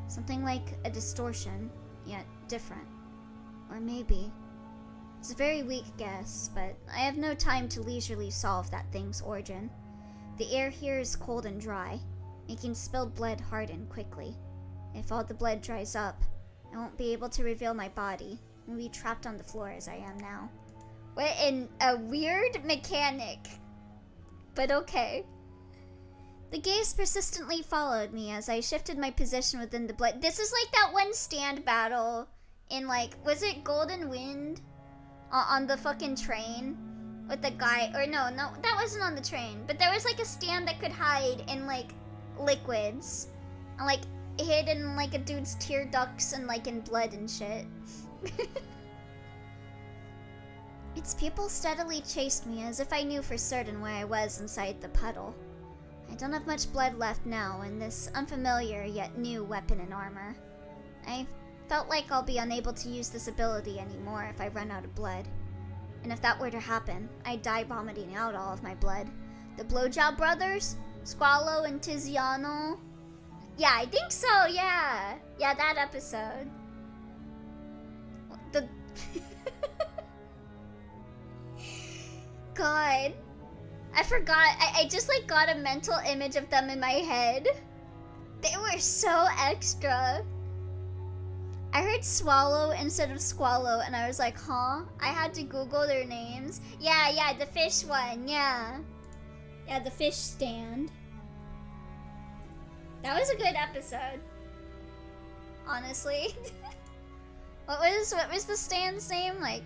A: Something like a distortion, yet different. Or maybe. It's a very weak guess, but I have no time to leisurely solve that thing's origin. The air here is cold and dry, making spilled blood harden quickly. If all the blood dries up, I won't be able to reveal my body. I'll be trapped on the floor as I am now. What in a weird mechanic. But okay. The gaze persistently followed me as I shifted my position within the blood. This is like that one stand battle in like, was it Golden Wind? On the fucking train with the guy, or no, that wasn't on the train, but there was like a stand that could hide in like liquids and like hid in like a dude's tear ducts and like in blood and shit. Its pupils steadily chased me as if I knew for certain where I was inside the puddle. I don't have much blood left now in this unfamiliar yet new weapon and armor. I felt like I'll be unable to use this ability anymore if I run out of blood. And if that were to happen, I'd die vomiting out all of my blood. The Blowjob Brothers? Squallow and Tiziano? Yeah, I think so, yeah. Yeah, that episode. The... God. I forgot. I just like got a mental image of them in my head. They were so extra. I heard swallow instead of squallow and I was like, huh? I had to Google their names. Yeah, the fish one, yeah. Yeah, the fish stand. That was a good episode. Honestly. What was the stand's name? Like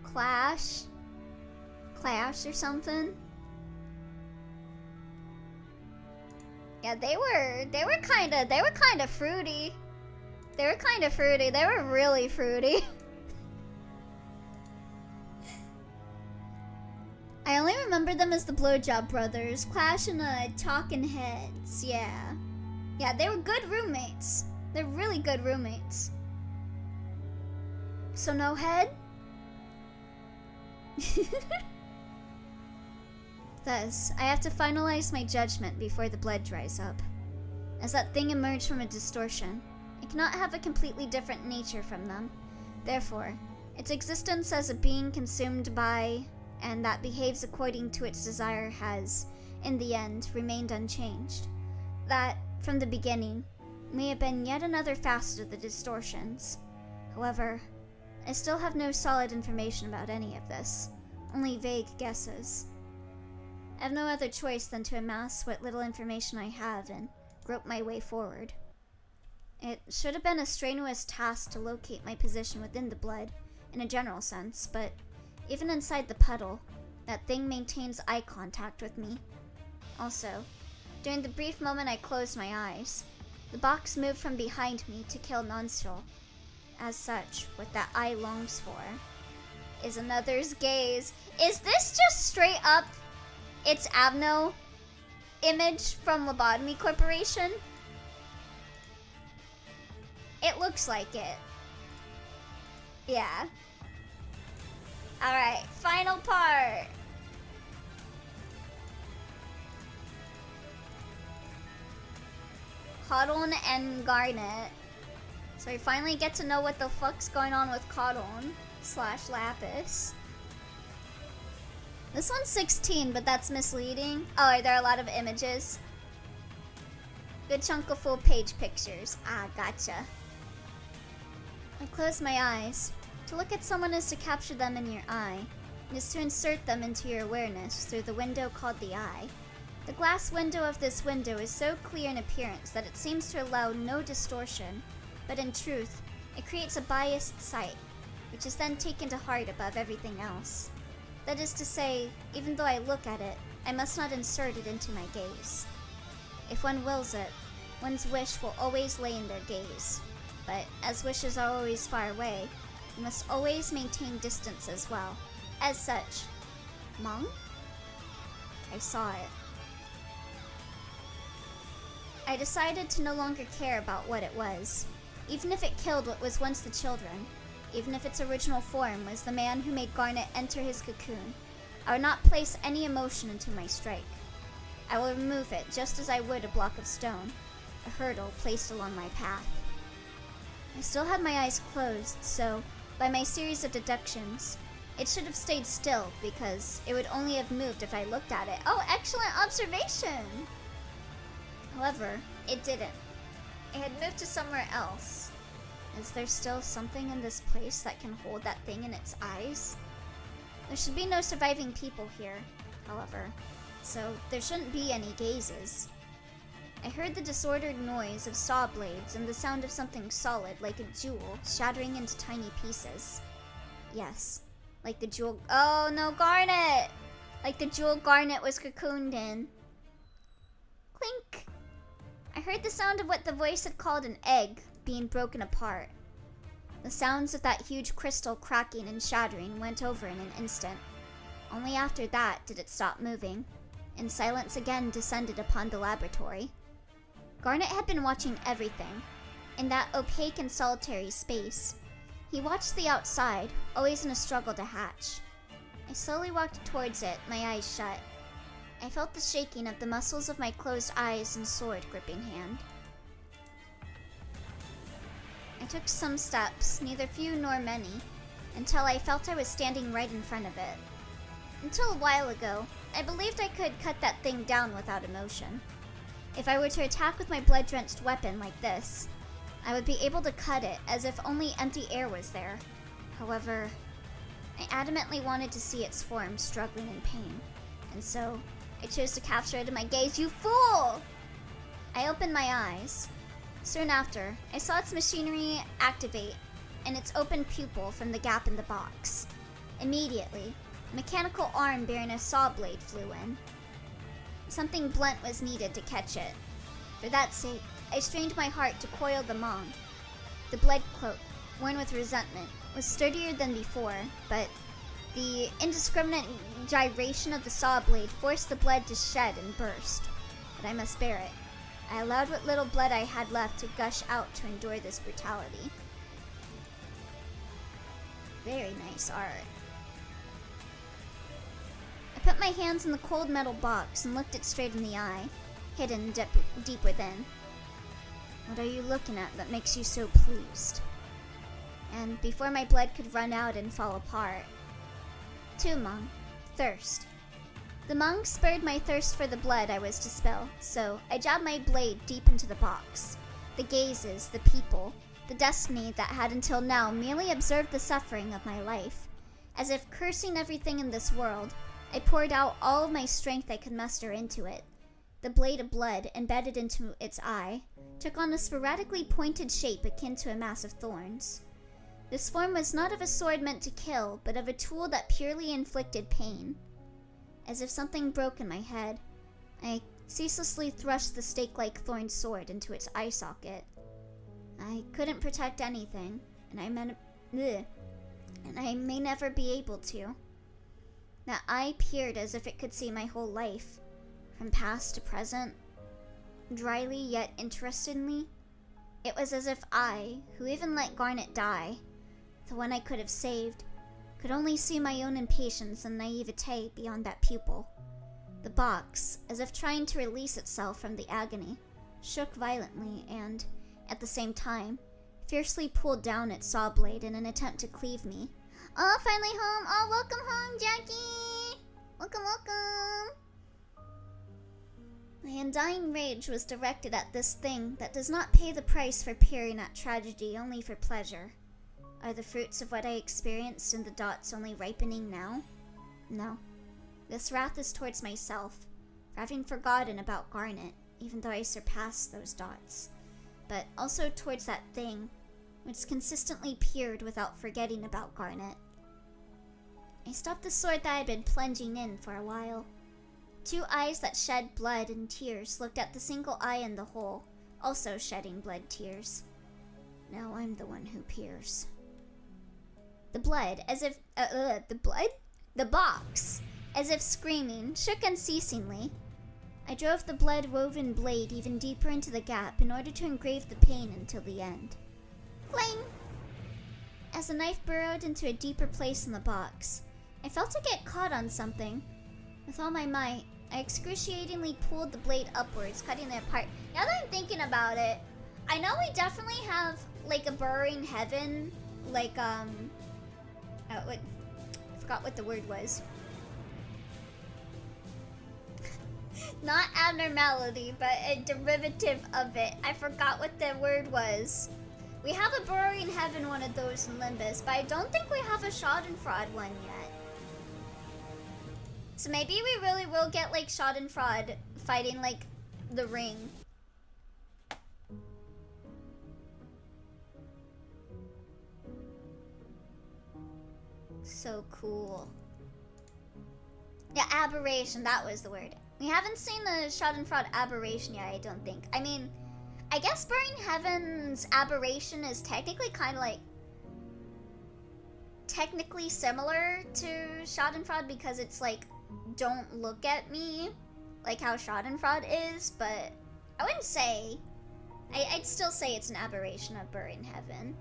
A: Clash or something? Yeah, they were kinda fruity. They were kind of fruity. They were really fruity. I only remember them as the Blowjob Brothers. Clash and Talking Heads. Yeah. Yeah, they were good roommates. They're really good roommates. So no head? Thus, I have to finalize my judgment before the blood dries up. As that thing emerged from a distortion, it cannot have a completely different nature from them. Therefore, its existence as a being consumed by, and that behaves according to its desire has, in the end, remained unchanged. That, from the beginning, may have been yet another facet of the distortions. However, I still have no solid information about any of this, only vague guesses. I have no other choice than to amass what little information I have and grope my way forward. It should have been a strenuous task to locate my position within the blood, in a general sense, but even inside the puddle, that thing maintains eye contact with me. Also, during the brief moment I closed my eyes, the box moved from behind me to kill Nonstro. As such, what that eye longs for is another's gaze. Is this just straight up its Avno image from Lobotomy Corporation? It looks like it. Yeah. Alright, final part. Codon and Garnet. So we finally get to know what the fuck's going on with Codon / Lapis. This one's 16, but that's misleading. Oh, are there a lot of images? Good chunk of full page pictures. Ah, gotcha. I close my eyes. To look at someone is to capture them in your eye. It is to insert them into your awareness through the window called the eye. The glass window of this window is so clear in appearance that it seems to allow no distortion, but in truth, it creates a biased sight, which is then taken to heart above everything else. That is to say, even though I look at it, I must not insert it into my gaze. If one wills it, one's wish will always lay in their gaze. But as wishes are always far away, you must always maintain distance as well. As such, Mom? I saw it. I decided to no longer care about what it was, even if it killed what was once the children, even if its original form was the man who made Garnet enter his cocoon. I would not place any emotion into my strike. I will remove it just as I would a block of stone, a hurdle placed along my path. I still had my eyes closed, so, by my series of deductions, it should have stayed still because it would only have moved if I looked at it. Oh, excellent observation! However, it didn't. It had moved to somewhere else. Is there still something in this place that can hold that thing in its eyes? There should be no surviving people here, however, so there shouldn't be any gazes. I heard the disordered noise of saw blades and the sound of something solid like a jewel shattering into tiny pieces. Yes, like the jewel— oh no, Garnet! Like the jewel Garnet was cocooned in. Clink! I heard the sound of what the voice had called an egg being broken apart. The sounds of that huge crystal cracking and shattering went over in an instant. Only after that did it stop moving, and silence again descended upon the laboratory. Garnet had been watching everything. In that opaque and solitary space, he watched the outside, always in a struggle to hatch. I slowly walked towards it, my eyes shut. I felt the shaking of the muscles of my closed eyes and sword gripping hand. I took some steps, neither few nor many, until I felt I was standing right in front of it. Until a while ago, I believed I could cut that thing down without emotion. If I were to attack with my blood-drenched weapon like this, I would be able to cut it as if only empty air was there. However, I adamantly wanted to see its form struggling in pain, and so I chose to capture it in my gaze. You fool! I opened my eyes. Soon after, I saw its machinery activate and its open pupil from the gap in the box. Immediately, a mechanical arm bearing a saw blade flew in. Something blunt was needed to catch it. For that sake, I strained my heart to coil the Mong. The blade cloak, worn with resentment, was sturdier than before, but the indiscriminate gyration of the saw blade forced the blade to shed and burst. But I must bear it. I allowed what little blood I had left to gush out to endure this brutality. Very nice art. I put my hands in the cold metal box and looked it straight in the eye, hidden deep within. What are you looking at that makes you so pleased? And before my blood could run out and fall apart, two Mong, thirst. The Mong spurred my thirst for the blood I was to spill, so I jabbed my blade deep into the box. The gazes, the people, the destiny that had until now merely observed the suffering of my life. As if cursing everything in this world, I poured out all of my strength I could muster into it. The blade of blood, embedded into its eye, took on a sporadically pointed shape akin to a mass of thorns. This form was not of a sword meant to kill, but of a tool that purely inflicted pain. As if something broke in my head, I ceaselessly thrust the stake-like thorn sword into its eye socket. I couldn't protect anything, and I may never be able to. That eye peered as if it could see my whole life, from past to present. Dryly yet interestedly, it was as if I, who even let Garnet die, the one I could have saved, could only see my own impatience and naivete beyond that pupil. The box, as if trying to release itself from the agony, shook violently and, at the same time, fiercely pulled down its saw blade in an attempt to cleave me. Oh, finally home! Oh, welcome home, Jackie! Welcome, welcome! My undying rage was directed at this thing that does not pay the price for peering at tragedy only for pleasure. Are the fruits of what I experienced in the dots only ripening now? No. This wrath is towards myself, for having forgotten about Garnet, even though I surpassed those dots, but also towards that thing, which consistently peered without forgetting about Garnet. I stopped the sword that I had been plunging in for a while. Two eyes that shed blood and tears looked at the single eye in the hole, also shedding blood tears. Now I'm the one who peers. The blood, as if, the box, as if screaming, shook unceasingly. I drove the blood-woven blade even deeper into the gap in order to engrave the pain until the end. Clang! As the knife burrowed into a deeper place in the box, I felt it get caught on something. With all my might, I excruciatingly pulled the blade upwards, cutting it apart. Now that I'm thinking about it, I know we definitely have, like, a burrowing heaven, like, I forgot what the word was. Not abnormality, but a derivative of it. I forgot what the word was. We have a burrowing heaven one of those in Limbus, but I don't think we have a Schadenfreude one yet. So maybe we really will get, like, Schadenfreude fighting, like, the ring. So cool. Yeah, aberration, that was the word. We haven't seen the Schadenfreude aberration yet, I don't think. I mean, I guess Burning Heaven's aberration is technically kind of like... technically similar to Schadenfreude because it's like, don't look at me, like how Schadenfreude is, but I wouldn't say... I'd still say it's an aberration of Burning Heaven.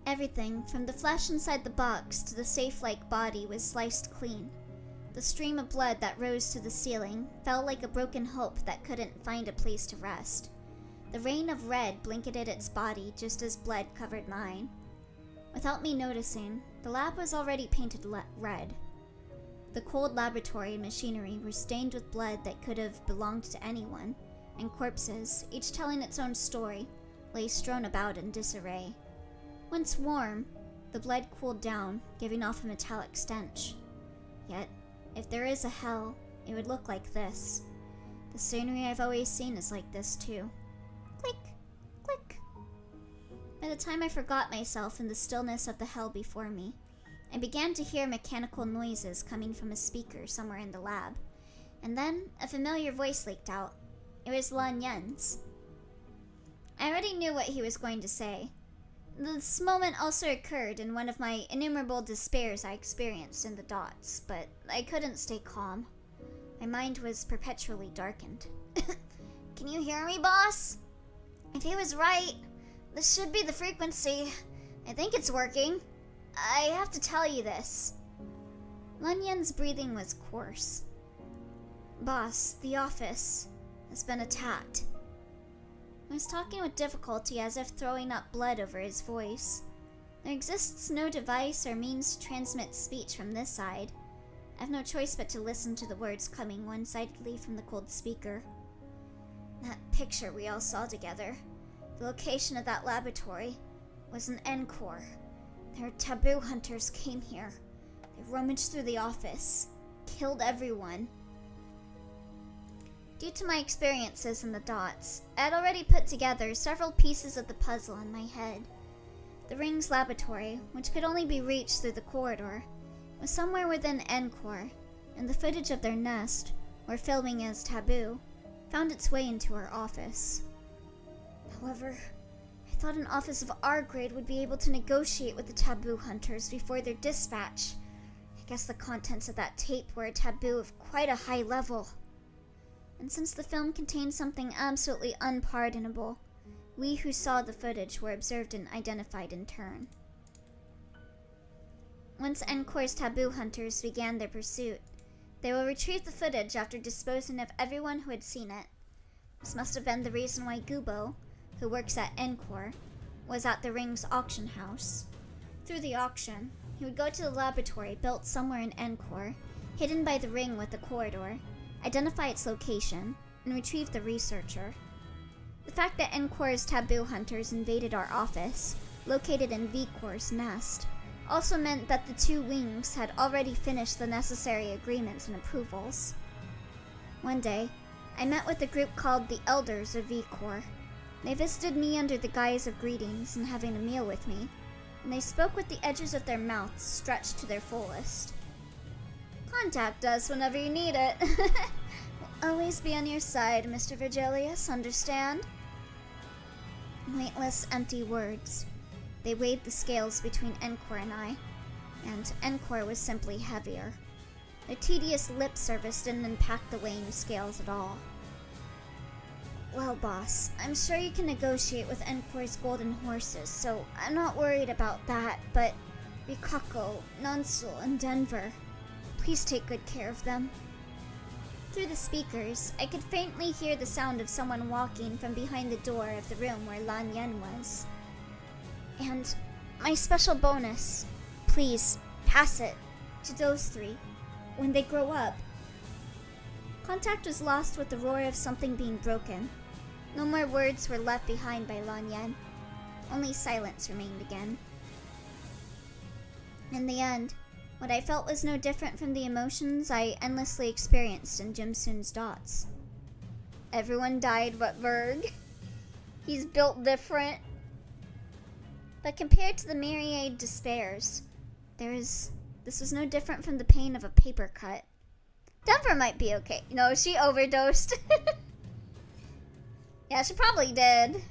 A: Everything, from the flesh inside the box to the safe-like body, was sliced clean. The stream of blood that rose to the ceiling fell like a broken hope that couldn't find a place to rest. The rain of red blanketed its body just as blood covered mine. Without me noticing, the lab was already painted red. The cold laboratory and machinery were stained with blood that could have belonged to anyone, and corpses, each telling its own story, lay strewn about in disarray. Once warm, the blood cooled down, giving off a metallic stench. Yet, if there is a hell, it would look like this. The scenery I've always seen is like this too. Click, click. By the time I forgot myself in the stillness of the hell before me, I began to hear mechanical noises coming from a speaker somewhere in the lab. And then, a familiar voice leaked out. It was Lan Yen's. I already knew what he was going to say. This moment also occurred in one of my innumerable despairs I experienced in the dots, but I couldn't stay calm. My mind was perpetually darkened. Can you hear me, boss? If he was right, this should be the frequency. I think it's working. I have to tell you this. Lan Yen's breathing was coarse. Boss, the office has been attacked. I was talking with difficulty, as if throwing up blood over his voice. There exists no device or means to transmit speech from this side. I have no choice but to listen to the words coming one-sidedly from the cold speaker. That picture we all saw together, the location of that laboratory, was an encore. Their taboo hunters came here. They rummaged through the office, killed everyone. Due to my experiences in the dots, I had already put together several pieces of the puzzle in my head. The ring's laboratory, which could only be reached through the corridor, was somewhere within Encore, and the footage of their nest, or filming as taboo, found its way into our office. However, I thought an office of our grade would be able to negotiate with the taboo hunters before their dispatch. I guess the contents of that tape were a taboo of quite a high level. And since the film contained something absolutely unpardonable, we who saw the footage were observed and identified in turn. Once Encore's taboo hunters began their pursuit, they will retrieve the footage after disposing of everyone who had seen it. This must have been the reason why Gubo, who works at Encore, was at the ring's auction house. Through the auction, he would go to the laboratory built somewhere in Encore, hidden by the ring with the corridor, identify its location, and retrieve the researcher. The fact that Encore's taboo hunters invaded our office, located in V-Core's nest, also meant that the two wings had already finished the necessary agreements and approvals. One day, I met with a group called the Elders of V-Core. They visited me under the guise of greetings and having a meal with me, and they spoke with the edges of their mouths stretched to their fullest. Contact us whenever you need it. We'll always be on your side, Mr. Virgilius, understand? Weightless, empty words. They weighed the scales between Encore and I, and Encore was simply heavier. Their tedious lip service didn't impact the weighing scales at all. Well, boss, I'm sure you can negotiate with Encore's golden horses, so I'm not worried about that, but Rikako, Nonsul, and Denver, please take good care of them. Through the speakers, I could faintly hear the sound of someone walking from behind the door of the room where Lan Yen was. And my special bonus, please, pass it to those three when they grow up. Contact was lost with the roar of something being broken. No more words were left behind by Lan Yen. Only silence remained again. In the end, what I felt was no different from the emotions I endlessly experienced in Jim Soon's dots. Everyone died but Verg. He's built different. But compared to the myriad despairs, this was no different from the pain of a paper cut. Denver might be okay. No, she overdosed. Yeah, she probably did.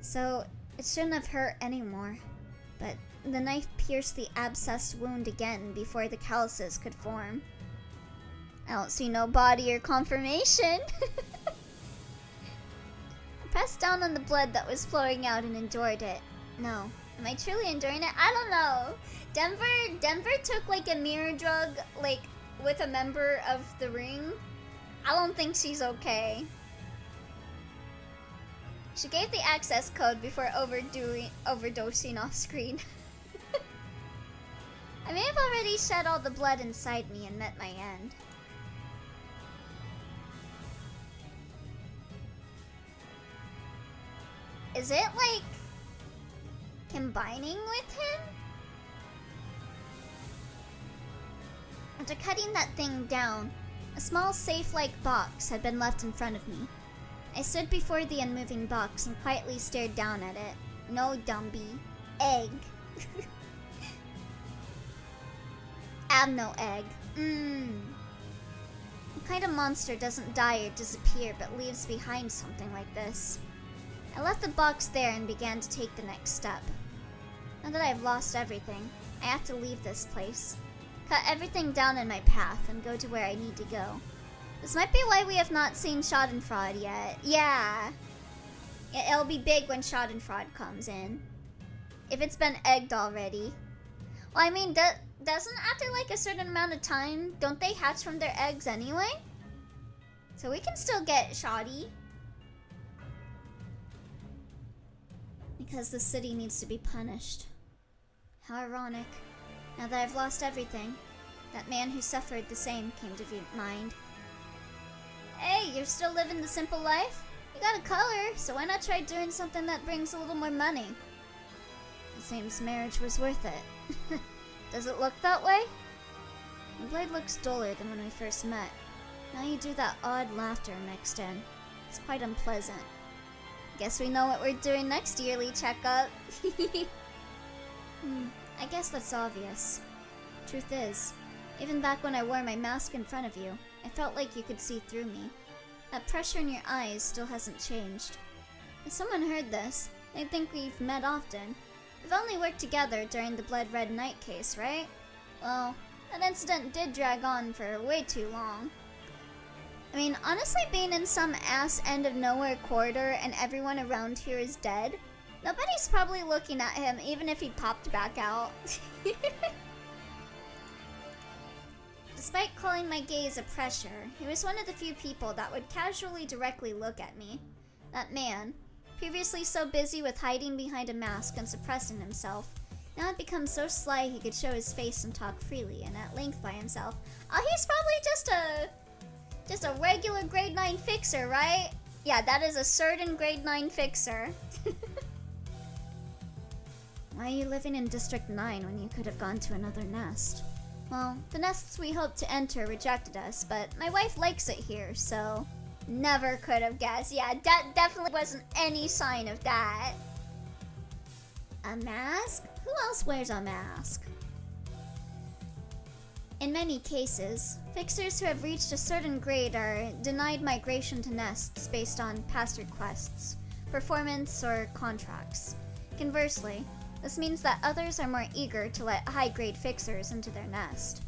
A: So, it shouldn't have hurt anymore. But the knife pierced the abscessed wound again before the calluses could form. I don't see no body or confirmation. I pressed down on the blood that was flowing out and endured it. No. Am I truly enduring it? I don't know. Denver took like a mirror drug, like with a member of the ring. I don't think she's okay. She gave the access code before overdosing off screen. I may have already shed all the blood inside me and met my end. Is it like combining with him? After cutting that thing down, a small safe-like box had been left in front of me. I stood before the unmoving box and quietly stared down at it. No, Dumby. Egg. I'm no egg. What kind of monster doesn't die or disappear but leaves behind something like this? I left the box there and began to take the next step. Now that I've lost everything, I have to leave this place. Cut everything down in my path and go to where I need to go. This might be why we have not seen Schadenfreude yet. Yeah. It'll be big when Schadenfreude comes in. If it's been egged already. Well, I mean, doesn't after like a certain amount of time, don't they hatch from their eggs anyway? So we can still get shoddy. Because the city needs to be punished. How ironic. Now that I've lost everything, that man who suffered the same came to mind. Hey, you're still living the simple life? You got a color, so why not try doing something that brings a little more money? It seems marriage was worth it. Does it look that way? The blade looks duller than when we first met. Now you do that odd laughter mixed in. It's quite unpleasant. Guess we know what we're doing next yearly checkup. I guess that's obvious. Truth is, even back when I wore my mask in front of you, I felt like you could see through me. That pressure in your eyes still hasn't changed. If someone heard this, they'd think we've met often. We've only worked together during the Blood Red Knight case, right? Well, that incident did drag on for way too long. I mean, honestly, being in some ass end of nowhere corridor and everyone around here is dead, nobody's probably looking at him even if he popped back out. Despite calling my gaze a pressure, he was one of the few people that would casually directly look at me. That man, previously so busy with hiding behind a mask and suppressing himself, now had become so sly he could show his face and talk freely and at length by himself. Oh, he's probably just a regular grade 9 fixer, right? Yeah, that is a certain grade 9 fixer. Why are you living in District 9 when you could have gone to another nest? Well, the nests we hoped to enter rejected us, but my wife likes it here, so never could have guessed. Yeah, definitely wasn't any sign of that. A mask? Who else wears a mask? In many cases, fixers who have reached a certain grade are denied migration to nests based on past requests, performance, or contracts. Conversely, this means that others are more eager to let high-grade fixers into their nest.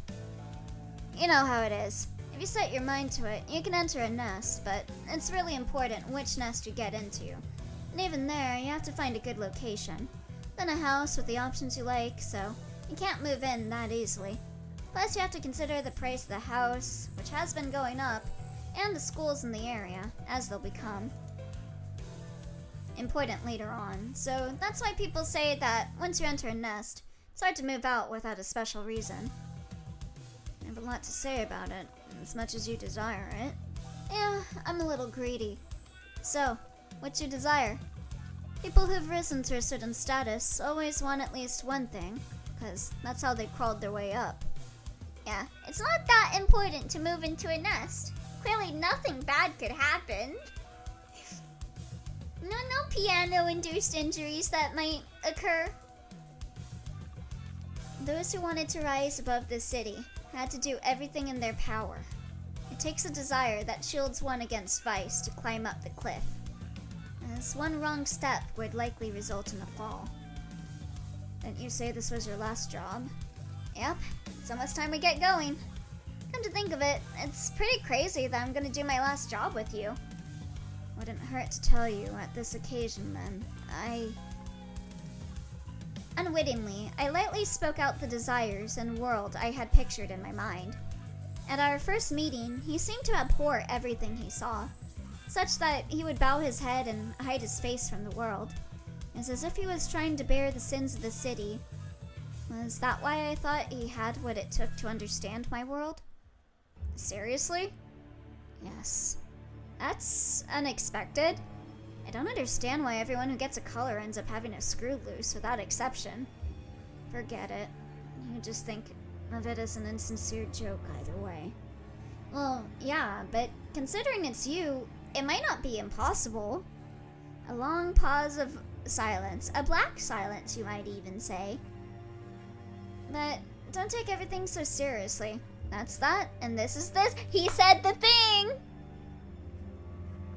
A: You know how it is. If you set your mind to it, you can enter a nest, but it's really important which nest you get into. And even there, you have to find a good location. Then a house with the options you like, so you can't move in that easily. Plus, you have to consider the price of the house, which has been going up, and the schools in the area, as they'll become important later on. So that's why people say that once you enter a nest, it's hard to move out without a special reason. I have a lot to say about it, as much as you desire it. Yeah, I'm a little greedy. So, what's your desire? People who've risen to a certain status always want at least one thing, because that's how they crawled their way up. Yeah, it's not that important to move into a nest. Clearly nothing bad could happen. No piano-induced injuries that might occur. Those who wanted to rise above the city had to do everything in their power. It takes a desire that shields one against vice to climb up the cliff, as one wrong step would likely result in a fall. Didn't you say this was your last job? Yep, it's almost time we get going. Come to think of it, it's pretty crazy that I'm gonna do my last job with you. Wouldn't hurt to tell you at this occasion then. Unwittingly, I lightly spoke out the desires and world I had pictured in my mind. At our first meeting, he seemed to abhor everything he saw, such that he would bow his head and hide his face from the world. It's as if he was trying to bear the sins of the city. Was that why I thought he had what it took to understand my world? Seriously? Yes. That's unexpected. I don't understand why everyone who gets a color ends up having a screw loose without exception. Forget it. You just think of it as an insincere joke either way. Well, yeah, but considering it's you, it might not be impossible. A long pause of silence. A black silence, you might even say. But don't take everything so seriously. That's that, and this is this. He said the thing!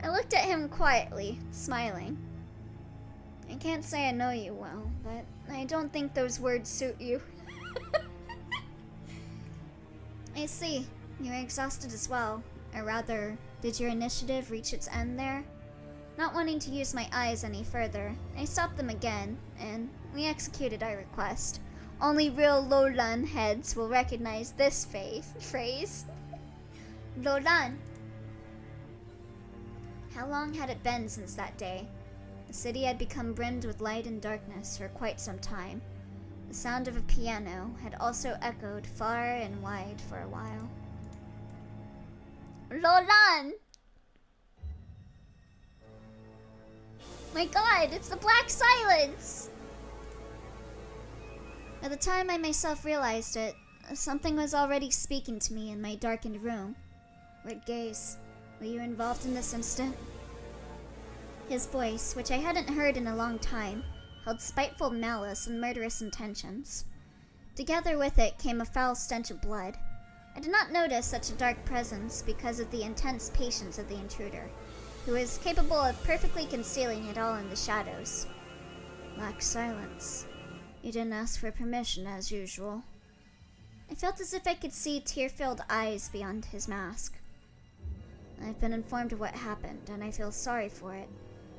A: I looked at him quietly, smiling. I can't say I know you well, but I don't think those words suit you. I see. You're exhausted as well. Or rather, did your initiative reach its end there? Not wanting to use my eyes any further, I stopped them again, and we executed our request. Only real Lolan heads will recognize this phrase. Lolan. How long had it been since that day? The city had become brimmed with light and darkness for quite some time. The sound of a piano had also echoed far and wide for a while. Lolan! My god, it's the Black Silence! By the time I myself realized it, something was already speaking to me in my darkened room. Red gaze. Were you involved in this incident? His voice, which I hadn't heard in a long time, held spiteful malice and murderous intentions. Together with it came a foul stench of blood. I did not notice such a dark presence because of the intense patience of the intruder, who was capable of perfectly concealing it all in the shadows. Black Silence. You didn't ask for permission as usual. I felt as if I could see tear-filled eyes beyond his mask. I've been informed of what happened, and I feel sorry for it,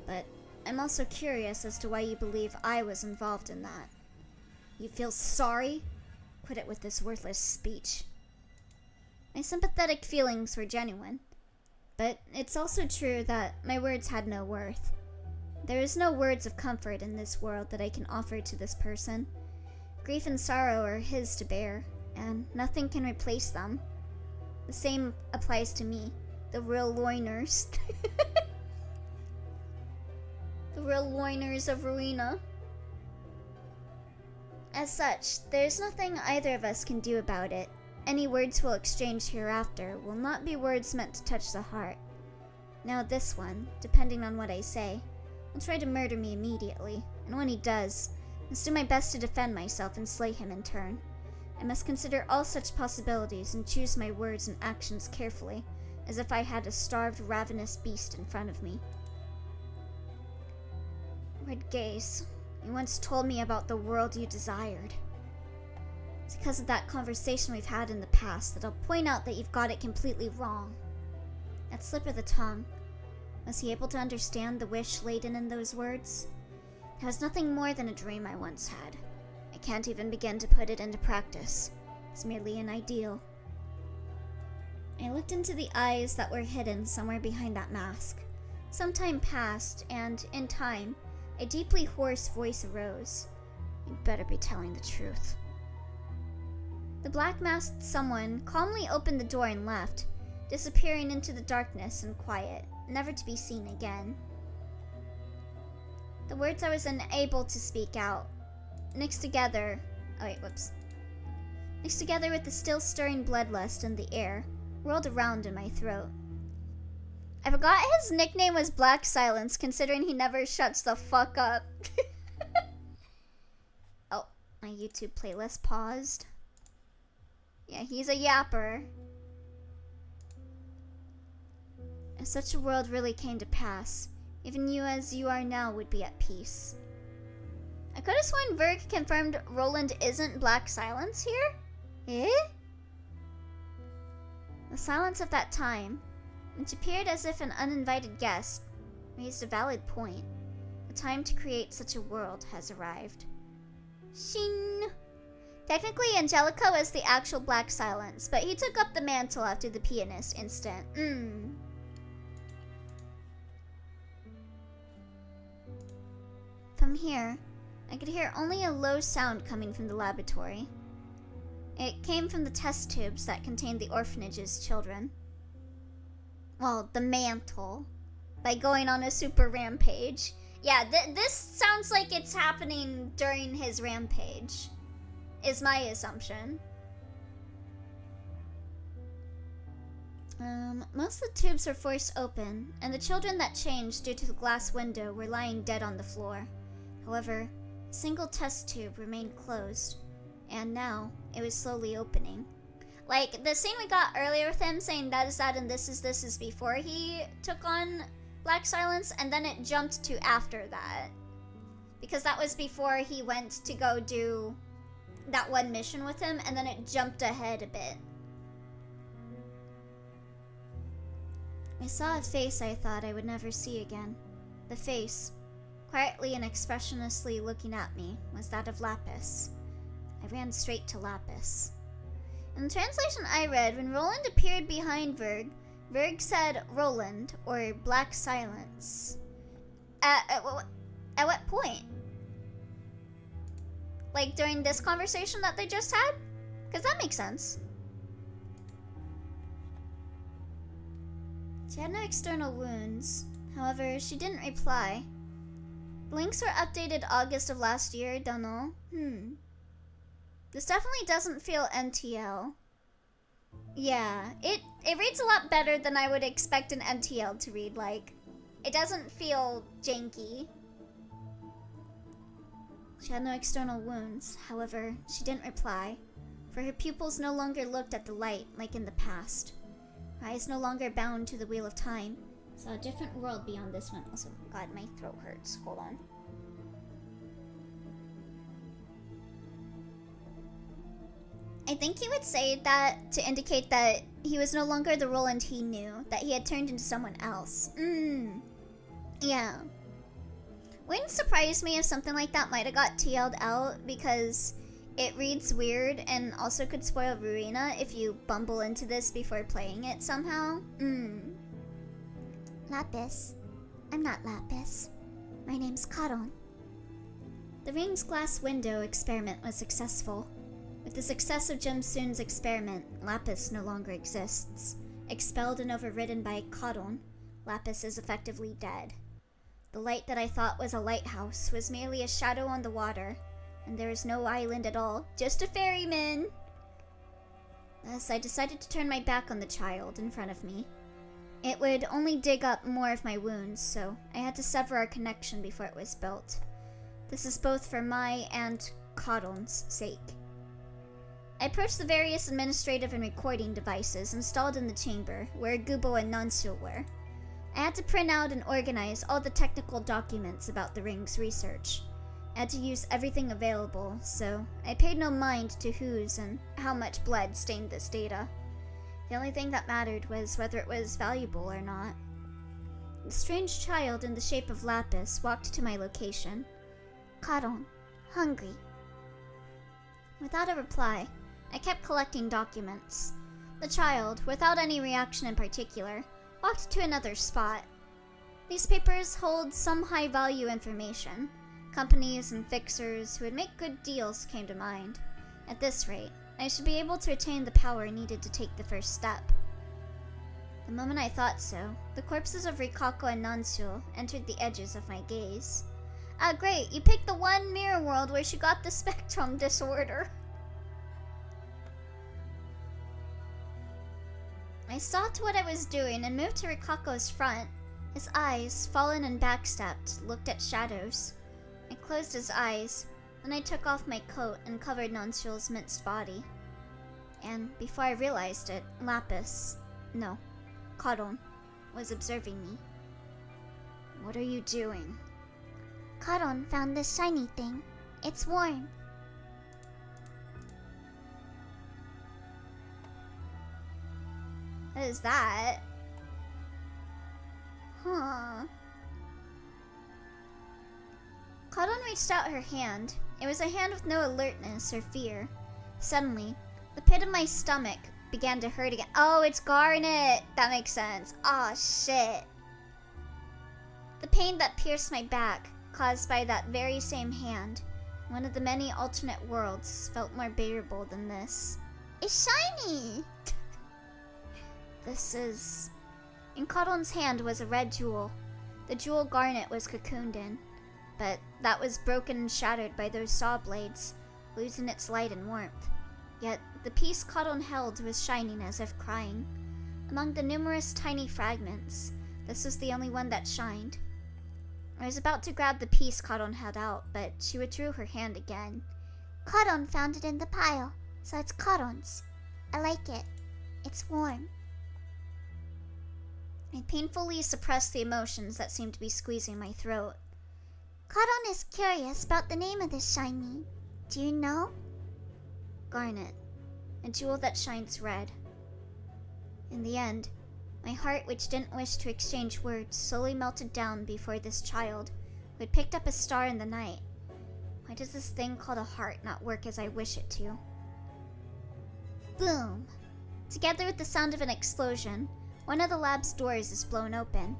A: but I'm also curious as to why you believe I was involved in that. You feel sorry? Quit it with this worthless speech. My sympathetic feelings were genuine, but it's also true that my words had no worth. There is no words of comfort in this world that I can offer to this person. Grief and sorrow are his to bear, and nothing can replace them. The same applies to me. The real loiners. The real loiners of Ruina. As such, there's nothing either of us can do about it. Any words we'll exchange hereafter will not be words meant to touch the heart. Now this one, depending on what I say, will try to murder me immediately, and when he does, I must do my best to defend myself and slay him in turn. I must consider all such possibilities and choose my words and actions carefully, as if I had a starved, ravenous beast in front of me. Red Gaze, you once told me about the world you desired. It's because of that conversation we've had in the past that I'll point out that you've got it completely wrong. That slip of the tongue. Was he able to understand the wish laden in those words? It was nothing more than a dream I once had. I can't even begin to put it into practice. It's merely an ideal. I looked into the eyes that were hidden somewhere behind that mask. Some time passed, and, in time, a deeply hoarse voice arose. You'd better be telling the truth. The black-masked someone calmly opened the door and left, disappearing into the darkness and quiet, never to be seen again. The words I was unable to speak out, mixed together with the still stirring bloodlust in the air, whirled around in my throat. I forgot his nickname was Black Silence, considering he never shuts the fuck up. Oh, my YouTube playlist paused. Yeah, he's a yapper. If such a world really came to pass, even you as you are now would be at peace. I could have sworn Verg confirmed Roland isn't Black Silence here? Eh? The silence of that time, which appeared as if an uninvited guest, raised a valid point. The time to create such a world has arrived. Shing! Technically, Angelica was the actual Black Silence, but he took up the mantle after the pianist incident. From here, I could hear only a low sound coming from the laboratory. It came from the test tubes that contained the orphanage's children. Well, the mantle. By going on a super rampage. Yeah, this sounds like it's happening during his rampage, is my assumption. Most of the tubes were forced open, and the children that changed due to the glass window were lying dead on the floor. However, a single test tube remained closed, and now it was slowly opening. Like, the scene we got earlier with him saying that is that and this is before he took on Black Silence, and then it jumped to after that. Because that was before he went to go do that one mission with him, and then it jumped ahead a bit. I saw a face I thought I would never see again. The face, quietly and expressionlessly looking at me, was that of Lapis. I ran straight to Lapis. In the translation I read, when Roland appeared behind Verg, Verg said Roland, or Black Silence. At what point? Like, during this conversation that they just had? Because that makes sense. She had no external wounds. However, she didn't reply. The links were updated August of last year, don't know. This definitely doesn't feel NTL. Yeah, it reads a lot better than I would expect an NTL to read like. It doesn't feel janky. She had no external wounds. However, she didn't reply, for her pupils no longer looked at the light like in the past. Her eyes no longer bound to the wheel of time. Saw a different world beyond this one. Also, God, my throat hurts. Hold on. I think he would say that to indicate that he was no longer the Roland he knew, that he had turned into someone else. Yeah. Wouldn't surprise me if something like that might have got TL'd out, because it reads weird and also could spoil Ruina if you bumble into this before playing it somehow. Lapis. I'm not Lapis. My name's Karon. The ring's glass window experiment was successful. With the success of Jemsoon's experiment, Lapis no longer exists. Expelled and overridden by Karon, Lapis is effectively dead. The light that I thought was a lighthouse was merely a shadow on the water, and there is no island at all, just a ferryman. Thus, I decided to turn my back on the child in front of me. It would only dig up more of my wounds, so I had to sever our connection before it was built. This is both for my and Karon's sake. I approached the various administrative and recording devices installed in the chamber, where Gubo and Nonsu were. I had to print out and organize all the technical documents about the ring's research. I had to use everything available, so I paid no mind to whose and how much blood stained this data. The only thing that mattered was whether it was valuable or not. The strange child in the shape of Lapis walked to my location. Karon, hungry. Without a reply, I kept collecting documents. The child, without any reaction in particular, walked to another spot. These papers hold some high-value information. Companies and fixers who would make good deals came to mind. At this rate, I should be able to attain the power needed to take the first step. The moment I thought so, the corpses of Rikako and Nansuo entered the edges of my gaze. Ah, great, you picked the one mirror world where she got the spectrum disorder. I stopped what I was doing and moved to Rikako's front. His eyes, fallen and backstepped, looked at shadows. I closed his eyes, then I took off my coat and covered Nansuo's minced body. And before I realized it, Karon was observing me. What are you doing? Karon found this shiny thing. It's warm. What is that? Huh. Karon reached out her hand. It was a hand with no alertness or fear. Suddenly, the pit of my stomach began to hurt again. Oh, it's Garnet! That makes sense. Aw, shit. The pain that pierced my back, caused by that very same hand, one of the many alternate worlds, felt more bearable than this. It's shiny! This is... In Karon's hand was a red jewel. The jewel Garnet was cocooned in. But that was broken and shattered by those saw blades, losing its light and warmth. Yet the piece Karon held was shining as if crying. Among the numerous tiny fragments, this was the only one that shined. I was about to grab the piece Karon held out, but she withdrew her hand again. Karon found it in the pile, so it's Karon's. I like it. It's warm. I painfully suppressed the emotions that seemed to be squeezing my throat. Karon is curious about the name of this shiny. Do you know? Garnet, a jewel that shines red. In the end, my heart, which didn't wish to exchange words, slowly melted down before this child, who had picked up a star in the night. Why does this thing called a heart not work as I wish it to? Boom! Together with the sound of an explosion, one of the lab's doors is blown open.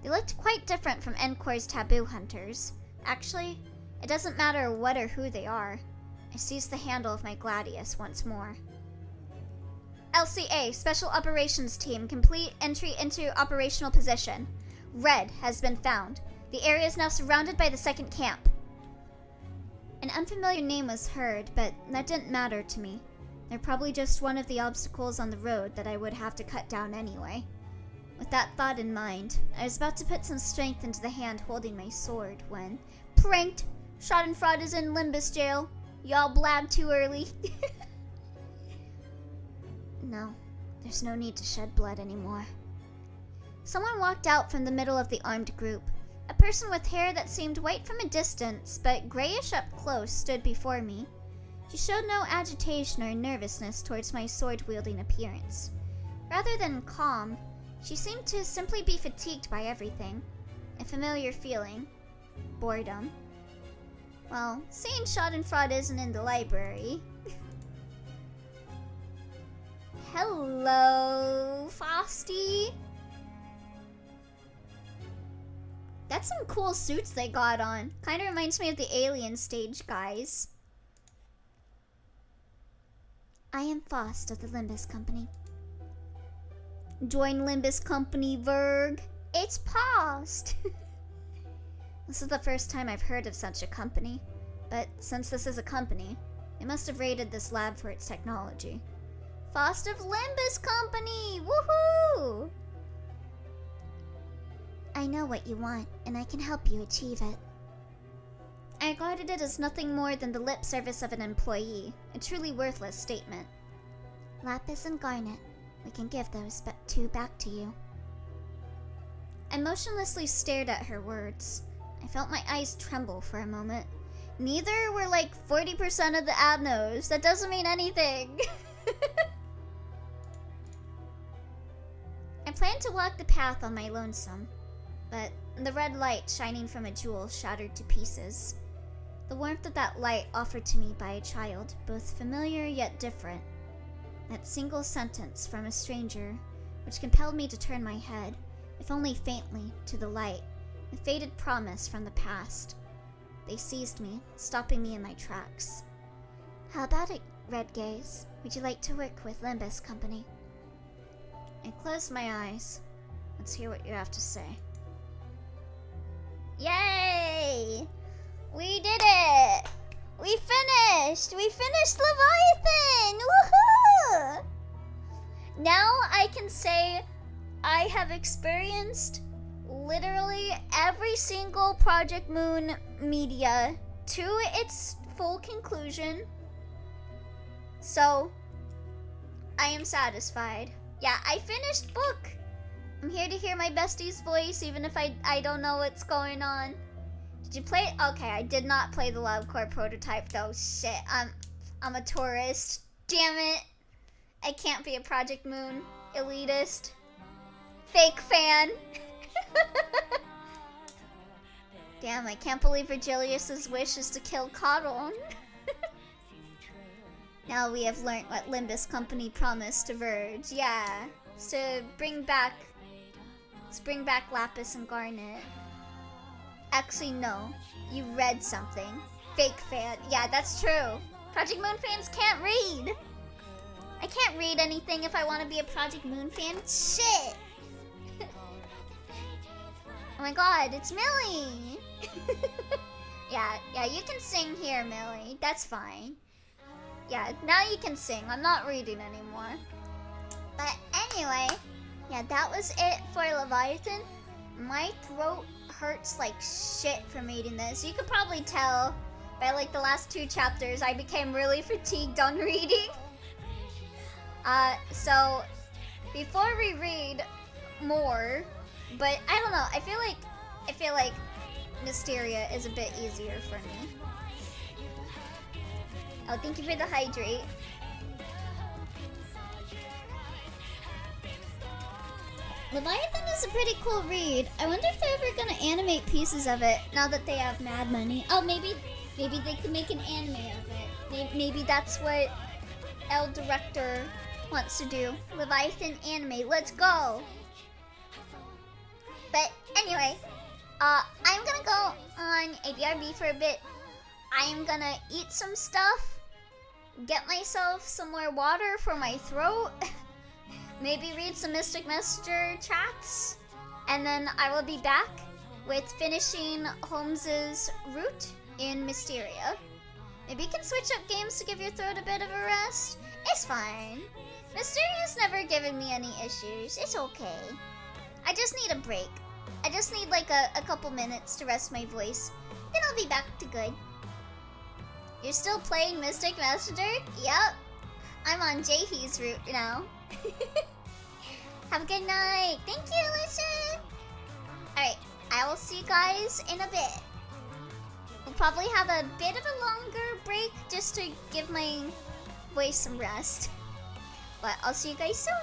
A: They looked quite different from Encore's taboo hunters. Actually, it doesn't matter what or who they are. I seized the handle of my Gladius once more. LCA, Special Operations Team, complete entry into operational position. Red has been found. The area is now surrounded by the second camp. An unfamiliar name was heard, but that didn't matter to me. They're probably just one of the obstacles on the road that I would have to cut down anyway. With that thought in mind, I was about to put some strength into the hand holding my sword when... Pranked! Schadenfreude is in Limbus jail. Y'all blabbed too early. No, there's no need to shed blood anymore. Someone walked out from the middle of the armed group. A person with hair that seemed white from a distance, but grayish up close, stood before me. She showed no agitation or nervousness towards my sword-wielding appearance. Rather than calm, she seemed to simply be fatigued by everything. A familiar feeling. Boredom. Well, seeing Schadenfreude isn't in the library. Hello, Frosty. That's some cool suits they got on. Kinda reminds me of the Alien stage guys. I am Faust of the Limbus Company. Join Limbus Company, Verg. It's paused. This is the first time I've heard of such a company. But since this is a company, they must have raided this lab for its technology. Faust of Limbus Company! Woohoo! I know what you want, and I can help you achieve it. I regarded it as nothing more than the lip service of an employee, a truly worthless statement. Lapis and Garnet, we can give those two back to you. I motionlessly stared at her words. I felt my eyes tremble for a moment. Neither were like 40% of the abnos. That doesn't mean anything. I planned to walk the path on my lonesome, but the red light shining from a jewel shattered to pieces. The warmth of that light offered to me by a child, both familiar yet different. That single sentence from a stranger, which compelled me to turn my head, if only faintly, to the light, a faded promise from the past. They seized me, stopping me in my tracks. How about it, Red Gaze? Would you like to work with Limbus Company? I closed my eyes. Let's hear what you have to say. Yay! We did it! We finished! We finished Leviathan! Woohoo! Now I can say I have experienced literally every single Project Moon media to its full conclusion. So, I am satisfied. Yeah, I finished book. I'm here to hear my bestie's voice even if I don't know what's going on. Did you play? Okay, I did not play the Lovecore prototype though. Shit, I'm a tourist. Damn it. I can't be a Project Moon elitist. Fake fan. Damn, I can't believe Virgilius's wish is to kill Coddle. Now we have learnt what Limbus Company promised to Verge. Yeah, it's to bring back Lapis and Garnet. Actually, no. You read something. Fake fan. Yeah, that's true. Project Moon fans can't read. I can't read anything if I want to be a Project Moon fan. Shit. Oh my god, it's Millie. Yeah, you can sing here, Millie. That's fine. Yeah, now you can sing. I'm not reading anymore. But anyway, yeah, that was it for Leviathan. My throat hurts like shit from reading this. You could probably tell by like the last 2 chapters I became really fatigued on reading. So before we read more, but I don't know, I feel like Mysteria is a bit easier for me. Oh, thank you for the hydrate. Leviathan is a pretty cool read. I wonder if they're ever gonna animate pieces of it now that they have mad money. Oh, maybe they could make an anime of it. Maybe that's what El Director wants to do. Leviathan anime, let's go! But anyway, I'm gonna go on a BRB for a bit. I am gonna eat some stuff, get myself some more water for my throat, maybe read some Mystic Messenger chats, and then I will be back with finishing Holmes's route in Mysteria. Maybe you can switch up games to give your throat a bit of a rest. It's fine. Mysteria's never given me any issues. It's okay. I just need a break. I just need like a couple minutes to rest my voice. Then I'll be back to good. You're still playing Mystic Messenger? Yep. I'm on Jaehee's route now. Have a good night. Thank you, Alicia. Alright, I will see you guys in a bit. We'll probably have a bit of a longer break just to give my voice some rest. But I'll see you guys soon.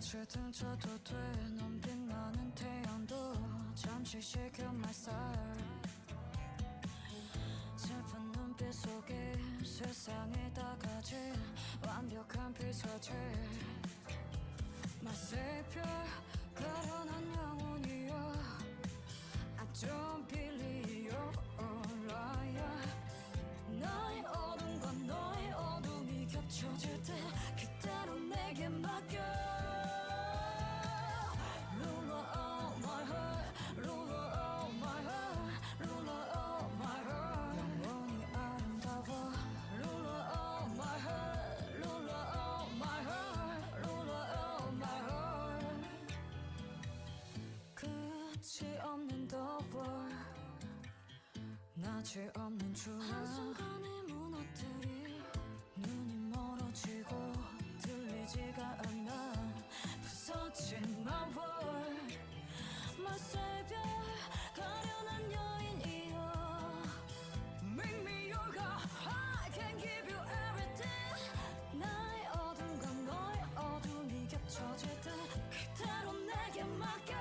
B: 어쨌든 쳐도 돼 넌 빛나는 태양도 잠시 식혀 my side 슬픈 눈빛 속에 세상이 다 가진 완벽한 피서체 My savior 가련한 영혼이여 I don't believe you're a liar 나의 어둠과 너의 어둠이 겹쳐질 때 그대로 내게 맡겨 Ruler of my heart Ruler of my heart Ruler of my heart 영원히 아름다워 Ruler of my heart Ruler of my heart Ruler of my heart 끝이 없는 the world 낯이 없는 추억 한순간에 무너뜨리 눈이 멀어지고 들리지가 않아 부서진 my world My savior 가련한 여인이여 Make me your God I can give you everything 나의 어둠과 너의 어둠이 겹쳐질 때 그대로 내게 맡겨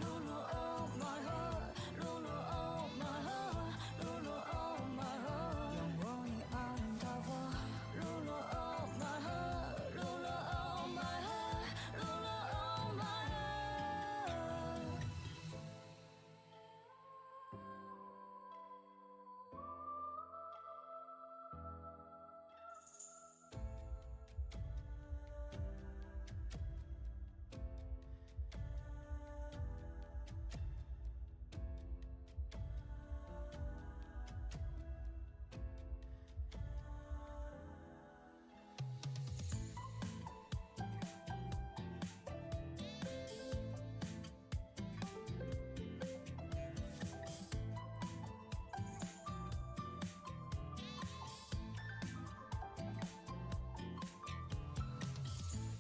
B: Ruler of my heart Ruler of my heart Ruler of my heart 영원히 아름다워 Ruler of my heart Ruler of my heart Ruler of my heart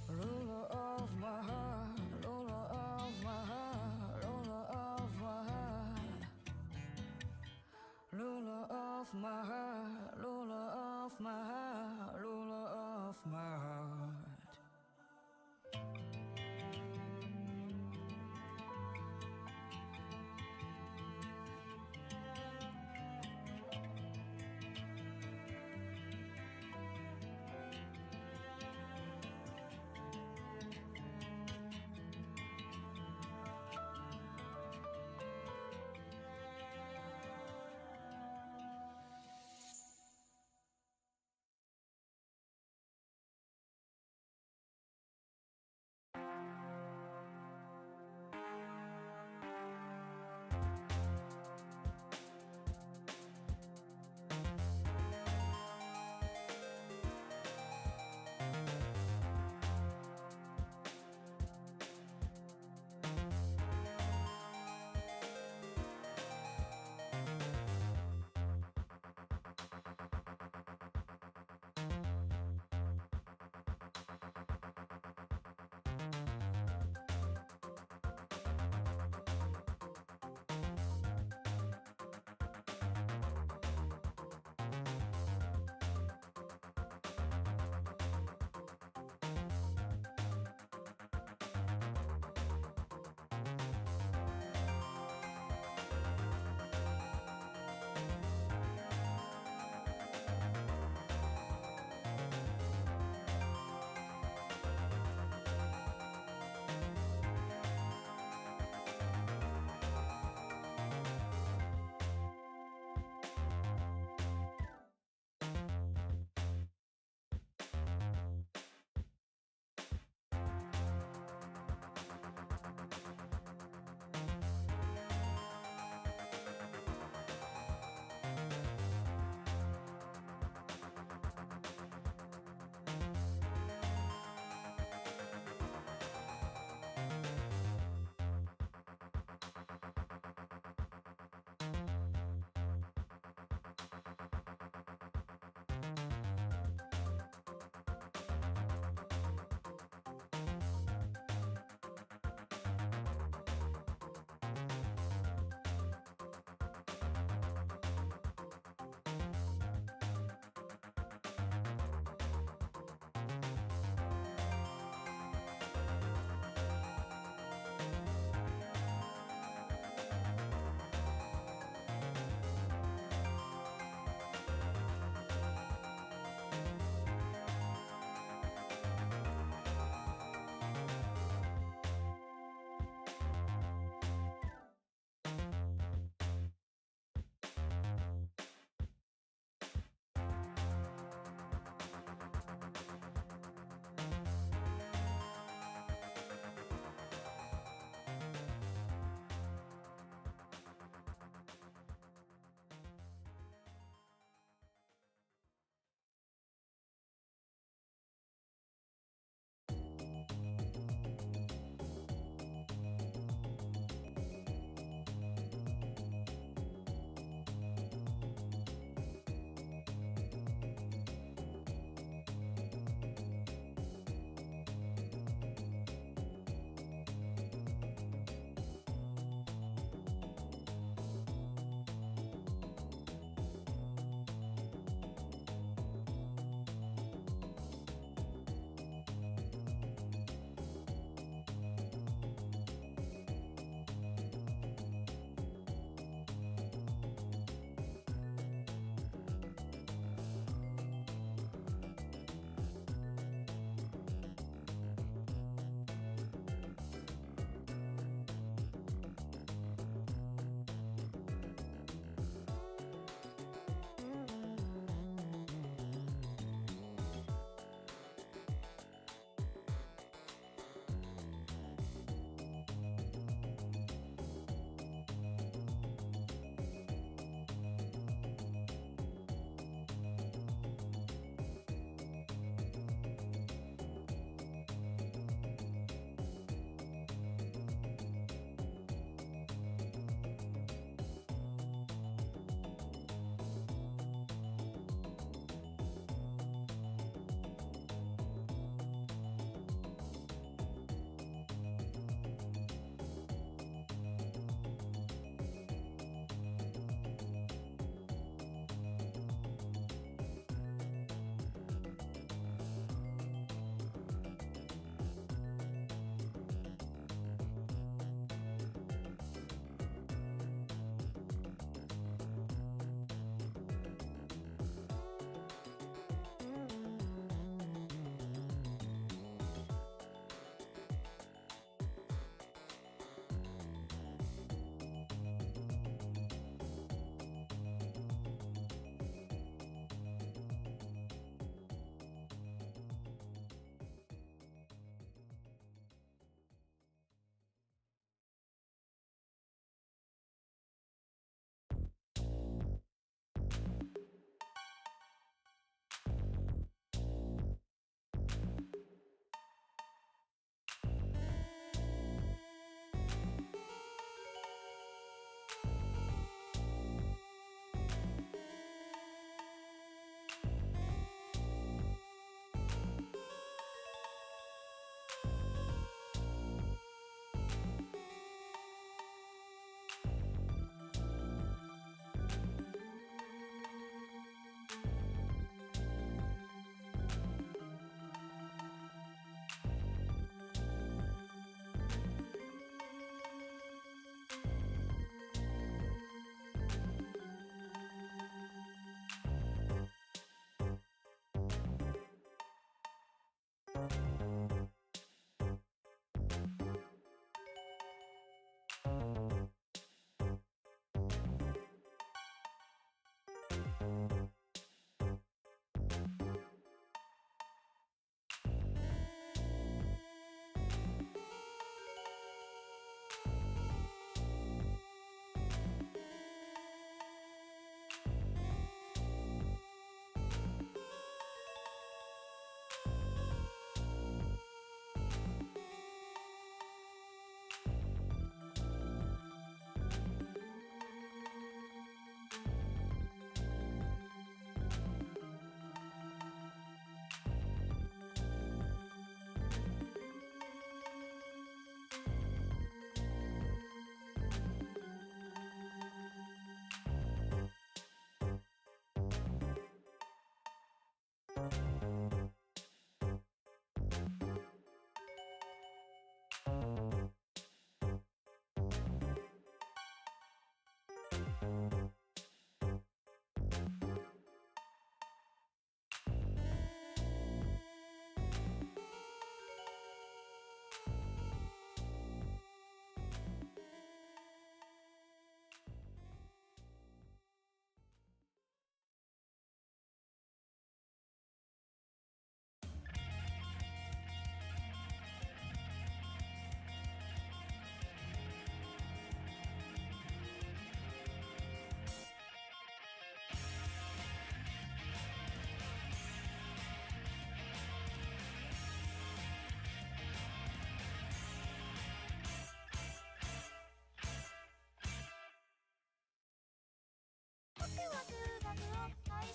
B: Ruler of my heart, ruler of my heart, ruler of my heart, ruler of my heart, ruler of my heart, ruler of my heart.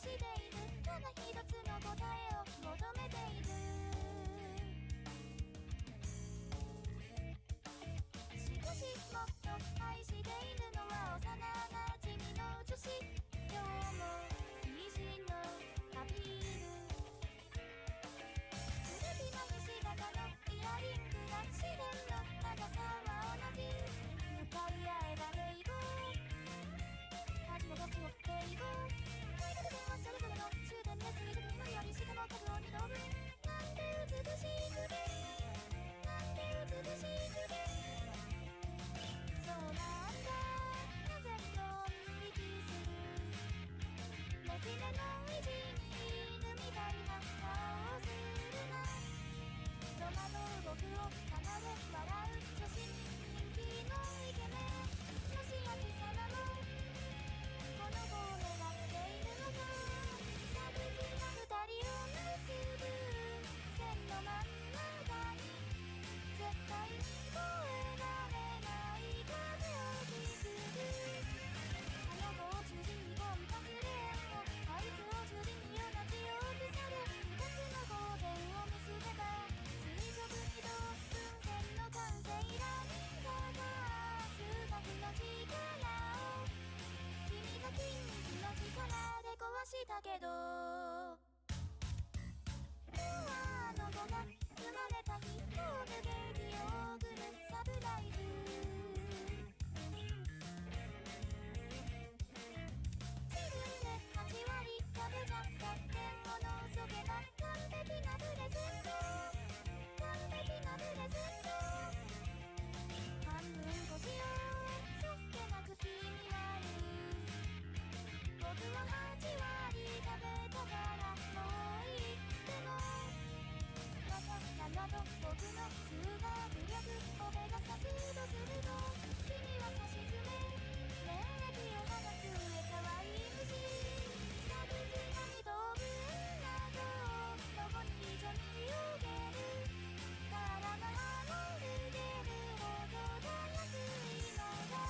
B: している。ただ一つの答えを求めている。しかしもっと愛しているのは幼なじみの女子。今日も意地のアピール。すべてのひし形のイヤリングが自然の長さは同じ。向かい合えば平行。味のどっちを平行。追いかけ線はそれぞれの終点で垂直に乗り降り、しかも角を二等分。なんて美しい図形。なんて美しい図形。そうなんだ、風の引きする。ねじれの意地に犬みたいな顔をするな。戸惑う僕を鼻で笑う女子に人気のイケメン。もしや貴様もこの子を狙っているのか。サブズが二人を結ぶ線の真ん中に絶対に越えられない壁を築く。あの子を中心にコンパスレーンを、あいつを中心に同じ大きさで二つの交点を結べば垂直にと分線の完成ラインが数学の力を君が筋肉の力で壊したけど。あの子が生まれた日、ホームケーキを送るサプライズ。自分で8割食べちゃった点を除けば完璧なプレゼント。完璧なプレゼント。半分こしよう、そっけなく気になる。僕は8割食べたからもういい。でもまた7度僕の数学力を目指さすとすると、君は差し詰め免疫を放つ上かわいい虫。サブズが二等分などどこに一緒に泳げるからまあ逃げるほどたやすいのだ。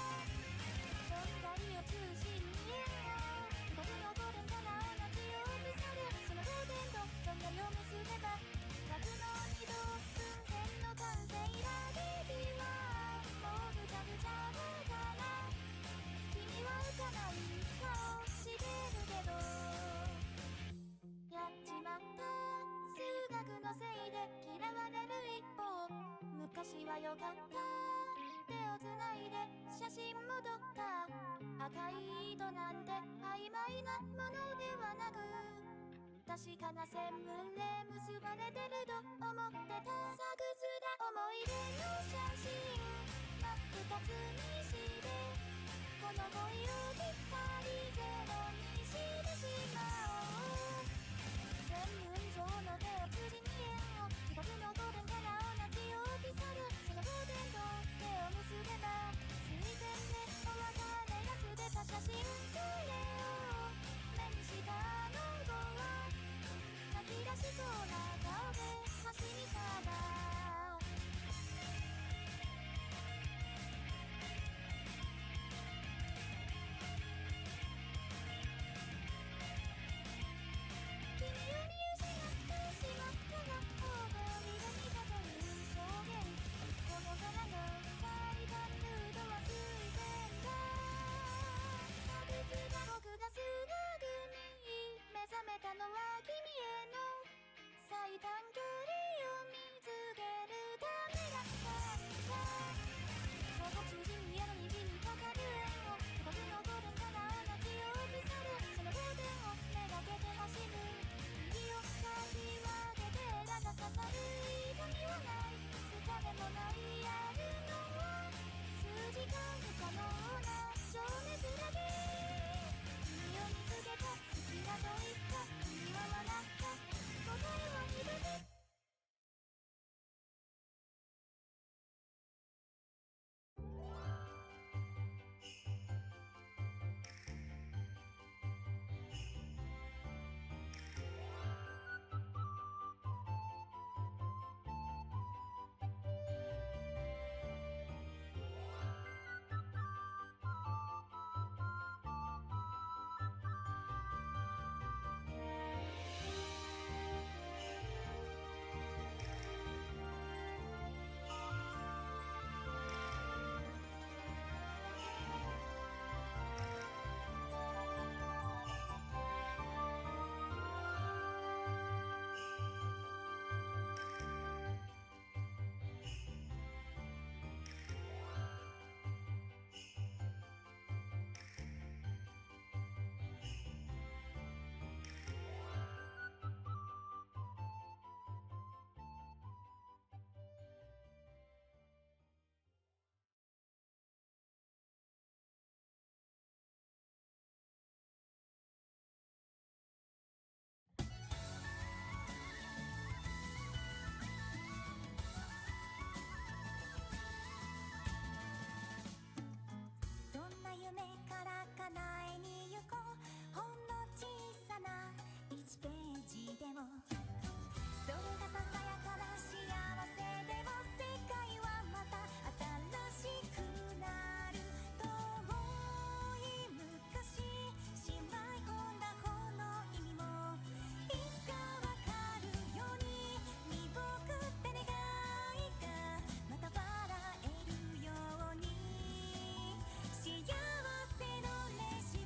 B: どんだりを中心に円を僕の5点から同じ大きさで、その5点とどんだりを結べば角の二等分線の完成ラゲビはもうぐちゃぐちゃだから、君は浮かない顔してるけど。やっちまった、数学のせいで嫌われる一方。昔はよかった、手をつないで写真も撮った。赤い糸なんて曖昧なものではなく、確かな線分で結ばれてると思ってた。サグズだ思い出の写真真っ二つにして、この恋をきっぱりゼロにしてしまおう。線分上の手を中心に円を、一つの5点から同じ大きさで、その5点と手を結べば水線でお別れがすべた写真。それを目にしたあの子は泣き出しそうな顔で走り去った。君を見失った叶に行こうほんの小さな1ページでもそれがささやかな幸せでも世界はまた新しくなる遠い昔しまい込んだこの意味もいつかわかるように身を送って願いがまた笑えるように幸せの列車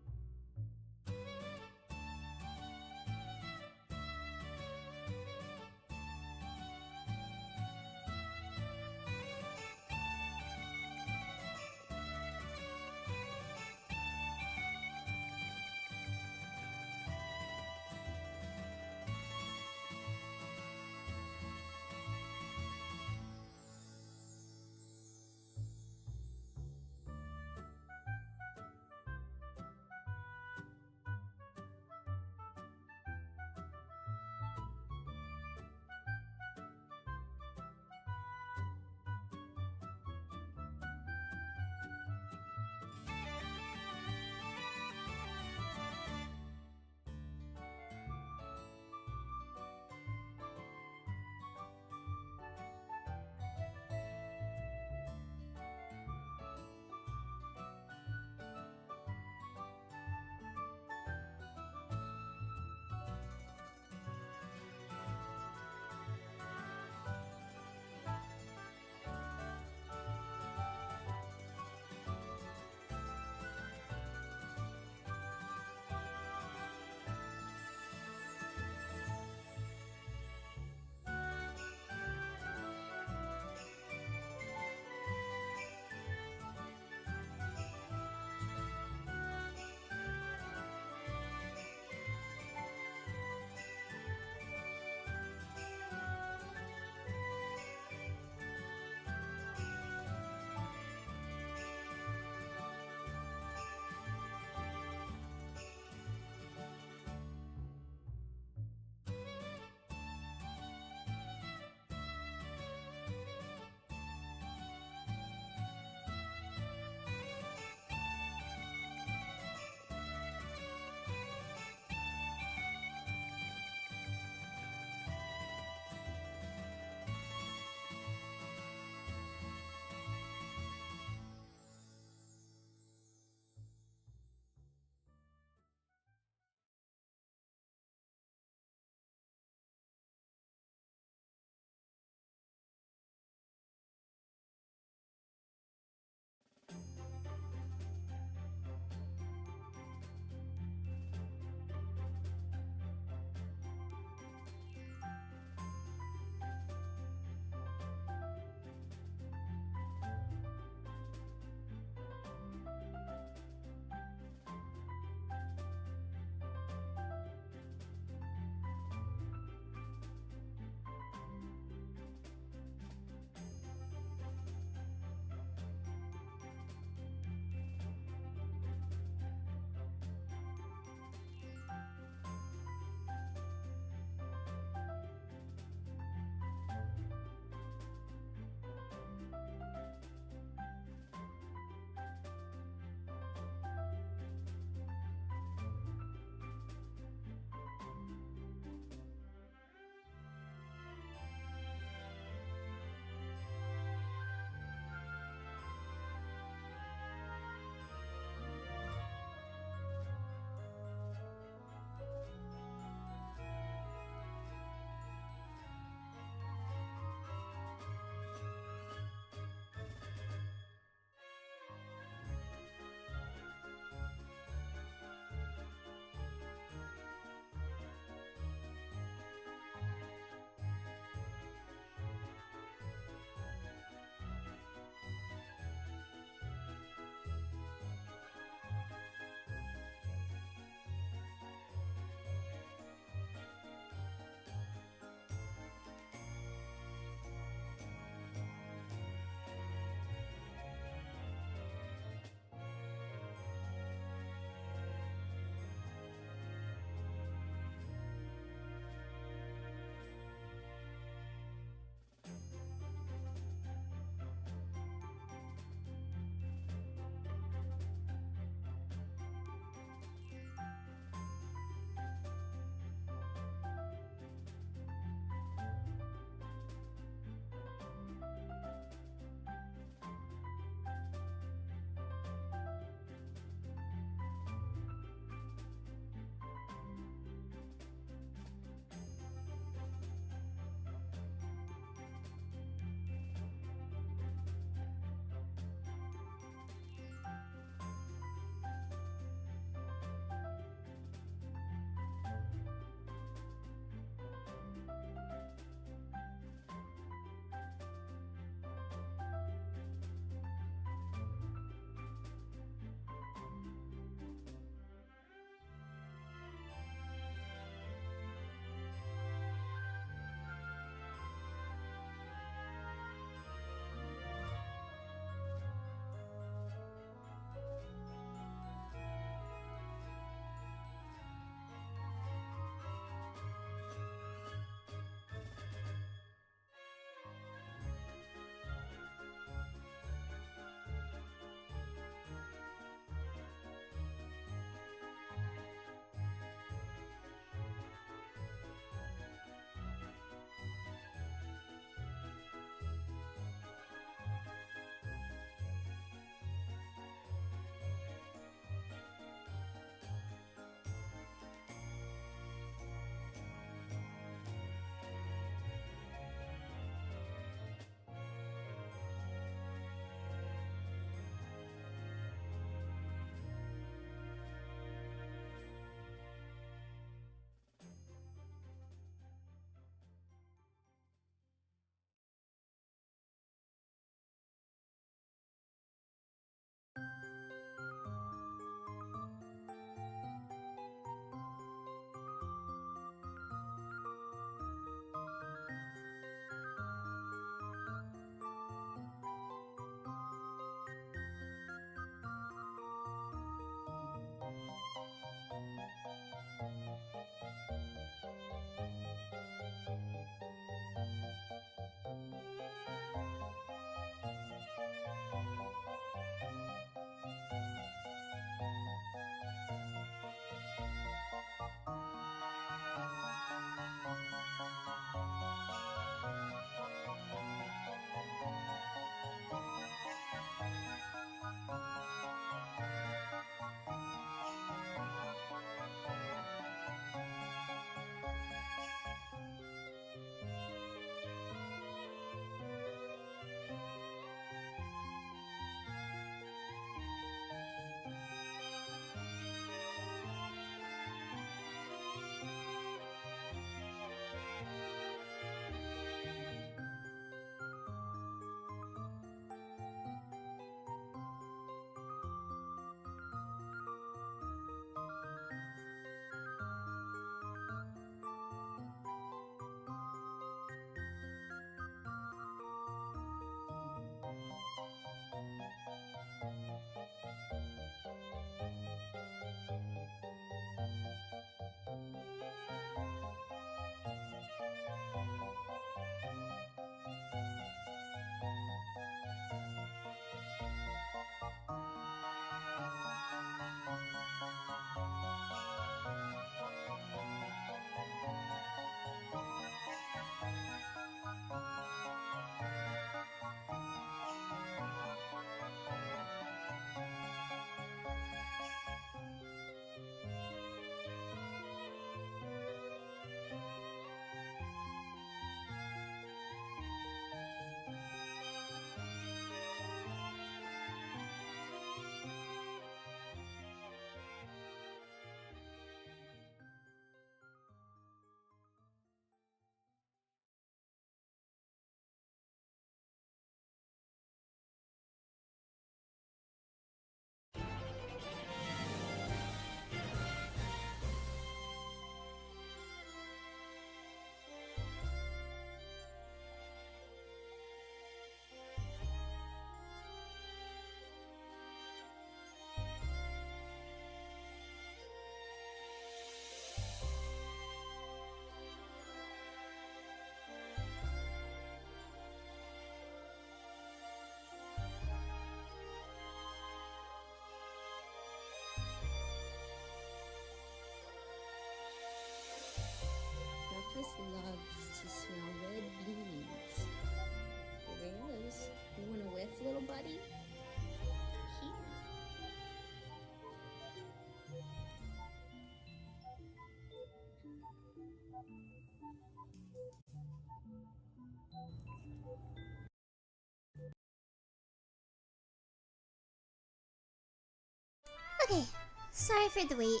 A: Okay, sorry for the wait.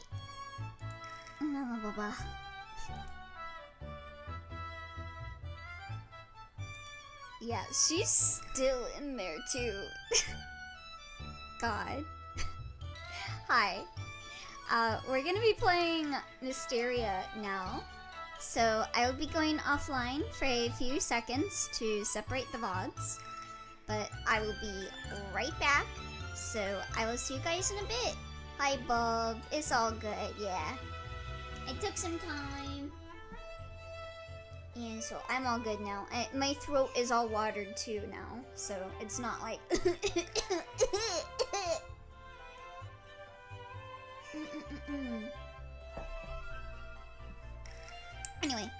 A: Blah, blah, blah, blah. Yeah, she's still in there too. God. Hi. We're gonna be playing Mysteria now. So I will be going offline for a few seconds to separate the VODs. But I will be right back. So I will see you guys in a bit. Hi, Bob. It's all good, yeah. It took some time. And so I'm all good now. My throat is all watered too now. So it's not like... Anyway,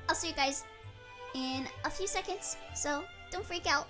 A: I'll see you guys in a few seconds. So don't freak out.